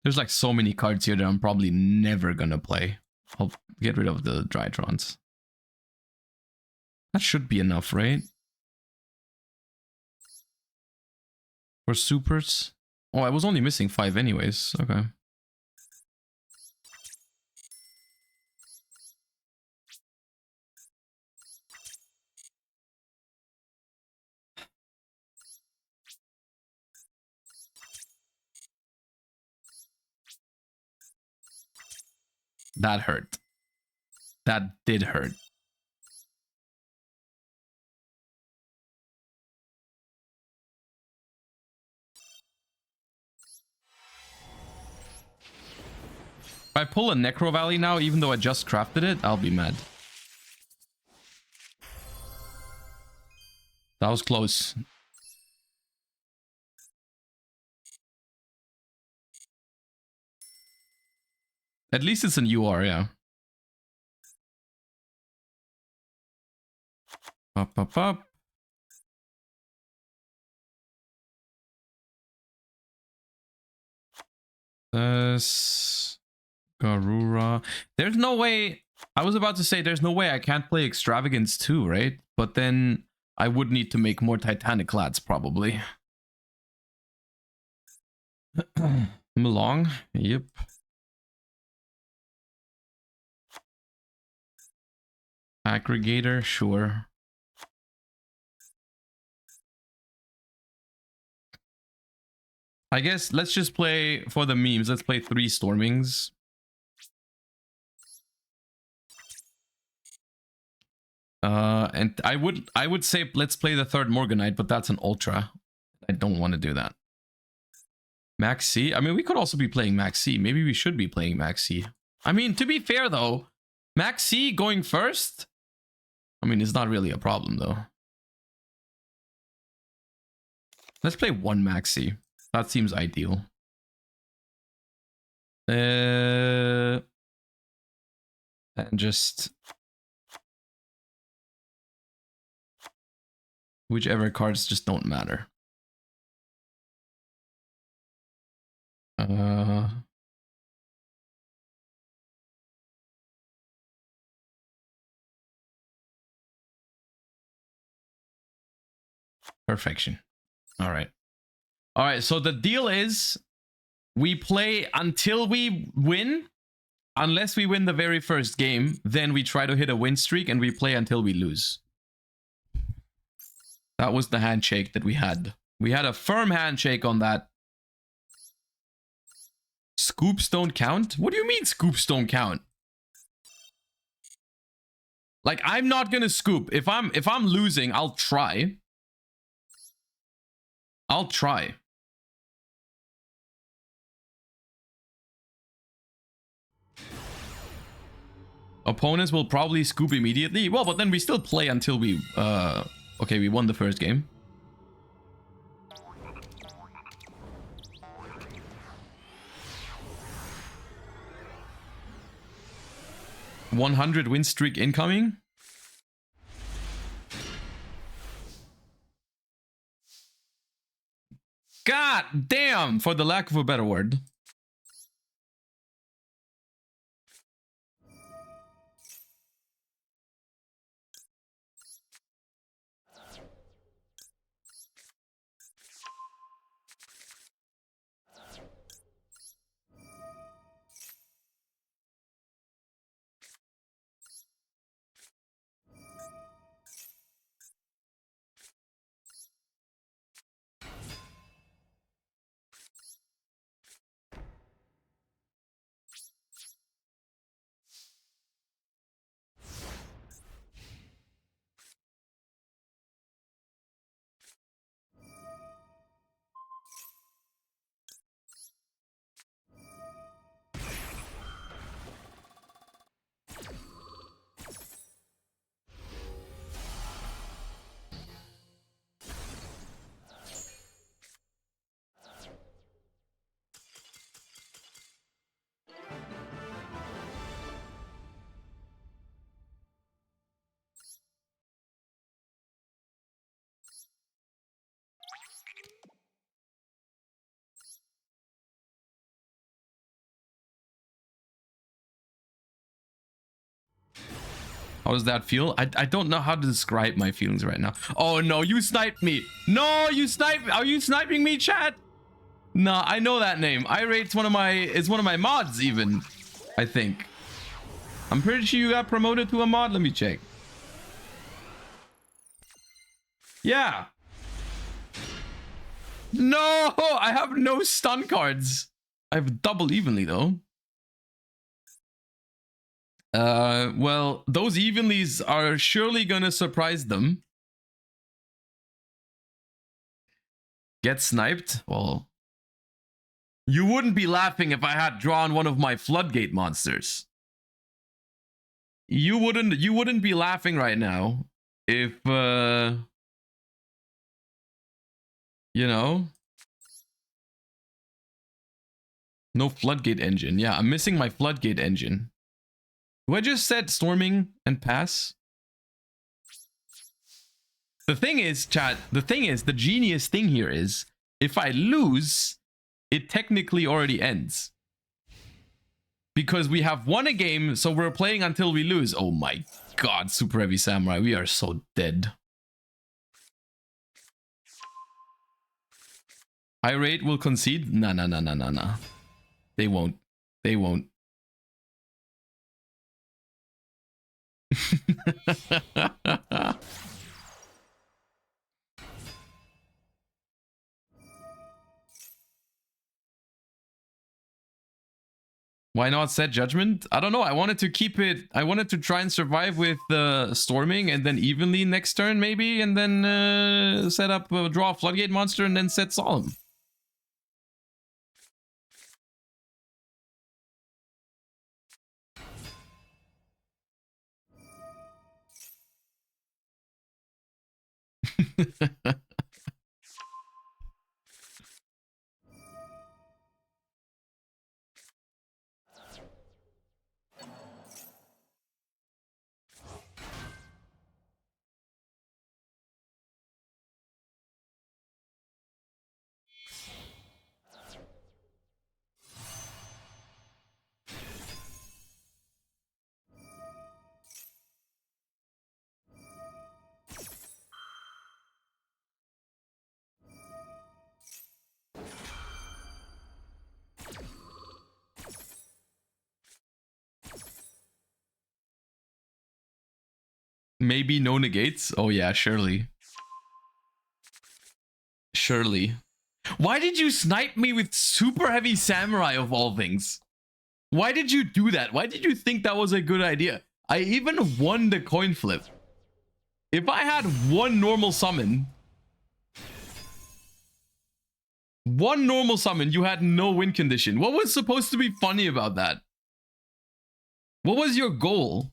There's like so many cards here that I'm probably never gonna play. I'll get rid of the Drytrons. That should be enough, right? For supers? Oh, I was only missing 5 anyways. Okay. That hurt. That did hurt. If I pull a Necro Valley now, even though I just crafted it, I'll be mad. That was close. At least it's an UR, yeah. Up, up, up. This Garura. There's no way. I was about to say there's no way I can't play Extravagance too, right? But then I would need to make more Titanic lads probably. I'm along. Yep. Aggregator, sure. I guess let's just play for the memes. Let's play 3 Stormings. And I would say let's play the 3rd Morganite, but that's an Ultra. I don't want to do that. Max C. I mean, we could also be playing Max C. Maybe we should be playing Max C. I mean, to be fair though, Max C going first, I mean, it's not really a problem though. Let's play 1 Max C. That seems ideal. And just whichever cards just don't matter. Perfection. All right. All right, so the deal is we play until we win. Unless we win the very first game, then we try to hit a win streak and we play until we lose. That was the handshake that we had. We had a firm handshake on that. Scoops don't count? What do you mean scoops don't count? Like, I'm not gonna scoop. If I'm losing, I'll try. I'll try. Opponents will probably scoop immediately. Well, but then we still play until we... Okay, we won the first game. $100 win streak incoming. God damn, for the lack of a better word. How does that feel? I don't know how to describe my feelings right now. Oh no, you sniped me. No, you sniped. Are you sniping me, chat? No, I know that name. Irate's one of my mods even, I think. I'm pretty sure you got promoted to a mod. Let me check. Yeah. No, I have no stun cards. I have double evenly though. Well, those evenlies are surely gonna surprise them. Get sniped? Well, You wouldn't be laughing if I had drawn one of my floodgate monsters. You wouldn't be laughing right now if you know, no floodgate engine. Yeah, I'm missing my floodgate engine. Do I just set storming and pass? The thing is, chat, the genius thing here is, if I lose, it technically already ends. Because we have won a game, so we're playing until we lose. Oh my god, Super Heavy Samurai, we are so dead. High rate will concede? Nah. They won't. They won't. Why not set judgment? I don't know. I wanted to keep it. I wanted to try and survive with storming and then evenly next turn maybe, and then set up draw a floodgate monster and then set solemn. Maybe no negates. Oh yeah, surely. Surely. Why did you snipe me with Super Heavy Samurai of all things? Why did you do that? Why did you think that was a good idea? I even won the coin flip. If I had one normal summon, you had no win condition. What was supposed to be funny about that? What was your goal?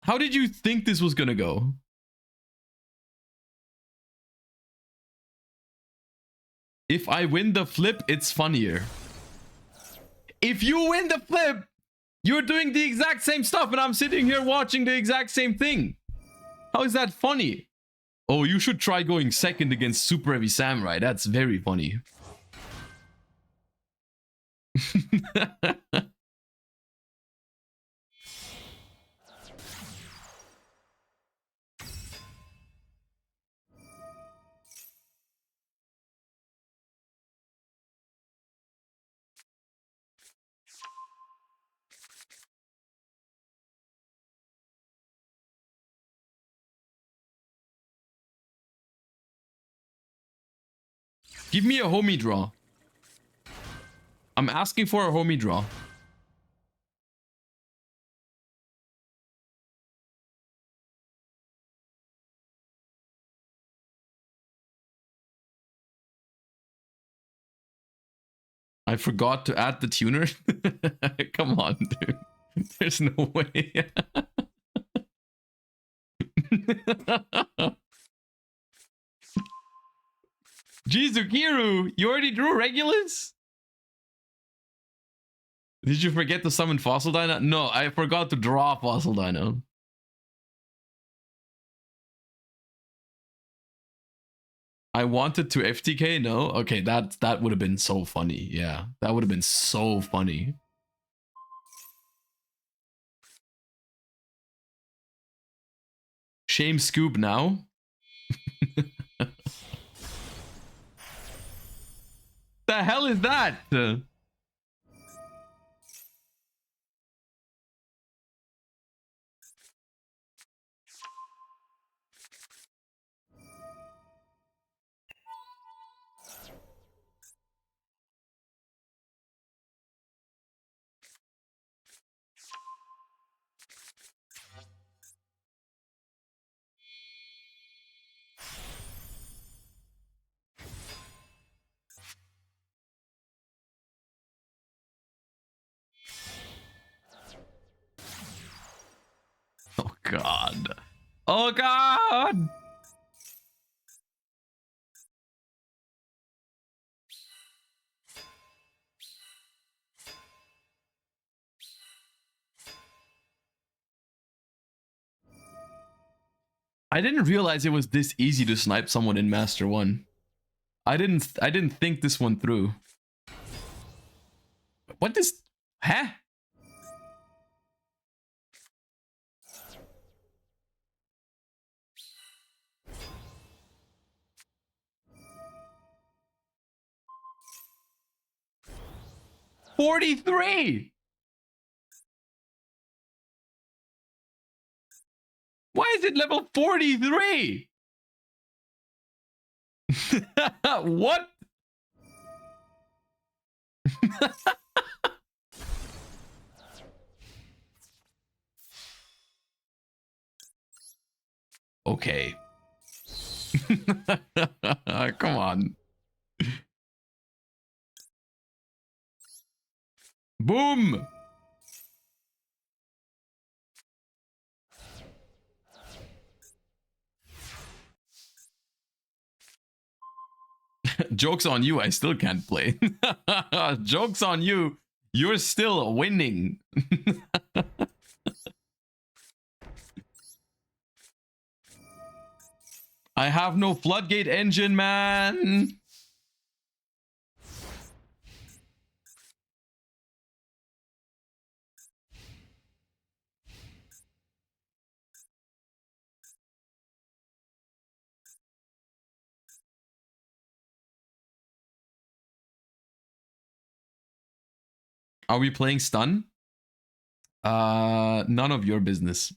How did you think this was gonna go? If I win the flip, it's funnier. If you win the flip, you're doing the exact same stuff and I'm sitting here watching the exact same thing. How is that funny? Oh, you should try going second against Super Heavy Samurai. That's very funny. Give me a homie draw. I'm asking for a homie draw. I forgot to add the tuner. Come on, dude. There's no way. Jizukiru, you already drew Regulus? Did you forget to summon Fossil Dino? No, I forgot to draw Fossil Dino. I wanted to FTK? No? Okay, that would have been so funny. Yeah, that would have been so funny. Shame Scoop now? The hell is that? God. Oh God. I didn't realize it was this easy to snipe someone in Master 1. I didn't think this one through. What is... Huh? $43! Why is it level 43? What? Okay. Come on. Boom! Joke's on you, I still can't play. Joke's on you, you're still winning. I have no floodgate engine, man. Are we playing stun? None of your business.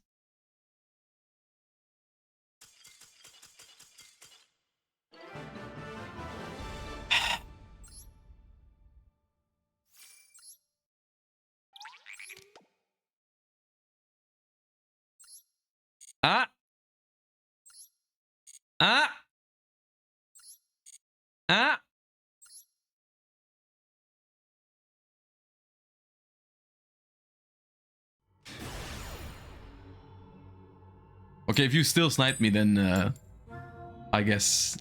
Ah. Ah. Ah. Okay, if you still snipe me, then I guess.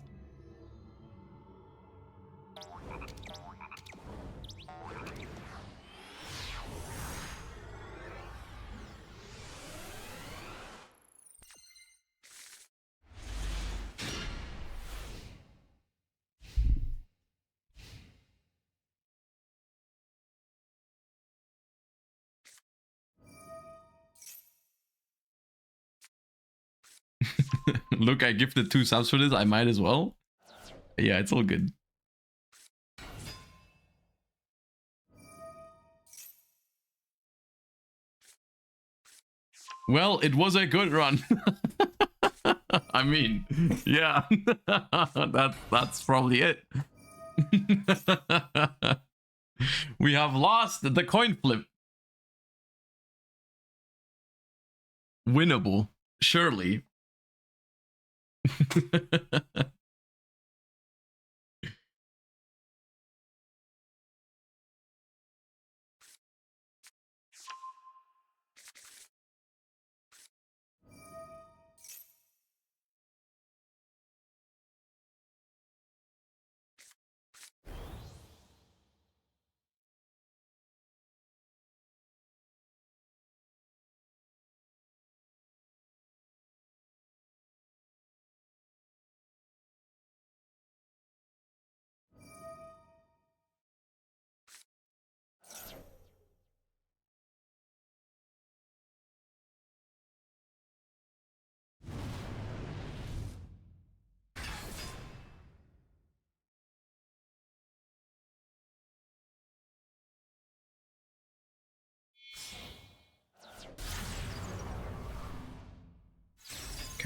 Look, I gifted 2 subs for this. I might as well. Yeah, it's all good. Well, it was a good run. I mean, yeah, that's probably it. We have lost the coin flip. Winnable, surely.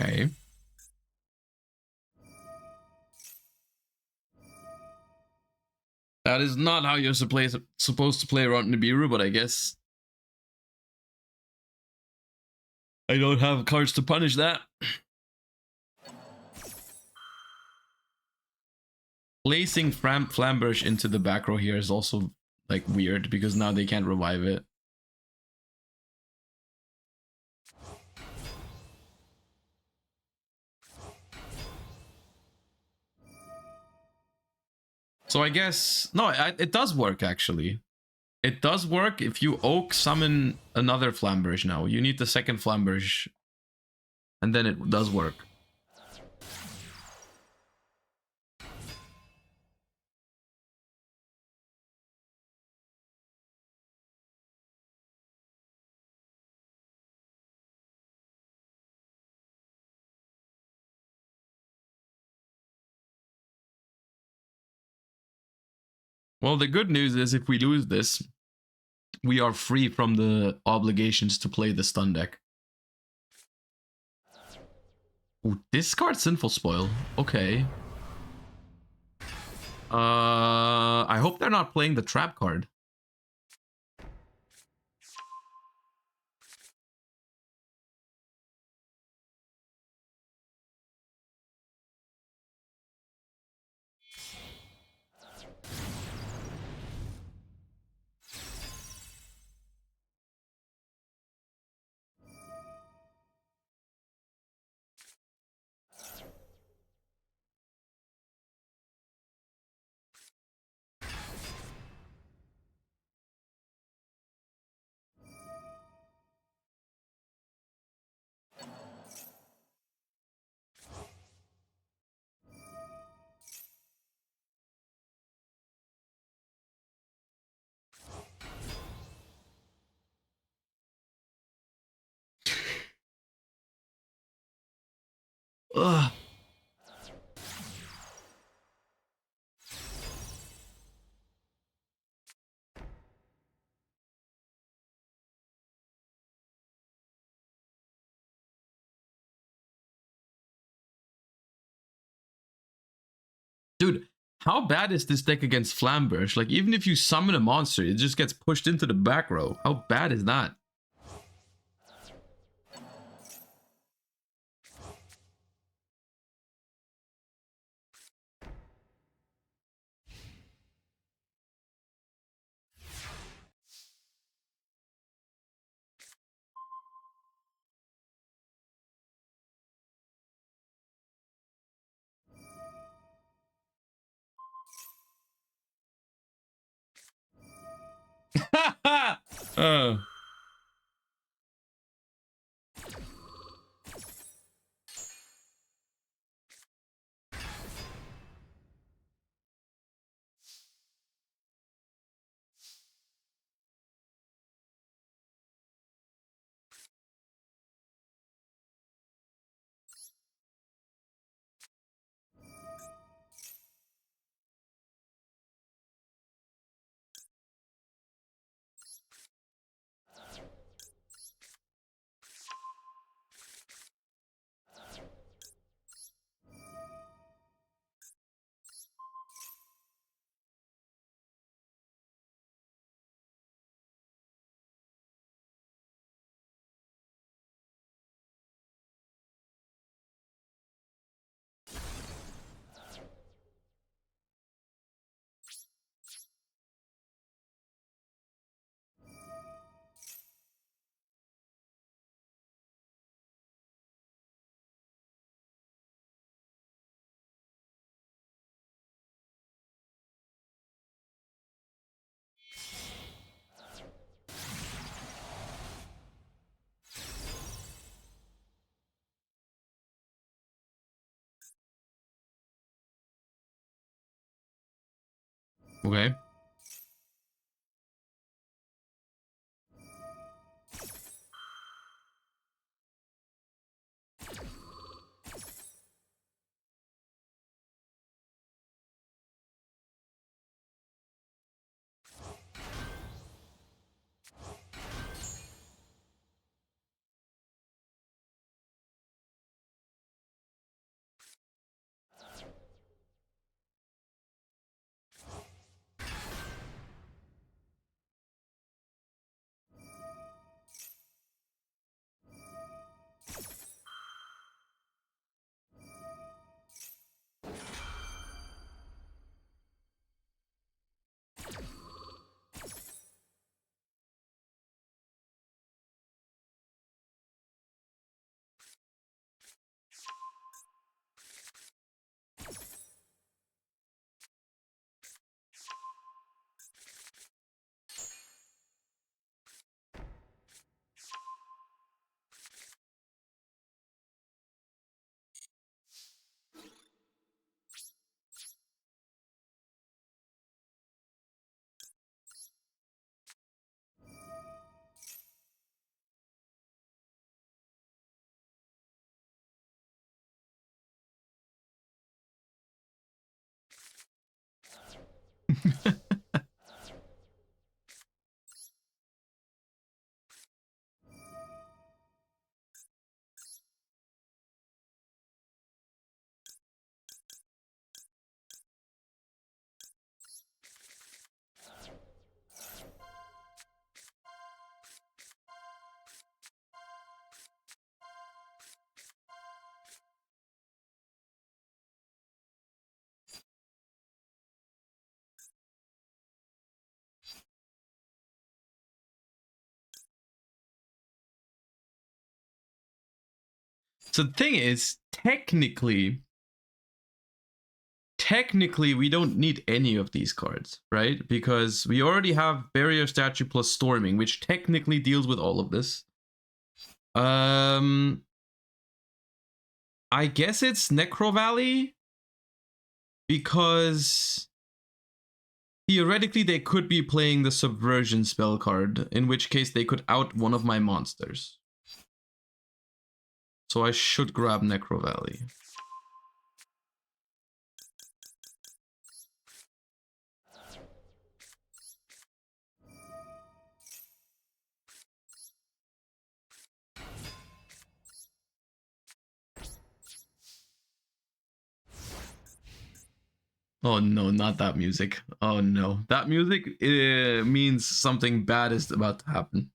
Okay. That is not how you're supposed to play around Nibiru, but I guess I don't have cards to punish that. Placing Flamberge into the back row here is also like weird because now they can't revive it. So I guess no, it does work actually. It does work if you oak summon another Flamberge now. You need the second Flamberge, and then it does work. Well, the good news is if we lose this, we are free from the obligations to play the stun deck. Ooh, discard Sinful Spoil. Okay. I hope they're not playing the trap card. Ugh. Dude, how bad is this deck against Flamberge? Like, even if you summon a monster, it just gets pushed into the back row. How bad is that? uh. Okay. So the thing is, technically we don't need any of these cards, right? Because we already have Barrier Statue plus Storming, which technically deals with all of this. I guess it's Necro Valley, because theoretically they could be playing the Subversion spell card, in which case they could out one of my monsters. So I should grab Necro Valley. Oh no, not that music. Oh no. That music means something bad is about to happen.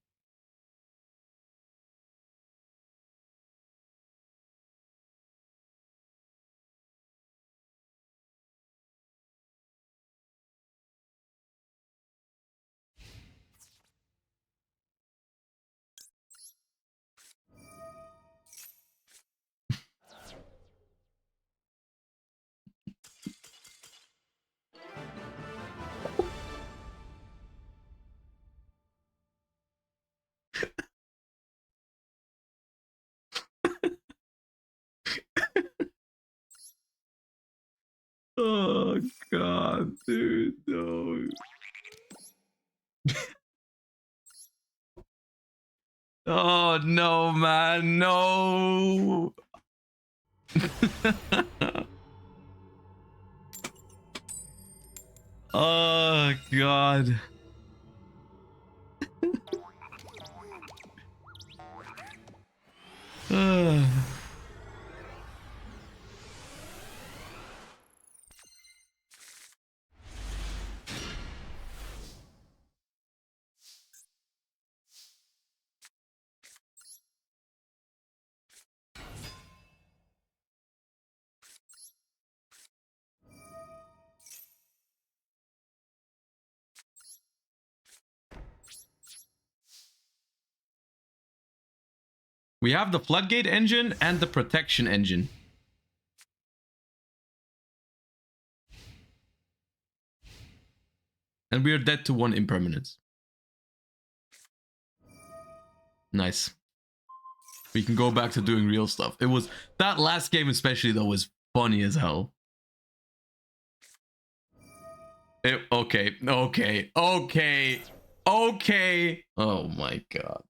Oh god, dude, no. Oh no, man, no. Oh god. We have the Floodgate engine and the Protection engine. And we are dead to 1 impermanence. Nice. We can go back to doing real stuff. It was... That last game especially, though, was funny as hell. Okay. Oh my god.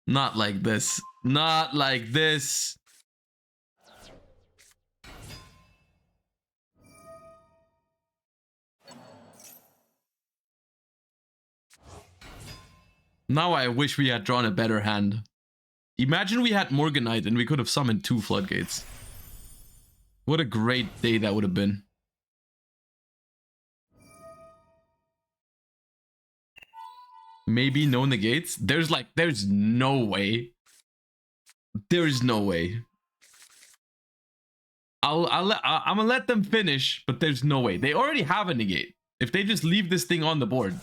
Not like this. Not like this. Now I wish we had drawn a better hand. Imagine we had Morganite and we could have summoned 2 Floodgates. What a great day that would have been. Maybe no negates? There's no way. There is no way. I'm gonna let them finish, but there's no way. They already have a negate. If they just leave this thing on the board.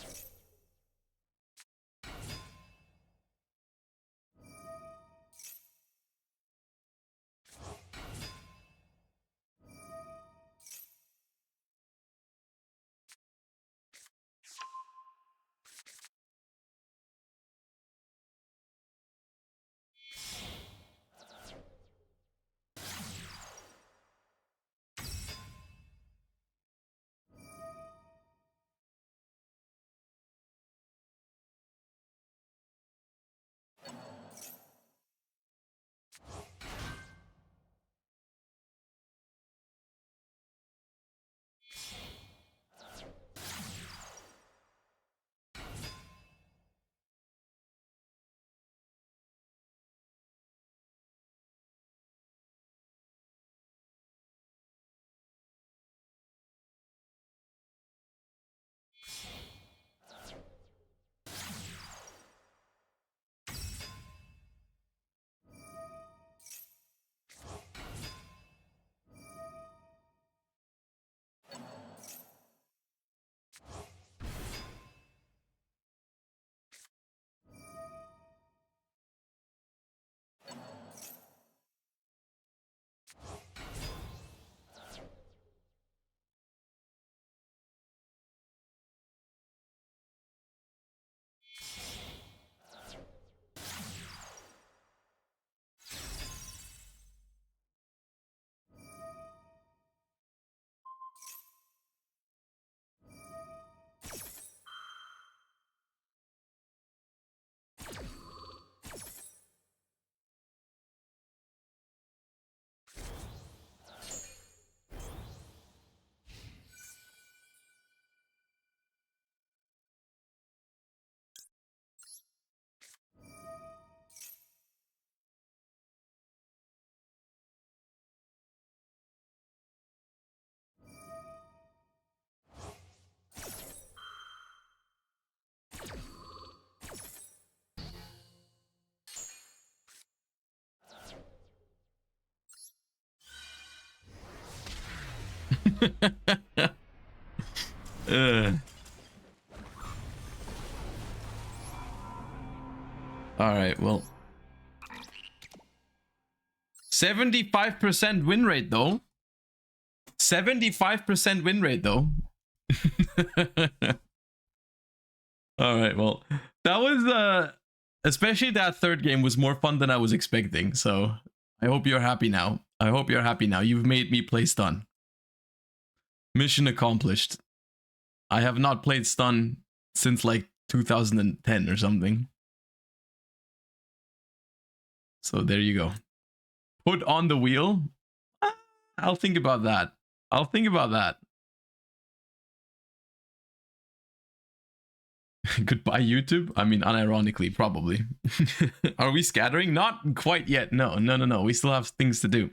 All right, well. 75% win rate though. 75% win rate though. All right, well, that was especially that third game was more fun than I was expecting. So I hope you're happy now. I hope you're happy now. You've made me play stun. Mission accomplished. I have not played stun since like 2010 or something. So there you go. Put on the wheel? I'll think about that. I'll think about that. Goodbye, YouTube? I mean, unironically, probably. Are we scattering? Not quite yet. No. We still have things to do.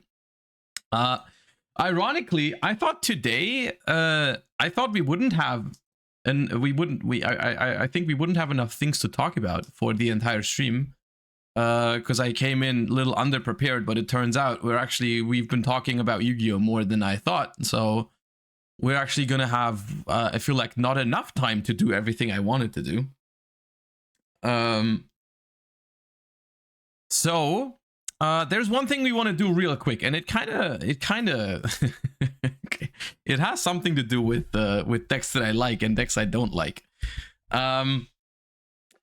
Ironically, I thought today, I thought we wouldn't have, and I think we wouldn't have enough things to talk about for the entire stream. Because I came in a little underprepared, but it turns out we've been talking about Yu-Gi-Oh more than I thought. So we're actually gonna have, I feel like, not enough time to do everything I wanted to do. So there's one thing we want to do real quick, and it kind of it has something to do with decks that I like and decks I don't like.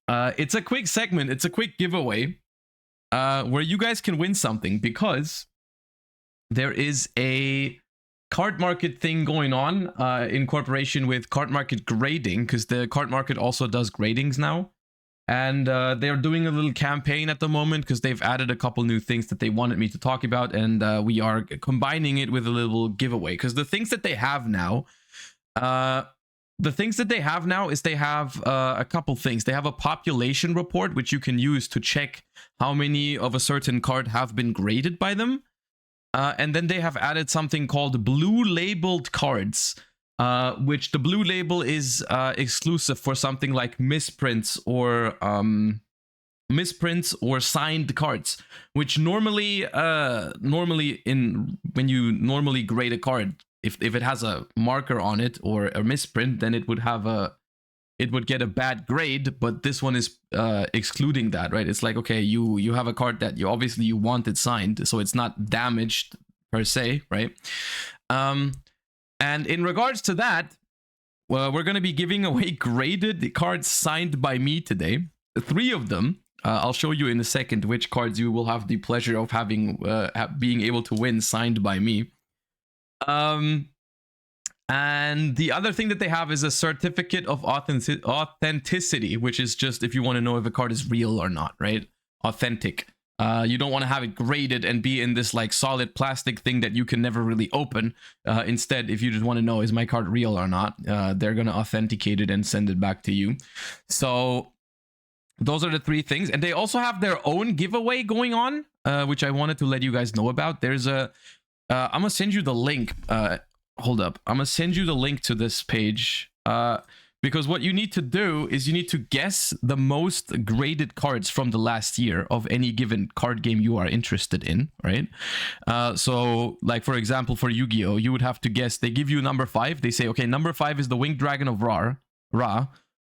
It's a quick segment. It's a quick giveaway where you guys can win something, because there is a card market thing going on in cooperation with card market grading, because the card market also does gradings now. And they're doing a little campaign at the moment because they've added a couple new things that they wanted me to talk about. And we are combining it with a little giveaway, because the things that they have now... is they have a couple things. They have a population report, which you can use to check how many of a certain card have been graded by them. And then they have added something called blue labeled cards, which the blue label is exclusive for something like misprints or signed cards, which normally when you normally grade a card, if it has a marker on it or a misprint, then it would get a bad grade. But this one is excluding that, right? It's like, okay, you have a card that you obviously want it signed, so it's not damaged per se, right? And in regards to that, well, we're going to be giving away graded cards signed by me today. 3 of them. I'll show you in a second which cards you will have the pleasure of having being able to win signed by me. And the other thing that they have is a certificate of authenticity, which is just if you want to know if a card is real or not, right? Authentic. You don't want to have it graded and be in this like solid plastic thing that you can never really open. Instead, if you just want to know, is my card real or not, they're going to authenticate it and send it back to you. So those are the 3 things. And they also have their own giveaway going on, which I wanted to let you guys know about. There's a... I'm gonna send you the link. Hold up. I'm gonna send you the link to this page. Because what you need to do is you need to guess the most graded cards from the last year of any given card game you are interested in, right? So, like, for example, for Yu-Gi-Oh, you would have to guess. They give you number 5. They say, okay, number 5 is the Winged Dragon of Ra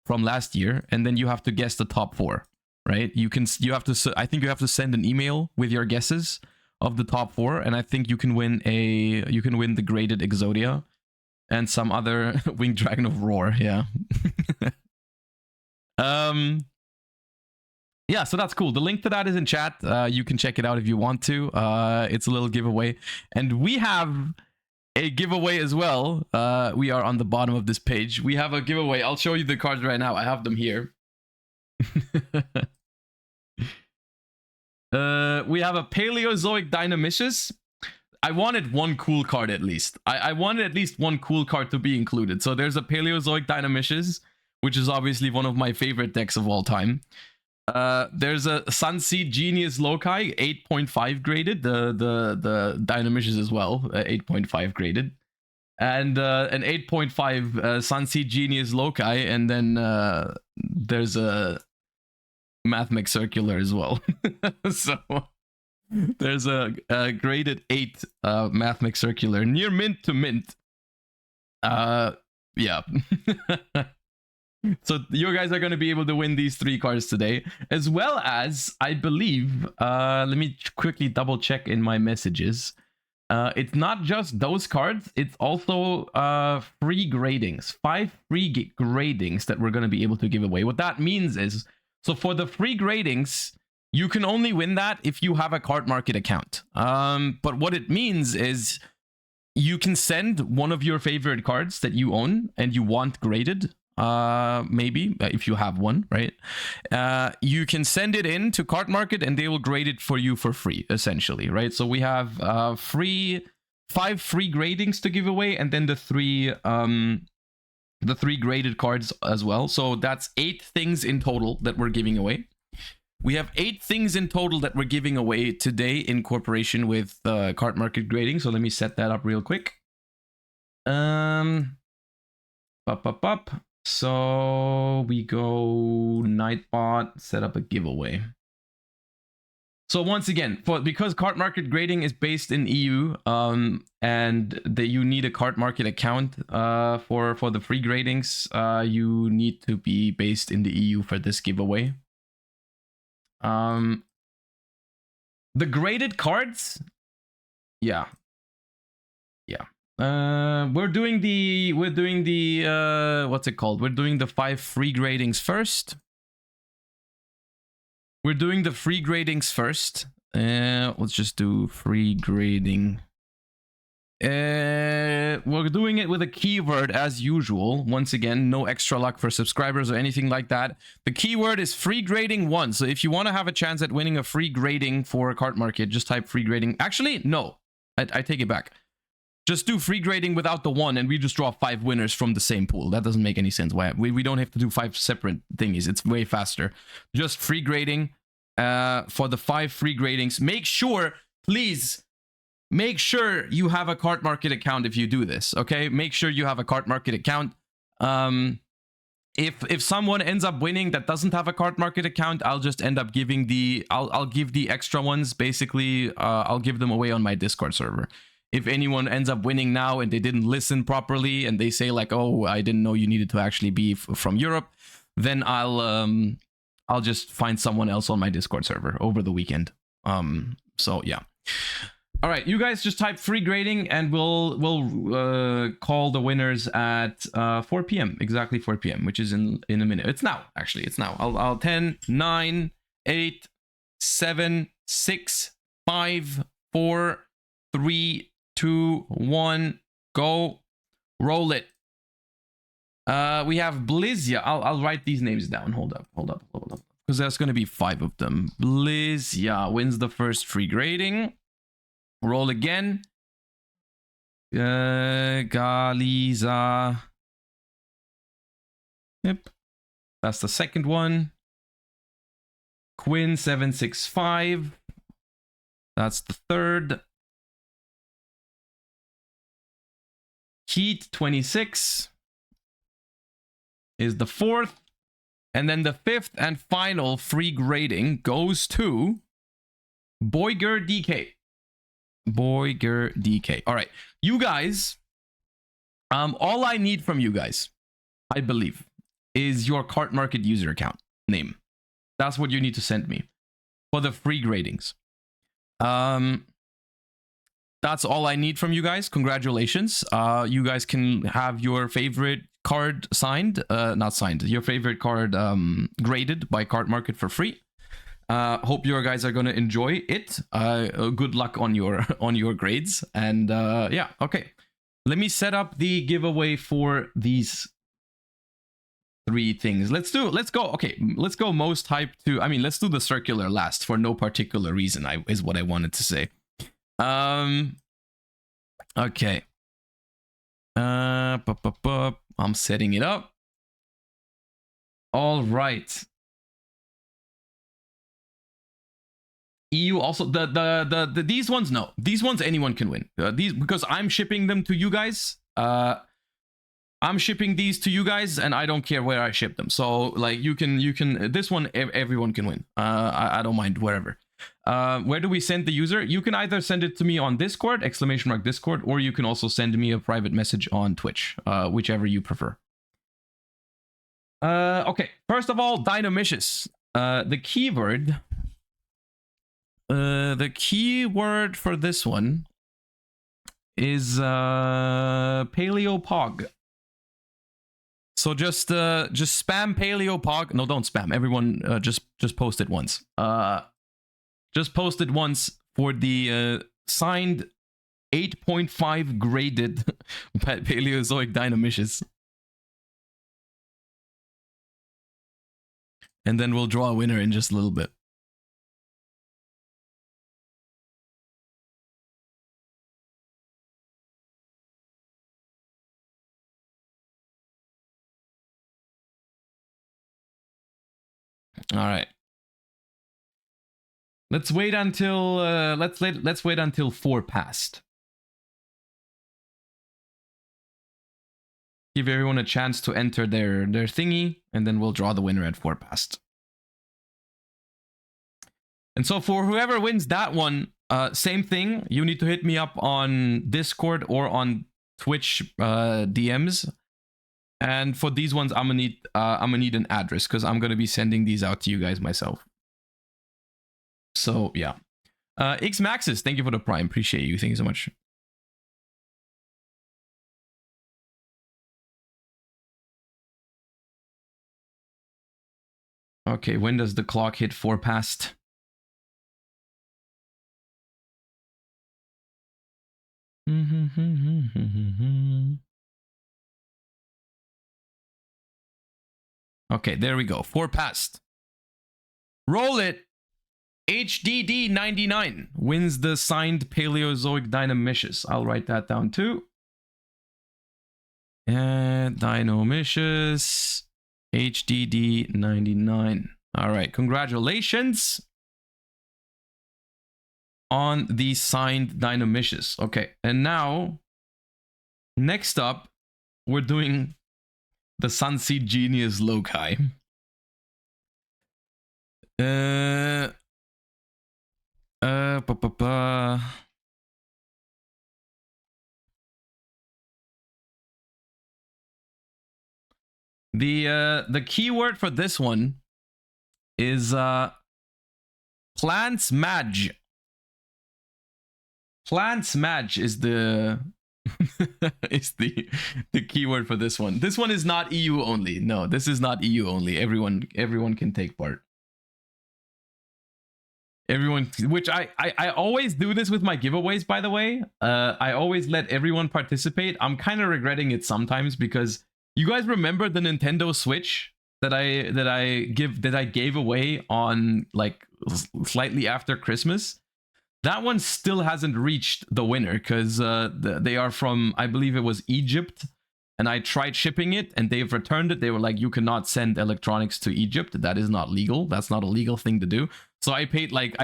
from last year. And then you have to guess the top 4, right? I think you have to send an email with your guesses of the top 4, and I think you can win the graded Exodia and some other Winged Dragon of Roar. Yeah. Yeah, so that's cool. The link to that is in chat. You can check it out if you want to. It's a little giveaway, and we have a giveaway as well. We are on the bottom of this page. We have a giveaway. I'll show you the cards right now. I have them here. We have a Paleozoic Dynamicious. I wanted one cool card at least. I wanted at least one cool card to be included. So there's a Paleozoic Dynamicious, which is obviously one of my favorite decks of all time. There's a Sunseed Genius Loci, 8.5 graded. The Dynamicious as well, 8.5 graded. And an 8.5 Sunseed Genius Loci, and then there's a Mathmech Circular as well. So there's a graded 8 Mathmech Circular, near mint to mint. Yeah. So you guys are going to be able to win these 3 cards today, as well as, I believe, let me quickly double check in my messages. It's not just those cards, it's also free gradings, 5 free gradings that we're going to be able to give away. What that means is, so for the free gradings, you can only win that if you have a card market account. But what it means is you can send one of your favorite cards that you own and you want graded. Maybe if you have one, right? You can send it in to Card Market and they will grade it for you for free, essentially, right? So we have 5 free gradings to give away, and then the 3 graded cards as well. So that's 8 things in total that we're giving away. We have 8 things in total that we're giving away today in cooperation with Card Market Grading. So let me set that up real quick. So we go Nightbot, set up a giveaway. So once again, because Card Market Grading is based in EU, and that you need a Card Market account for the free gradings, you need to be based in the EU for this giveaway. The graded cards, yeah. We're doing the what's it called? We're doing the 5 free gradings first. Let's just do free grading. We're doing it with a keyword as usual. Once again, no extra luck for subscribers or anything like that. The keyword is free grading 1. So if you want to have a chance at winning a free grading for a Card Market, just type free grading. Actually, no, I take it back. Just do free grading without the 1 and we just draw 5 winners from the same pool. That doesn't make any sense. Why we don't have to do 5 separate thingies. It's way faster. Just free grading for the 5 free gradings. Make sure, please, make sure you have a Card Market account if you do this, okay? Make sure you have a Card Market account. If someone ends up winning that doesn't have a Card Market account, I'll just end up giving I'll give the extra ones. Basically, I'll give them away on my Discord server. If anyone ends up winning now and they didn't listen properly and they say like, oh, I didn't know you needed to actually be from Europe, then I'll just find someone else on my Discord server over the weekend. So yeah. All right, you guys just type free grading and we'll call the winners at 4 p.m. exactly 4 p.m. which is in a minute. It's now, actually. It's now. I'll 10, 9, 8, 7, 6, 5, 4, 3, 2, 1, go. Roll it. We have Blizia. I'll write these names down. Hold up. Because there's going to be 5 of them. Blizia wins the first free grading. Roll again. Galiza. Yep. That's the second one. Quinn 765. That's the third. Heat 26 is the fourth. And then the 5th and final free grading goes to Boyger DK. Boyger DK. All right, you guys, all I need from you guys, I believe, is your Card Market user account name. That's what you need to send me for the free gradings. That's all I need from you guys. Congratulations. You guys can have your favorite card signed, not signed, your favorite card graded by Card Market for free. Hope you guys are gonna enjoy it. Good luck on your grades. And yeah, okay. Let me set up the giveaway for these 3 things. Let's go. Okay, let's go most hype to. I mean, let's do the circular last for no particular reason. Is what I wanted to say. Okay. I'm setting it up. All right. EU also the these ones, no, these ones anyone can win. These, because I'm shipping them to you guys. I'm shipping these to you guys and I don't care where I ship them. So like you can this one everyone can win. I don't mind wherever. Where do we send the user? You can either send it to me on Discord, !Discord, or you can also send me a private message on Twitch, whichever you prefer. Okay, first of all, Dynamicious. The keyword for this one is Paleo Pog. So just spam Paleo Pog. No, don't spam. Everyone just post it once. Just post it once for the signed 8.5 graded Paleozoic Dynamicious. And then we'll draw a winner in just a little bit. All right. Let's wait until let's wait until 4 past. Give everyone a chance to enter their thingy, and then we'll draw the winner at 4 past. And so for whoever wins that one, same thing. You need to hit me up on Discord or on Twitch DMs. And for these ones, I'm gonna need an address because I'm gonna be sending these out to you guys myself. So yeah, X Maxis, thank you for the Prime. Appreciate you. Thank you so much. Okay, when does the clock hit 4 past? Okay, there we go. 4 past. Roll it. HDD99 wins the signed Paleozoic Dynamicious. I'll write that down too. And Dynamicious HDD99. All right, congratulations on the signed Dynamicious. Okay, and now next up, we're doing the Sunseed Genius Loci. The keyword for this one is Plants Maj. Plants Maj is the is the keyword for this one. This one is not EU only. No, this is not EU only. Everyone can take part. Everyone, which I always do this with my giveaways, by the way. I always let everyone participate. I'm kind of regretting it sometimes because you guys remember the Nintendo Switch that I gave away on like slightly after Christmas. That one still hasn't reached the winner because they are from, I believe it was Egypt, and I tried shipping it and they've returned it. They were like, you cannot send electronics to Egypt. That is not legal. That's not a legal thing to do. So I paid like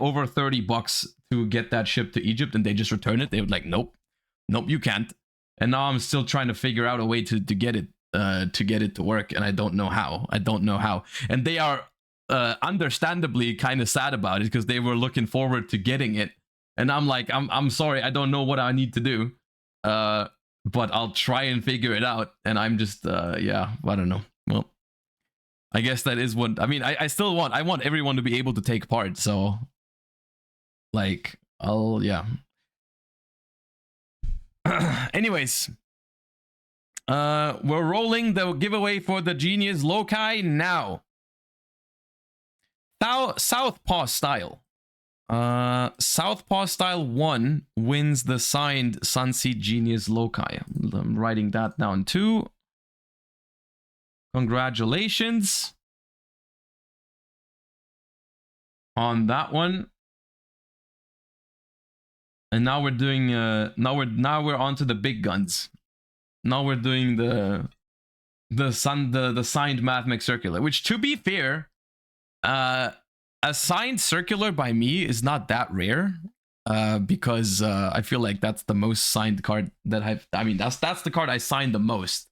over $30 to get that shipped to Egypt, and they just returned it. They were like, nope, you can't. And now I'm still trying to figure out a way to get it to work, and I don't know how. And they are understandably kind of sad about it because they were looking forward to getting it. And I'm like, I'm sorry, I don't know what I need to do. But I'll try and figure it out. And I'm just yeah, I don't know. Well, I guess that is what I mean. I want everyone to be able to take part. So like yeah. Anyways, we're rolling the giveaway for the Genius Loci now. Southpaw Style. Southpaw Style 1 wins the signed Sunseed Genius Loci. I'm writing that down too. Congratulations on that one. And now we're doing now we're on to the big guns. Now we're doing the signed Mathmech Circular, which, to be fair, a signed circular by me is not that rare, because I feel like that's the most signed card that that's the card I signed the most.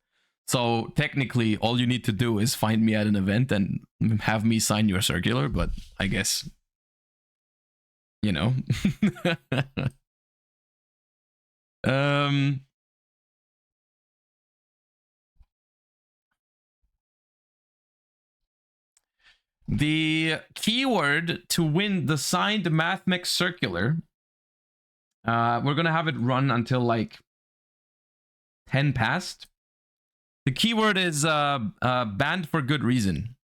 So technically all you need to do is find me at an event and have me sign your circular, but I guess you know. The keyword to win the signed MathMech Circular, we're gonna have it run until like 10 past. The keyword is banned for good reason.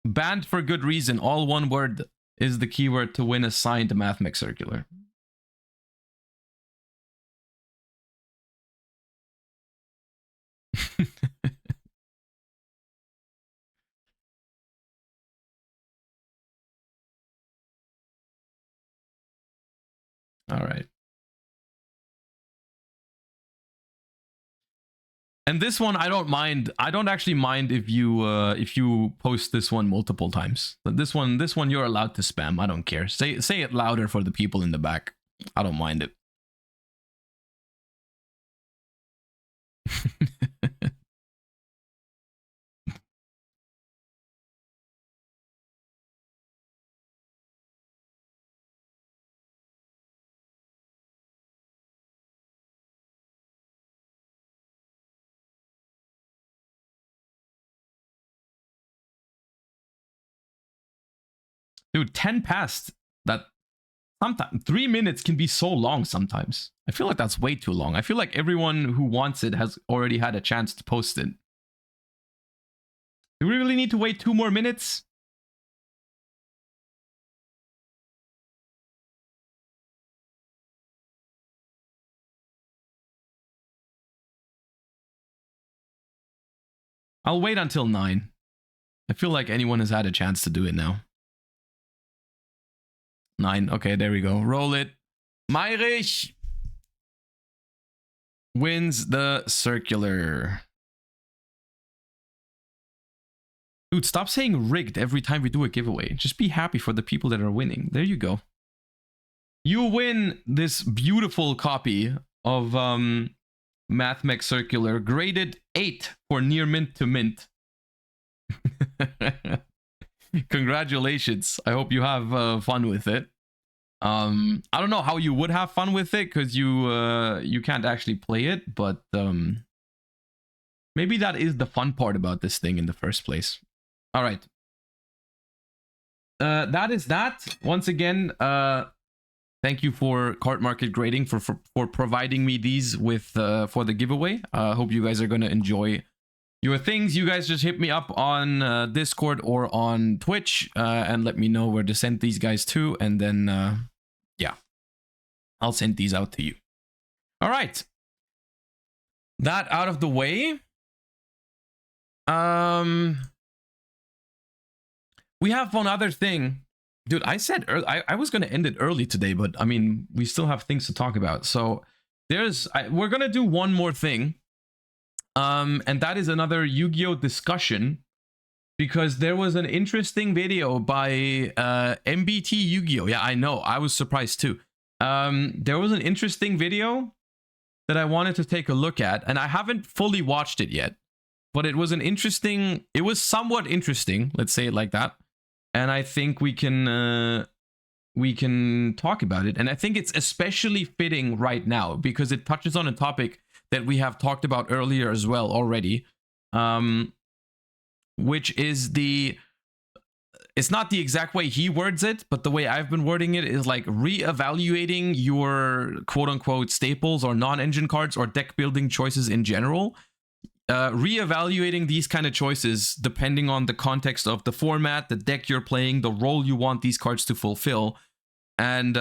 Banned for good reason, all one word, is the keyword to win a signed MathMech Circular. All right. And this one, I don't mind. I don't actually mind if you post this one multiple times. But this one you're allowed to spam. I don't care. Say it louder for the people in the back. I don't mind it. Dude, 10 past. That sometimes 3 minutes can be so long sometimes. I feel like that's way too long. I feel like everyone who wants it has already had a chance to post it. Do we really need to wait 2 more minutes? I'll wait until 9. I feel like anyone has had a chance to do it now. 9. Okay, there we go. Roll it. Meirich wins the circular. Dude, stop saying rigged every time we do a giveaway. Just be happy for the people that are winning. There you go. You win this beautiful copy of MathMech Circular, graded 8 for near mint to mint. Congratulations. I hope you have fun with it. I don't know how you would have fun with it because you can't actually play it, but maybe that is the fun part about this thing in the first place. All right. That is that. Once again, thank you for Cart Market Grading for providing me these with for the giveaway. Hope you guys are gonna enjoy your things. You guys just hit me up on Discord or on Twitch and let me know where to send these guys to, and then yeah, I'll send these out to you. All right, that out of the way. We have one other thing. Dude, I said I was going to end it early today, but I mean, we still have things to talk about. So we're going to do one more thing. And that is another Yu-Gi-Oh discussion, because there was an interesting video by MBT Yu-Gi-Oh. Yeah, I know. I was surprised too. There was an interesting video that I wanted to take a look at, and I haven't fully watched it yet, but it was somewhat interesting. Let's say it like that. And I think we can talk about it. And I think it's especially fitting right now because it touches on a topic that we have talked about earlier as well already, which is it's not the exact way he words it, but the way I've been wording it is like reevaluating your quote unquote staples or non-engine cards or deck building choices in general. Reevaluating these kind of choices depending on the context of the format, the deck you're playing, the role you want these cards to fulfill, and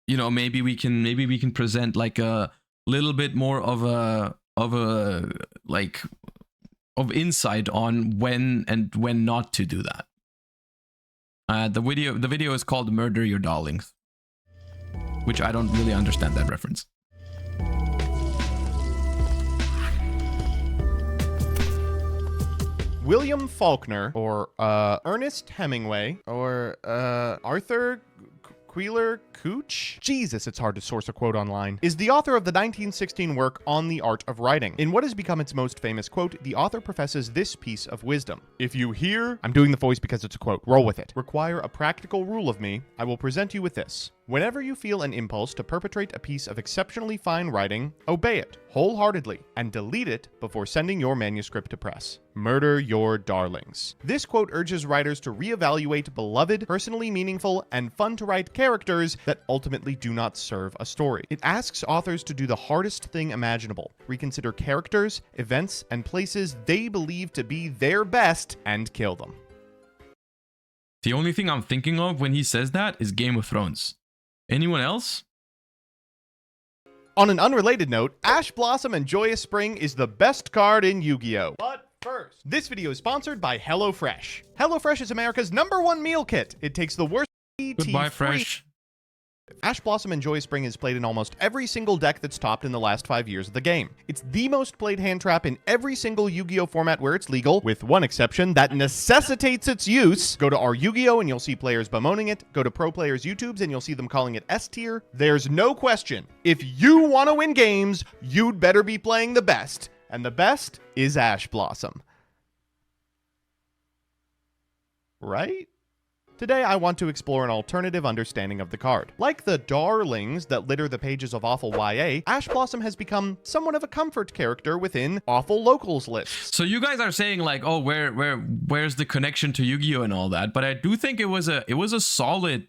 you know, maybe we can present like a little bit more of insight on when and when not to do that. The video is called "Murder Your Darlings," which I don't really understand that reference. William Faulkner, or Ernest Hemingway, or Arthur Queeler Cooch, Jesus, it's hard to source a quote online, is the author of the 1916 work On the Art of Writing. In what has become its most famous quote, the author professes this piece of wisdom. If you hear, I'm doing the voice because it's a quote, roll with it, require a practical rule of me, I will present you with this. Whenever you feel an impulse to perpetrate a piece of exceptionally fine writing, obey it wholeheartedly and delete it before sending your manuscript to press. Murder your darlings. This quote urges writers to reevaluate beloved, personally meaningful, and fun-to-write characters that ultimately do not serve a story. It asks authors to do the hardest thing imaginable, reconsider characters, events, and places they believe to be their best, and kill them. The only thing I'm thinking of when he says that is Game of Thrones. Anyone else? On an unrelated note, Ash Blossom and Joyous Spring is the best card in Yu-Gi-Oh! But first, this video is sponsored by HelloFresh. HelloFresh is America's #1 meal kit. It takes the worst Goodbye, Fresh. Ash Blossom and Joyous Spring is played in almost every single deck that's topped in the last 5 years of the game. It's the most played hand trap in every single Yu-Gi-Oh format where it's legal, with one exception that necessitates its use. Go to our Yu-Gi-Oh and you'll see players bemoaning it. Go to pro players' YouTubes and you'll see them calling it S tier. There's no question. If you want to win games, you'd better be playing the best. And the best is Ash Blossom. Right? Today, I want to explore an alternative understanding of the card. Like the darlings that litter the pages of Awful YA, Ash Blossom has become somewhat of a comfort character within Awful Locals lists. So you guys are saying like, oh, where's the connection to Yu-Gi-Oh and all that? But I do think it was a solid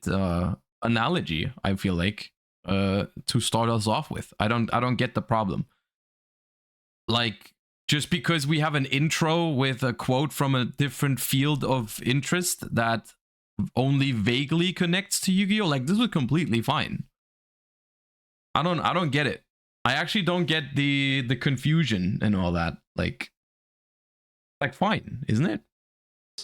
analogy. I feel like to start us off with. I don't get the problem. Like, just because we have an intro with a quote from a different field of interest that only vaguely connects to Yu-Gi-Oh, like this was completely fine. I don't get it. I actually don't get the confusion and all that. Like fine, isn't it?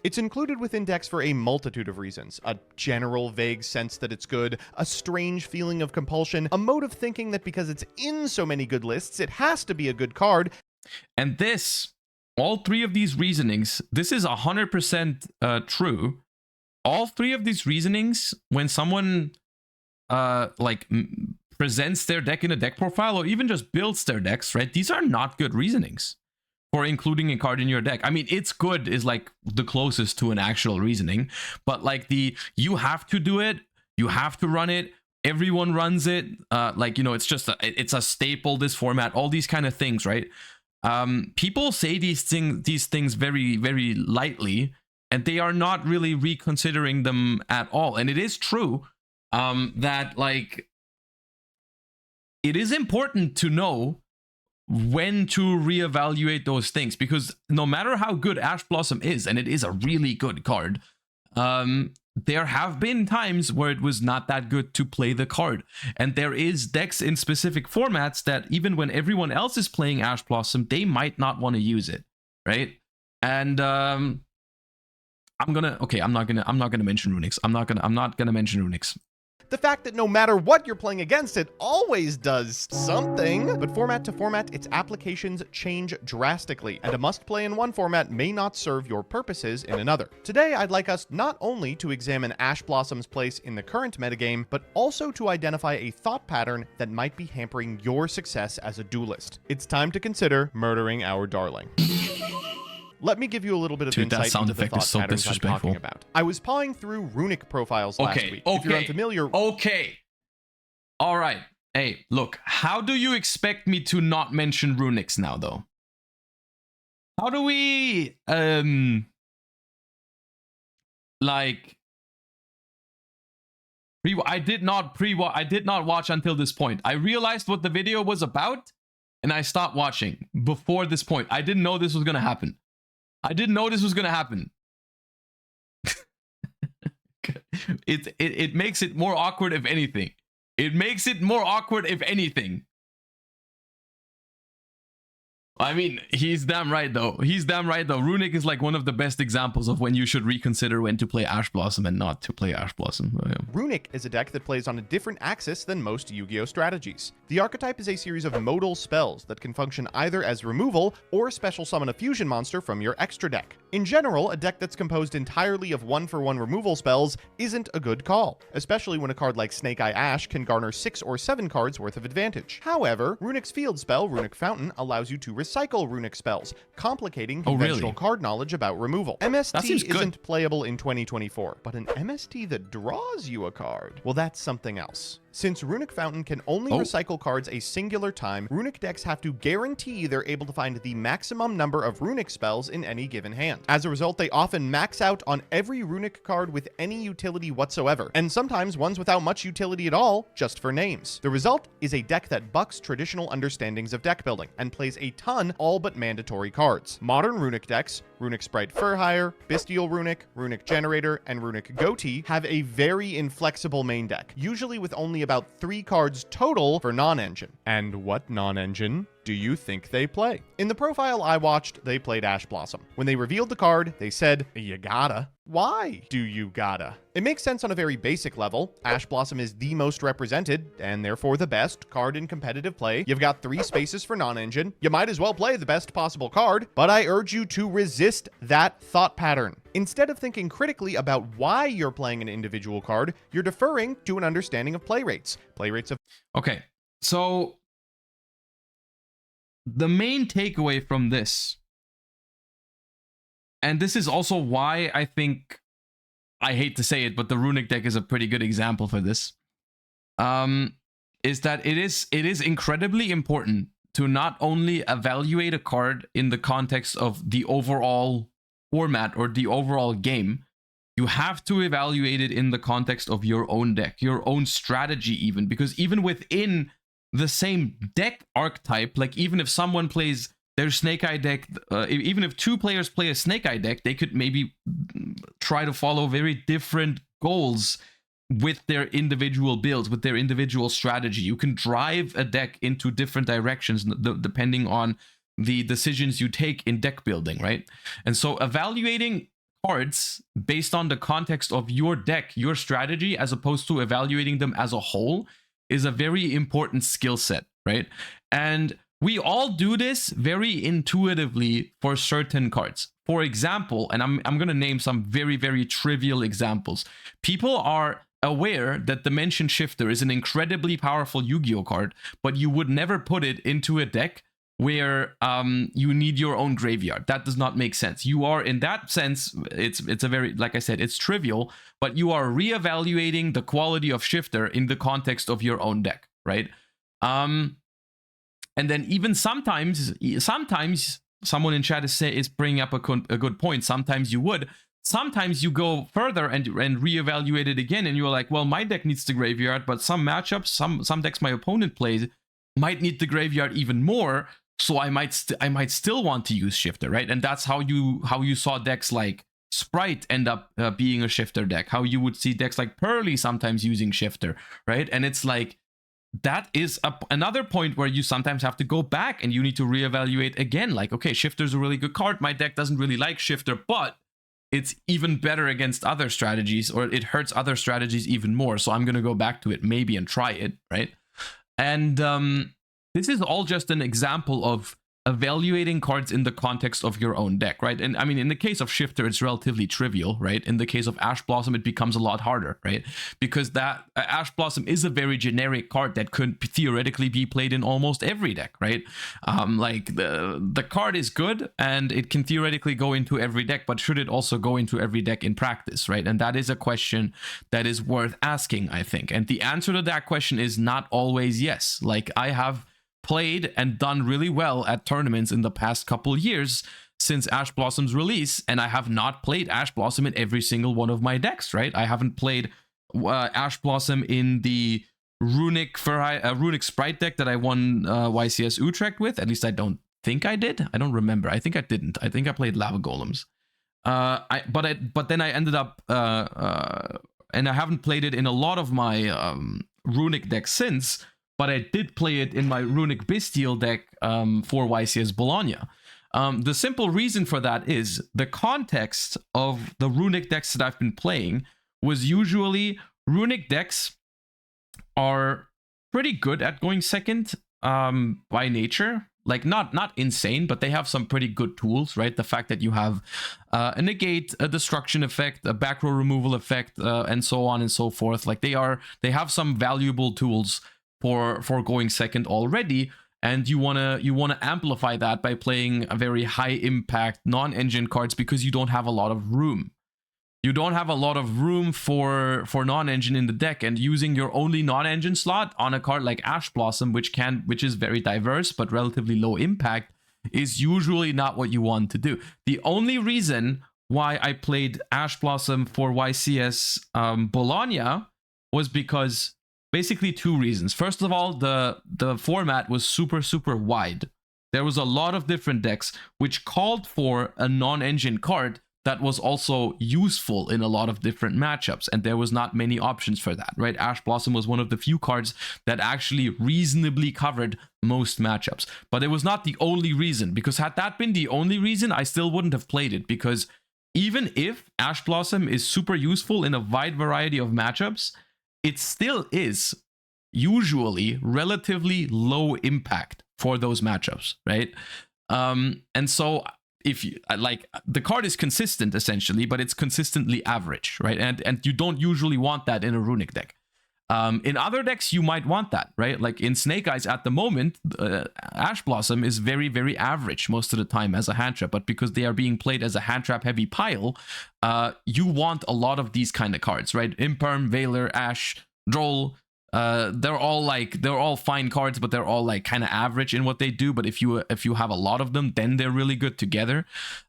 It's included within decks for a multitude of reasons. A general vague sense that it's good, a strange feeling of compulsion, a mode of thinking that because it's in so many good lists, it has to be a good card. And this, all three of these reasonings, this is 100% true. All three of these reasonings, when someone presents their deck in a deck profile or even just builds their decks, right? These are not good reasonings for including a card in your deck. I mean, it's good is like the closest to an actual reasoning, but like you have to do it, you have to run it, everyone runs it, it's just it's a staple, this format, all these kind of things, right? People say these things very, very lightly, and they are not really reconsidering them at all. And it is true that like it is important to know when to reevaluate those things, because no matter how good Ash Blossom is, and it is a really good card, there have been times where it was not that good to play the card. And there is decks in specific formats that even when everyone else is playing Ash Blossom, they might not want to use it, right? And I'm not gonna mention Runix. I'm not gonna mention Runix. The fact that no matter what you're playing against, it always does something. But format to format, its applications change drastically, and a must-play in one format may not serve your purposes in another. Today, I'd like us not only to examine Ash Blossom's place in the current metagame, but also to identify a thought pattern that might be hampering your success as a duelist. It's time to consider murdering our darling. Let me give you a little bit of insight into the thought patterns I'm talking about. I was pawing through runic profiles last week. If you're unfamiliar... Okay. All right. Hey, look. How do you expect me to not mention Runix now, though? How do we... I did not watch until this point. I realized what the video was about, and I stopped watching before this point. I didn't know this was going to happen. It makes it more awkward if anything. I mean, he's damn right though. He's damn right though. Runic is like one of the best examples of when you should reconsider when to play Ash Blossom and not to play Ash Blossom. Oh, yeah. Runic is a deck that plays on a different axis than most Yu-Gi-Oh strategies. The archetype is a series of modal spells that can function either as removal or special summon a fusion monster from your extra deck. In general, a deck that's composed entirely of 1-for-1 removal spells isn't a good call, especially when a card like Snake Eye Ash can garner 6 or 7 cards worth of advantage. However, Runic's field spell, Runic Fountain, allows you to recycle Runic spells, complicating conventional card knowledge about removal. MST isn't playable in 2024, but an MST that draws you a card, well, that's something else. Since Runic Fountain can only recycle cards a singular time, Runic decks have to guarantee they're able to find the maximum number of Runic spells in any given hand. As a result, they often max out on every Runic card with any utility whatsoever, and sometimes ones without much utility at all, just for names. The result is a deck that bucks traditional understandings of deck building, and plays a ton all but mandatory cards. Modern Runic decks, Runic Sprite Furhire, Bestial Runic, Runic Generator, and Runic Goatee have a very inflexible main deck, usually with only about 3 cards total for non-engine. And what non-engine do you think they play? In the profile I watched, they played Ash Blossom. When they revealed the card, they said, "You gotta." Why do you gotta? It makes sense on a very basic level. Ash Blossom is the most represented, and therefore the best, card in competitive play. You've got 3 spaces for non-engine. You might as well play the best possible card, but I urge you to resist that thought pattern. Instead of thinking critically about why you're playing an individual card, you're deferring to an understanding of play rates. Play rates of... Okay, so the main takeaway from this, and this is also why I think, I hate to say it, but the Runic deck is a pretty good example for this, is that it is incredibly important to not only evaluate a card in the context of the overall format or the overall game, you have to evaluate it in the context of your own deck, your own strategy even, because even within the same deck archetype, like even if someone plays their Snake Eye deck, even if 2 players play a Snake Eye deck, they could maybe try to follow very different goals with their individual builds, with their individual strategy. You can drive a deck into different directions depending on the decisions you take in deck building, right? And so evaluating cards based on the context of your deck, your strategy, as opposed to evaluating them as a whole, is a very important skill set, right? And we all do this very intuitively for certain cards. For example, and I'm going to name some very, very trivial examples. People are aware that Dimension Shifter is an incredibly powerful Yu-Gi-Oh card, but you would never put it into a deck where you need your own graveyard. That does not make sense. You are, in that sense, it's a very, like I said, it's trivial, but you are reevaluating the quality of Shifter in the context of your own deck, right? And then even sometimes someone in chat is bringing up a good point. Sometimes you would. Sometimes you go further and reevaluate it again, and you're like, well, my deck needs the graveyard, but some matchups, some decks my opponent plays might need the graveyard even more. So I might still want to use Shifter, right? And that's how you saw decks like Sprite end up being a Shifter deck. How you would see decks like Pearly sometimes using Shifter, right? And it's like, that is another point where you sometimes have to go back and you need to reevaluate again. Like, okay, Shifter's a really good card. My deck doesn't really like Shifter, but it's even better against other strategies, or it hurts other strategies even more. So I'm going to go back to it maybe and try it, right? And this is all just an example of evaluating cards in the context of your own deck, right? And I mean, in the case of Shifter, it's relatively trivial, right? In the case of Ash Blossom, it becomes a lot harder, right? Because that Ash Blossom is a very generic card that could theoretically be played in almost every deck, right? Like the card is good and it can theoretically go into every deck, but should it also go into every deck in practice, right? And that is a question that is worth asking, I think. And the answer to that question is not always yes. Like, I have played and done really well at tournaments in the past couple years since Ash Blossom's release, and I have not played Ash Blossom in every single one of my decks, right? I haven't played Ash Blossom in the Runic Sprite deck that I won YCS Utrecht with. At least I don't think I did. I don't remember. I think I didn't. I think I played Lava Golems. But then I ended up and I haven't played it in a lot of my Runic decks since. but I did play it in my Runic Bestial deck for YCS Bologna. The simple reason for that is the context of the Runic decks that I've been playing was usually Runic decks are pretty good at going second by nature. Like not insane, but they have some pretty good tools, right? The fact that you have a negate, a destruction effect, a back row removal effect, and so on and so forth. Like they have some valuable tools for going second already, and you wanna amplify that by playing a very high impact non-engine cards because you don't have a lot of room. You don't have a lot of room for non-engine in the deck, and using your only non-engine slot on a card like Ash Blossom, which is very diverse but relatively low impact, is usually not what you want to do. The only reason why I played Ash Blossom for YCS Bologna was because basically two reasons. First of all, the format was super wide. There was a lot of different decks which called for a non-engine card that was also useful in a lot of different matchups, and there was not many options for that, right? Ash Blossom was one of the few cards that actually reasonably covered most matchups, but it was not the only reason, because had that been the only reason, I still wouldn't have played it, because even if Ash Blossom is super useful in a wide variety of matchups, it still is usually relatively low impact for those matchups, right? And so if you like, the card is consistent essentially, but it's consistently average, right? And you don't usually want that in a Runic deck. In other decks, you might want that, right? Like in Snake Eyes at the moment, Ash Blossom is very average most of the time as a hand trap, but because they are being played as a hand trap heavy pile, you want a lot of these kind of cards, right? Imperm, Veiler, Ash, Droll, they're all fine cards, but they're all like kind of average in what they do. But if you have a lot of them, then they're really good together.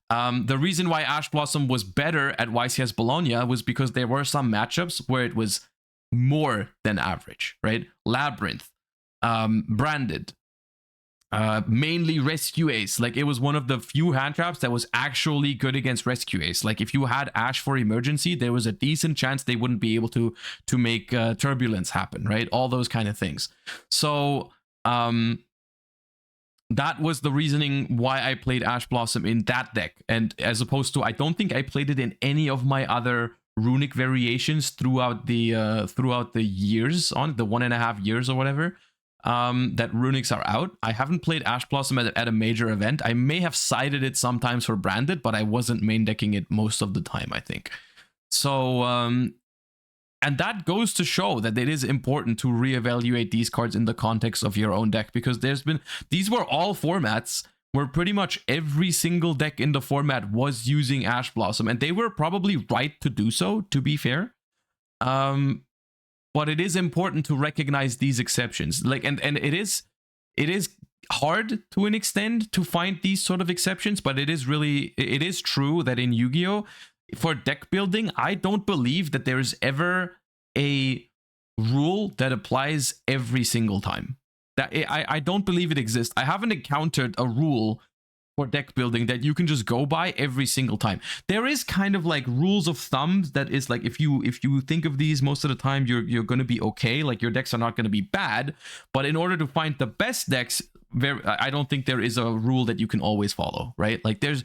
The reason why Ash Blossom was better at YCS Bologna was because there were some matchups where it was more than average, right? Labyrinth, Branded, mainly Rescue Ace. Like it was one of the few hand traps that was actually good against Rescue Ace. Like if you had Ash for Emergency, there was a decent chance they wouldn't be able to make Turbulence happen, right? All those kind of things. So that was the reasoning why I played Ash Blossom in that deck, and as opposed to, I don't think I played it in any of my other Runic variations throughout the years, on the 1.5 years or whatever that Runics are out. I haven't played Ash Blossom at a major event. I may have sided it sometimes for Branded, but I wasn't main decking it most of the time, I think. So and that goes to show that it is important to reevaluate these cards in the context of your own deck, because these were all formats where pretty much every single deck in the format was using Ash Blossom, and they were probably right to do so, to be fair. But it is important to recognize these exceptions. Like, and it is hard to an extent to find these sort of exceptions, but it is true that in Yu-Gi-Oh, for deck building, I don't believe that there is ever a rule that applies every single time. That I don't believe it exists. I haven't encountered a rule for deck building that you can just go by every single time. There is kind of like rules of thumb that is like, if you think of these most of the time, you're going to be okay. Like your decks are not going to be bad, but in order to find the best decks, I don't think there is a rule that you can always follow, right? Like there's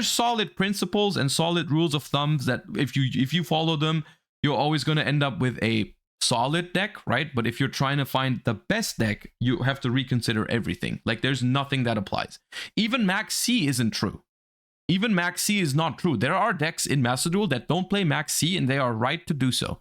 solid principles and solid rules of thumbs that if you follow them, you're always going to end up with a solid deck, right? But if you're trying to find the best deck, you have to reconsider everything. Like there's nothing that applies. Even Max C isn't true. Even Max C is not true. There are decks in Master Duel that don't play Max C, and they are right to do so.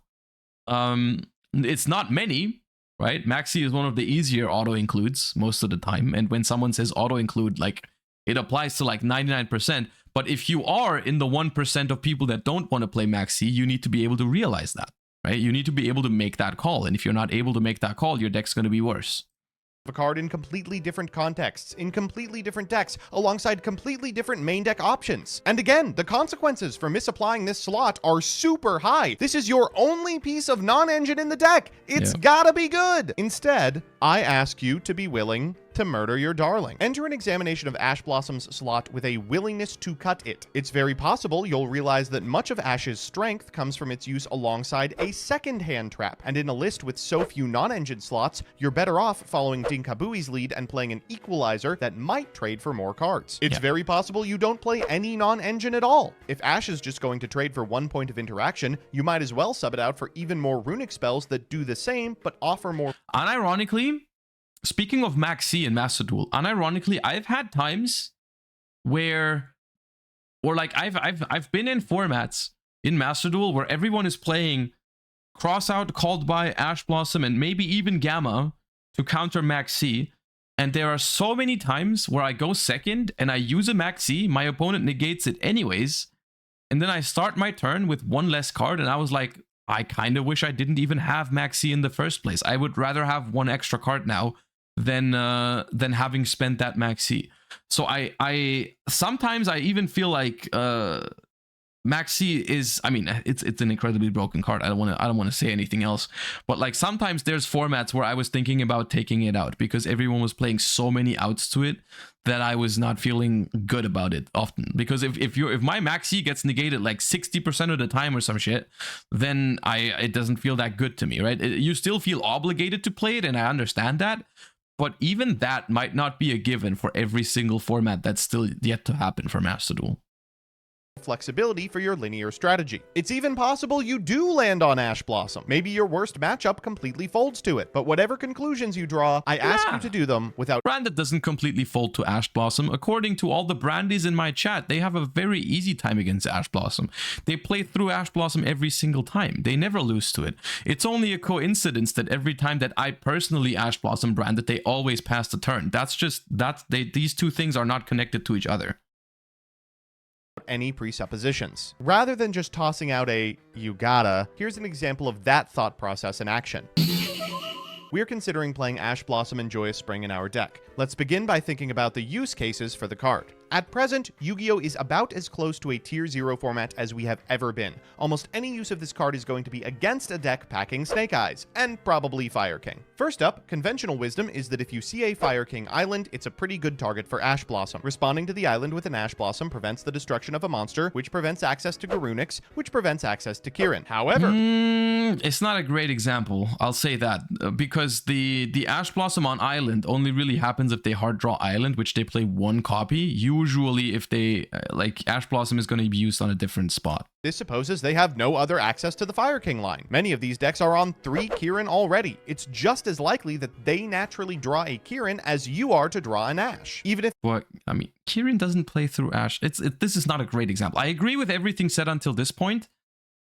It's not many, right? Max C is one of the easier auto includes most of the time, and when someone says auto include, like it applies to like 99%. But if you are in the 1% of people that don't want to play Max C, you need to be able to realize that. Right? You need to be able to make that call. And if you're not able to make that call, your deck's going to be worse. A card in completely different contexts, in completely different decks, alongside completely different main deck options. And again, the consequences for misapplying this slot are super high. This is your only piece of non-engine in the deck. It's gotta be good. Instead, I ask you to be willing to murder your darling. Enter an examination of Ash Blossom's slot with a willingness to cut it. It's very possible you'll realize that much of Ash's strength comes from its use alongside a second hand trap, and in a list with so few non-engine slots, you're better off following Dinkabui's lead and playing an equalizer that might trade for more cards. It's very possible you don't play any non-engine at all. If Ash is just going to trade for 1 point of interaction, you might as well sub it out for even more runic spells that do the same but offer more. Unironically, speaking of Max C and Master Duel, unironically, I've had times where, or like I've been in formats in Master Duel where everyone is playing Crossout, Called by, Ash Blossom, and maybe even Gamma to counter Max C. And there are so many times where I go second and I use a Max C, my opponent negates it anyways, and then I start my turn with 1 less card, and I was like, I kind of wish I didn't even have Max C in the first place. I would rather have 1 extra card now than having spent that Max C. So I sometimes I even feel like Max C is, I mean, it's an incredibly broken card. I don't want to say anything else, but like sometimes there's formats where I was thinking about taking it out because everyone was playing so many outs to it that I was not feeling good about it often. Because if my Max C gets negated like 60% of the time or some shit, then it doesn't feel that good to me, right? You still feel obligated to play it, and I understand that. But even that might not be a given for every single format that's still yet to happen for Master Duel. Flexibility for your linear strategy. It's even possible you do land on Ash Blossom. Maybe your worst matchup completely folds to it, but whatever conclusions you draw, I ask you to do them without... Brand doesn't completely fold to Ash Blossom. According to all the brandies in my chat, they have a very easy time against Ash Blossom. They play through Ash Blossom every single time. They never lose to it. It's only a coincidence that every time that I personally Ash Blossom branded, they always pass the turn. These two things are not connected to each other. Any presuppositions. Rather than just tossing out a "you gotta," here's an example of that thought process in action. We're considering playing Ash Blossom and Joyous Spring in our deck. Let's begin by thinking about the use cases for the card. At present, Yu-Gi-Oh! Is about as close to a Tier 0 format as we have ever been. Almost any use of this card is going to be against a deck packing Snake Eyes, and probably Fire King. First up, conventional wisdom is that if you see a Fire King island, it's a pretty good target for Ash Blossom. Responding to the island with an Ash Blossom prevents the destruction of a monster, which prevents access to Garunix, which prevents access to Kirin. However... it's not a great example, I'll say that, because the Ash Blossom on island only really happens if they hard draw island, which they play 1 copy. Usually if they like Ash Blossom is going to be used on a different spot. This supposes they have no other access to the Fire King line. Many of these decks are on 3 Kirin already. It's just as likely that they naturally draw a Kirin as you are to draw an Ash. Even if... But, I mean, Kirin doesn't play through Ash. This is not a great example. I agree with everything said until this point.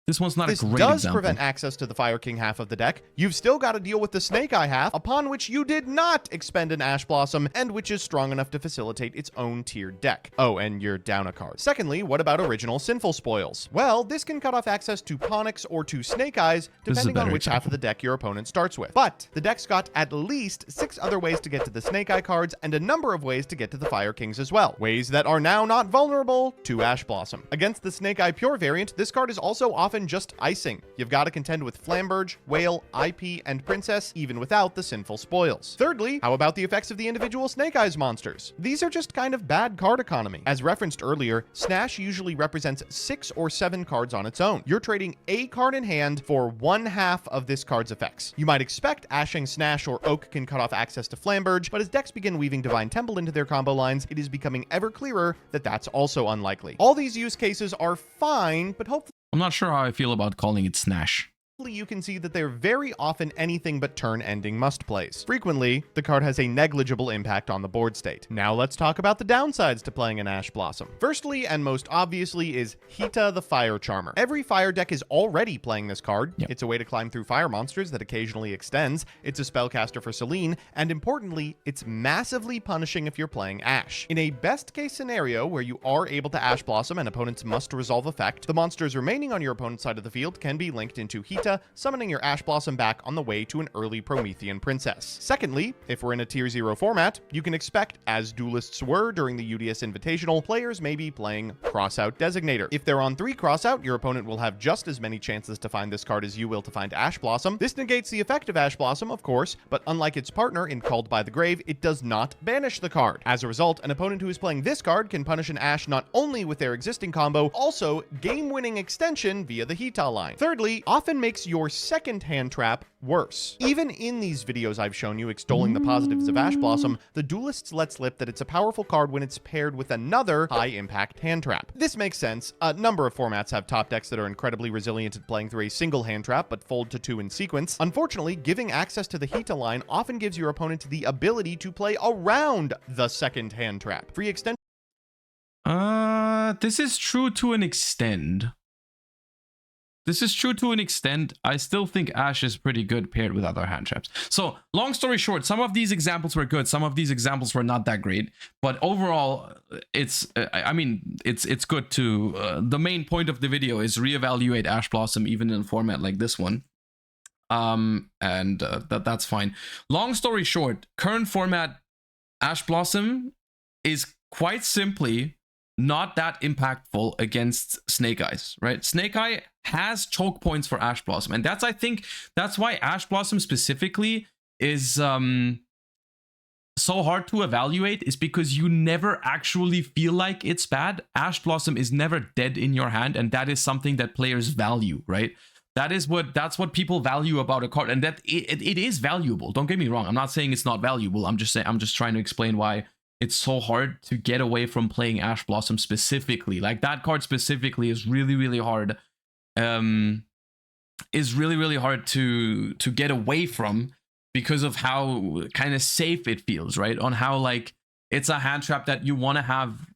This one's not a great example. This does prevent access to the Fire King half of the deck. You've still got to deal with the Snake Eye half, upon which you did not expend an Ash Blossom, and which is strong enough to facilitate its own tiered deck. Oh, and you're down a card. Secondly, what about original Sinful Spoils? Well, this can cut off access to Ponix or to Snake Eyes, depending on which half of the deck your opponent starts with. But the deck's got at least 6 other ways to get to the Snake Eye cards, and a number of ways to get to the Fire Kings as well. Ways that are now not vulnerable to Ash Blossom. Against the Snake Eye Pure variant, this card is also often just icing. You've got to contend with Flamberge, Whale, IP, and Princess, even without the Sinful Spoils. Thirdly, how about the effects of the individual Snake Eyes monsters? These are just kind of bad card economy. As referenced earlier, Snash usually represents 6 or 7 cards on its own. You're trading a card in hand for 1/2 of this card's effects. You might expect Ashing Snash or Oak can cut off access to Flamberge, but as decks begin weaving Divine Temple into their combo lines, it is becoming ever clearer that that's also unlikely. All these use cases are fine, but hopefully I'm not sure how I feel about calling it Snash. you can see that they're very often anything but turn-ending must-plays. Frequently, the card has a negligible impact on the board state. Now let's talk about the downsides to playing an Ash Blossom. Firstly, and most obviously, is Hita the Fire Charmer. Every fire deck is already playing this card. Yep. It's a way to climb through fire monsters that occasionally extends. It's a spellcaster for Selene, and importantly, it's massively punishing if you're playing Ash. In a best-case scenario where you are able to Ash Blossom and opponents must resolve effect, the monsters remaining on your opponent's side of the field can be linked into Hita Hita, summoning your Ash Blossom back on the way to an early Promethean Princess. Secondly, if we're in a Tier 0 format, you can expect, as duelists were during the UDS Invitational, players may be playing Crossout Designator. If they're on 3 Crossout, your opponent will have just as many chances to find this card as you will to find Ash Blossom. This negates the effect of Ash Blossom, of course, but unlike its partner in Called by the Grave, it does not banish the card. As a result, an opponent who is playing this card can punish an Ash not only with their existing combo, also game-winning extension via the Hita line. Thirdly, often makes your second hand trap worse. Even in these videos I've shown you extolling the positives of Ash Blossom, the duelists let slip that it's a powerful card when it's paired with another high-impact hand trap. This makes sense. A number of formats have top decks that are incredibly resilient at playing through a single hand trap, but fold to 2 in sequence. Unfortunately, giving access to the Hita line often gives your opponent the ability to play around the second hand trap. Free extension. This is true to an extent. This is true to an extent. I still think Ash is pretty good paired with other hand traps. So, long story short, some of these examples were good, some of these examples were not that great. But overall, it's good to... the main point of the video is reevaluate Ash Blossom even in a format like this one. That's fine. Long story short, current format Ash Blossom is quite simply not that impactful against Snake Eyes, right? Snake Eye has choke points for Ash Blossom, and I think that's why Ash Blossom specifically is so hard to evaluate, is because you never actually feel like it's bad. Ash Blossom is never dead in your hand, and that is something that players value, right? That's what people value about a card, and that it is valuable. Don't get me wrong. I'm not saying it's not valuable. I'm just trying to explain why it's so hard to get away from playing Ash Blossom specifically. Like, that card specifically is really, really hard. Is really, really hard to get away from because of how kind of safe it feels, right? On how, like, it's a hand trap that you want to have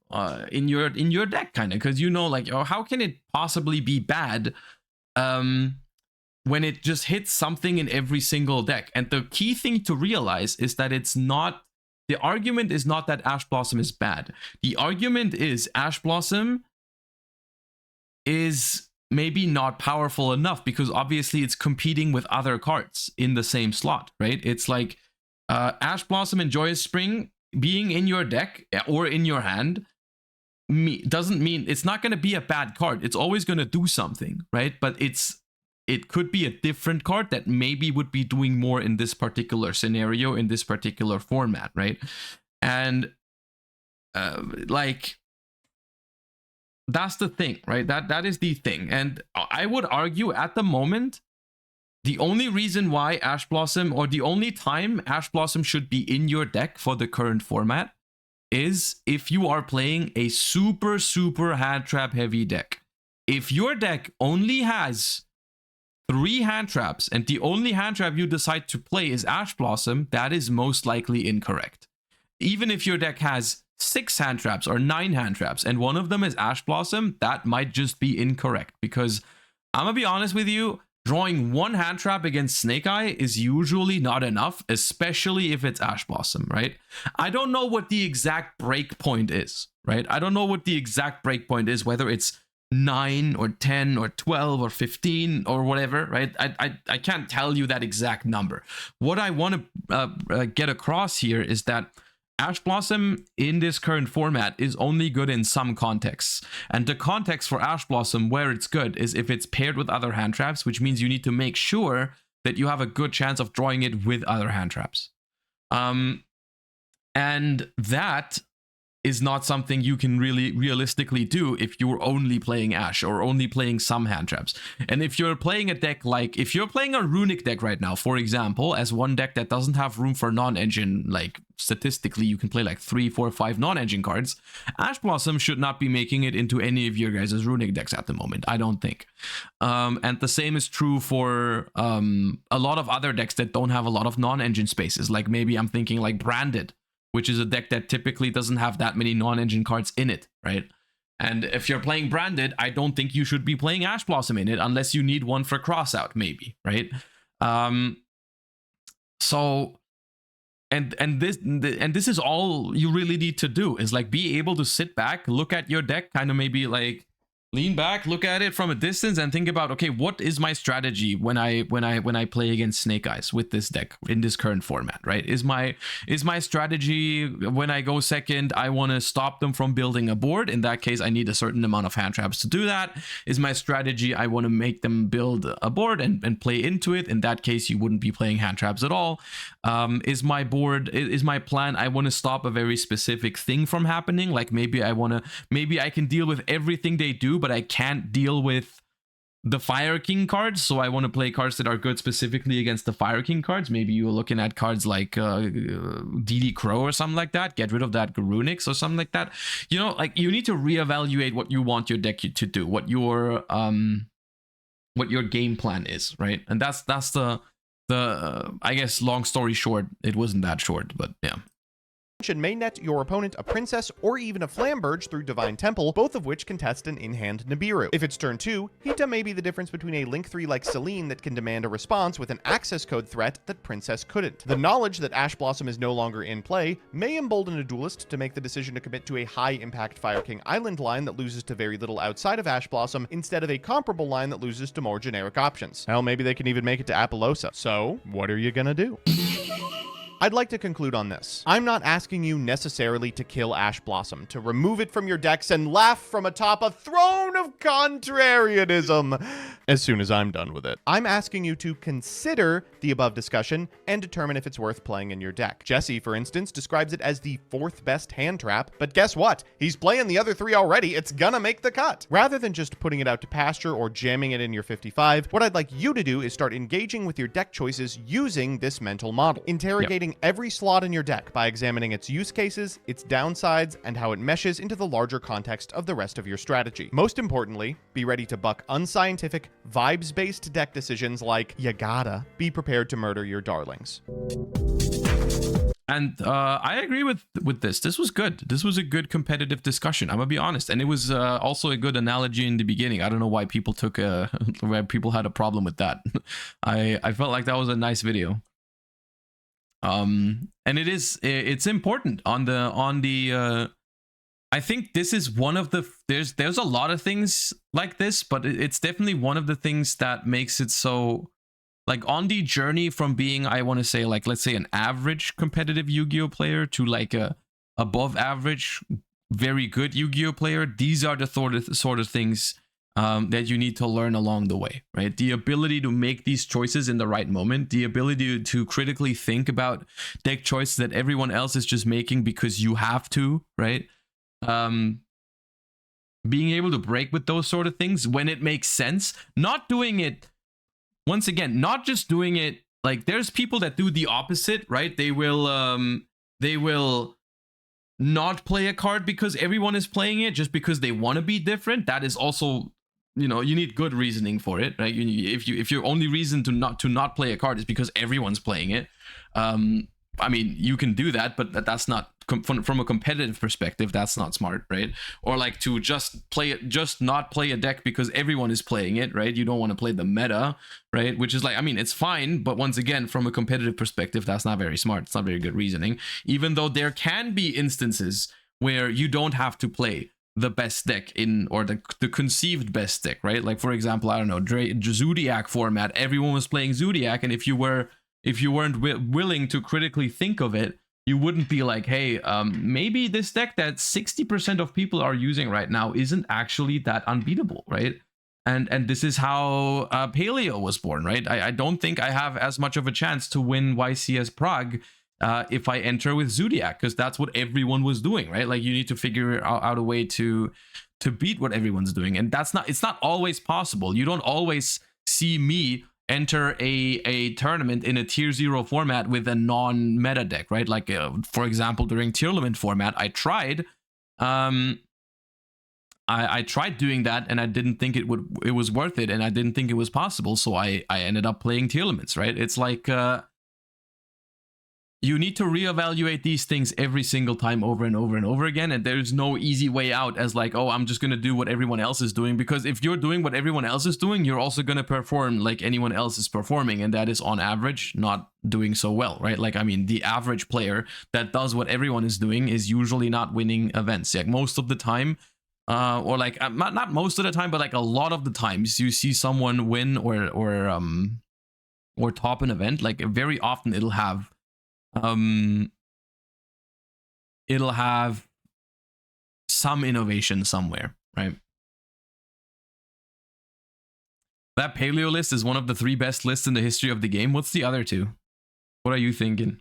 in your deck, kind of, because you know, like, oh, how can it possibly be bad when it just hits something in every single deck? And the key thing to realize is that it's not... The argument is not that Ash Blossom is bad. The argument is Ash Blossom is maybe not powerful enough because obviously it's competing with other cards in the same slot, right? It's like Ash Blossom and Joyous Spring being in your deck or in your hand doesn't mean it's not going to be a bad card. It's always going to do something, right? But it could be a different card that maybe would be doing more in this particular scenario, in this particular format, right? And like, that's the thing, right? That is the thing. And I would argue at the moment, the only reason why Ash Blossom, or the only time Ash Blossom should be in your deck for the current format, is if you are playing a super, super hand trap heavy deck. If your deck only has 3 hand traps, and the only hand trap you decide to play is Ash Blossom, that is most likely incorrect. Even if your deck has 6 hand traps or 9 hand traps, and one of them is Ash Blossom, that might just be incorrect. Because I'm gonna be honest with you, drawing 1 hand trap against Snake Eye is usually not enough, especially if it's Ash Blossom, right? I don't know what the exact break point is, right? I don't know what the exact break point is, whether it's 9 or 10 or 12 or 15 or whatever, right? I can't tell you that exact number. What I want to get across here is that Ash Blossom in this current format is only good in some contexts. And the context for Ash Blossom where it's good is if it's paired with other hand traps, which means you need to make sure that you have a good chance of drawing it with other hand traps. And that is not something you can really realistically do if you're only playing Ash or only playing some hand traps. And if you're playing a deck like, if you're playing a Runic deck right now, for example, as one deck that doesn't have room for non-engine, like statistically you can play like 3, 4, 5 non-engine cards, Ash Blossom should not be making it into any of your guys' Runic decks at the moment, I don't think. And the same is true for a lot of other decks that don't have a lot of non-engine spaces, like maybe I'm thinking like Branded, which is a deck that typically doesn't have that many non-engine cards in it, right? And if you're playing Branded, I don't think you should be playing Ash Blossom in it unless you need one for Crossout, maybe, right? So, and this is all you really need to do, is like be able to sit back, look at your deck, kind of maybe like lean back, look at it from a distance, and think about, okay, what is my strategy when I play against Snake Eyes with this deck in this current format, right? Is my strategy when I go second, I want to stop them from building a board? In that case, I need a certain amount of hand traps to do that. Is my strategy I want to make them build a board and play into it? In that case, you wouldn't be playing hand traps at all. Is my plan I want to stop a very specific thing from happening? Like maybe I can deal with everything they do, but I can't deal with the Fire King cards, so I want to play cards that are good specifically against the Fire King cards. Maybe you're looking at cards like DD Crow or something like that. Get rid of that Garunix or something like that. You know, like you need to reevaluate what you want your deck to do, what your game plan is, right? And that's the I guess, long story short, it wasn't that short, but yeah. May net your opponent a Princess or even a Flamberge through Divine Temple, both of which contest an in-hand Nibiru. If it's turn 2, Hita may be the difference between a Link 3 like Celine that can demand a response with an access code threat that Princess couldn't. The knowledge that Ash Blossom is no longer in play may embolden a duelist to make the decision to commit to a high-impact Fire King Island line that loses to very little outside of Ash Blossom, instead of a comparable line that loses to more generic options. Hell, maybe they can even make it to Apollosa. So, what are you gonna do? I'd like to conclude on this. I'm not asking you necessarily to kill Ash Blossom, to remove it from your decks and laugh from atop a throne of contrarianism as soon as I'm done with it. I'm asking you to consider the above discussion and determine if it's worth playing in your deck. Jesse, for instance, describes it as the 4th best hand trap, but guess what? He's playing the other 3 already. It's gonna make the cut. Rather than just putting it out to pasture or jamming it in your 55, what I'd like you to do is start engaging with your deck choices using this mental model. Interrogating every slot in your deck by examining its use cases, its downsides, and how it meshes into the larger context of the rest of your strategy. Most importantly, be ready to buck unscientific, vibes-based deck decisions like, you gotta be prepared to murder your darlings. And I agree with this. This was good. This was a good competitive discussion. I'm gonna be honest, and it was also a good analogy in the beginning. I don't know why people why people had a problem with that. I felt like that was a nice video. And it's important on the I think this is one of the there's a lot of things like this, but it's definitely one of the things that makes it so, like, on the journey from being, I want to say, like, let's say an average competitive Yu-Gi-Oh player to like a above average very good Yu-Gi-Oh player. These are the sort of things that you need to learn along the way, right? The ability to make these choices in the right moment, the ability to critically think about deck choices that everyone else is just making because you have to, right? Being able to break with those sort of things when it makes sense, not doing it, once again, not just doing it, like, there's people that do the opposite, right? They will not play a card because everyone is playing it just because they want to be different. That is also, you know, you need good reasoning for it, right? If your only reason to not play a card is because everyone's playing it, I mean, you can do that, but that's not from a competitive perspective. That's not smart, right? Or like to just not play a deck because everyone is playing it, right? You don't want to play the meta, right? Which is like, I mean, it's fine, but once again, from a competitive perspective, that's not very smart. It's not very good reasoning. Even though there can be instances where you don't have to play the best deck in, or the conceived best deck, right? Like, for example, I don't know, Zodiac format, everyone was playing Zodiac, and if you weren't willing to critically think of it, you wouldn't be like, hey, maybe this deck that 60% of people are using right now isn't actually that unbeatable, right? And this is how Paleo was born, right? I don't think I have as much of a chance to win YCS Prague if I enter with Zodiac, because that's what everyone was doing, right? Like, you need to figure out a way to beat what everyone's doing, and it's not always possible. You don't always see me enter a tournament in a tier 0 format with a non-meta deck, right? Like, for example, during Tearlament format, I tried I tried doing that, and I didn't think it was worth it, and I didn't think it was possible, so I ended up playing Tearlaments, right? It's like, you need to reevaluate these things every single time over and over and over again, and there's no easy way out as like, oh, I'm just going to do what everyone else is doing, because if you're doing what everyone else is doing, you're also going to perform like anyone else is performing, and that is on average not doing so well, right? Like, I mean, the average player that does what everyone is doing is usually not winning events. Like, most of the time, or like not most of the time, but like a lot of the times you see someone win or top an event, like very often it'll have some innovation somewhere, right? That paleo list is one of the 3 best lists in the history of the game. What's the other 2? What are you thinking?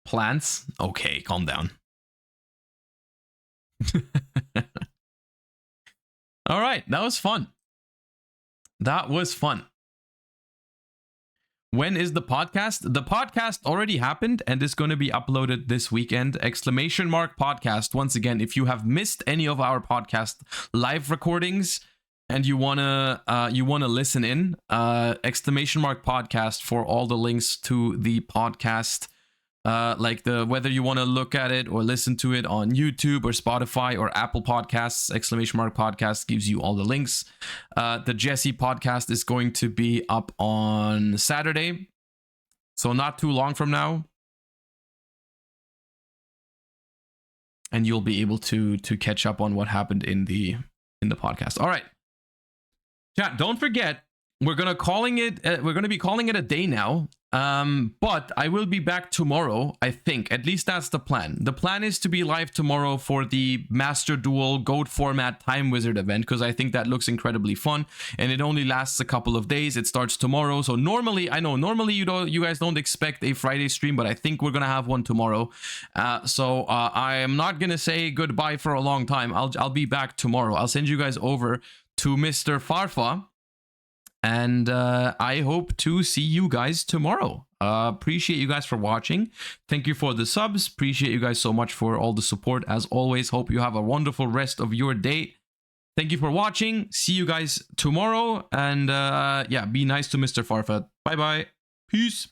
Plants? Okay, calm down. All right, that was fun. That was fun. When is the podcast? The podcast already happened and is going to be uploaded this weekend. ! Podcast. Once again, if you have missed any of our podcast live recordings and you wanna listen in, ! Podcast for all the links to the podcast. Like whether you want to look at it or listen to it on YouTube or Spotify or Apple Podcasts, ! Podcast gives you all the links. The Jesse podcast is going to be up on Saturday, so not too long from now, and you'll be able to catch up on what happened in the podcast. All right, chat. Don't forget, we're gonna be calling it a day now. But I will be back tomorrow, I think. At least that's the plan. The plan is to be live tomorrow for the Master Duel Goat Format Time Wizard event, because I think that looks incredibly fun, and it only lasts a couple of days. It starts tomorrow, so normally you guys don't expect a Friday stream, but I think we're gonna have one tomorrow. So I am not gonna say goodbye for a long time. I'll be back tomorrow. I'll send you guys over to Mr. Farfa. And I hope to see you guys tomorrow. Appreciate you guys for watching. Thank you for the subs. Appreciate you guys so much for all the support. As always, hope you have a wonderful rest of your day. Thank you for watching. See you guys tomorrow. And yeah, be nice to Mr. Farfa. Bye-bye. Peace.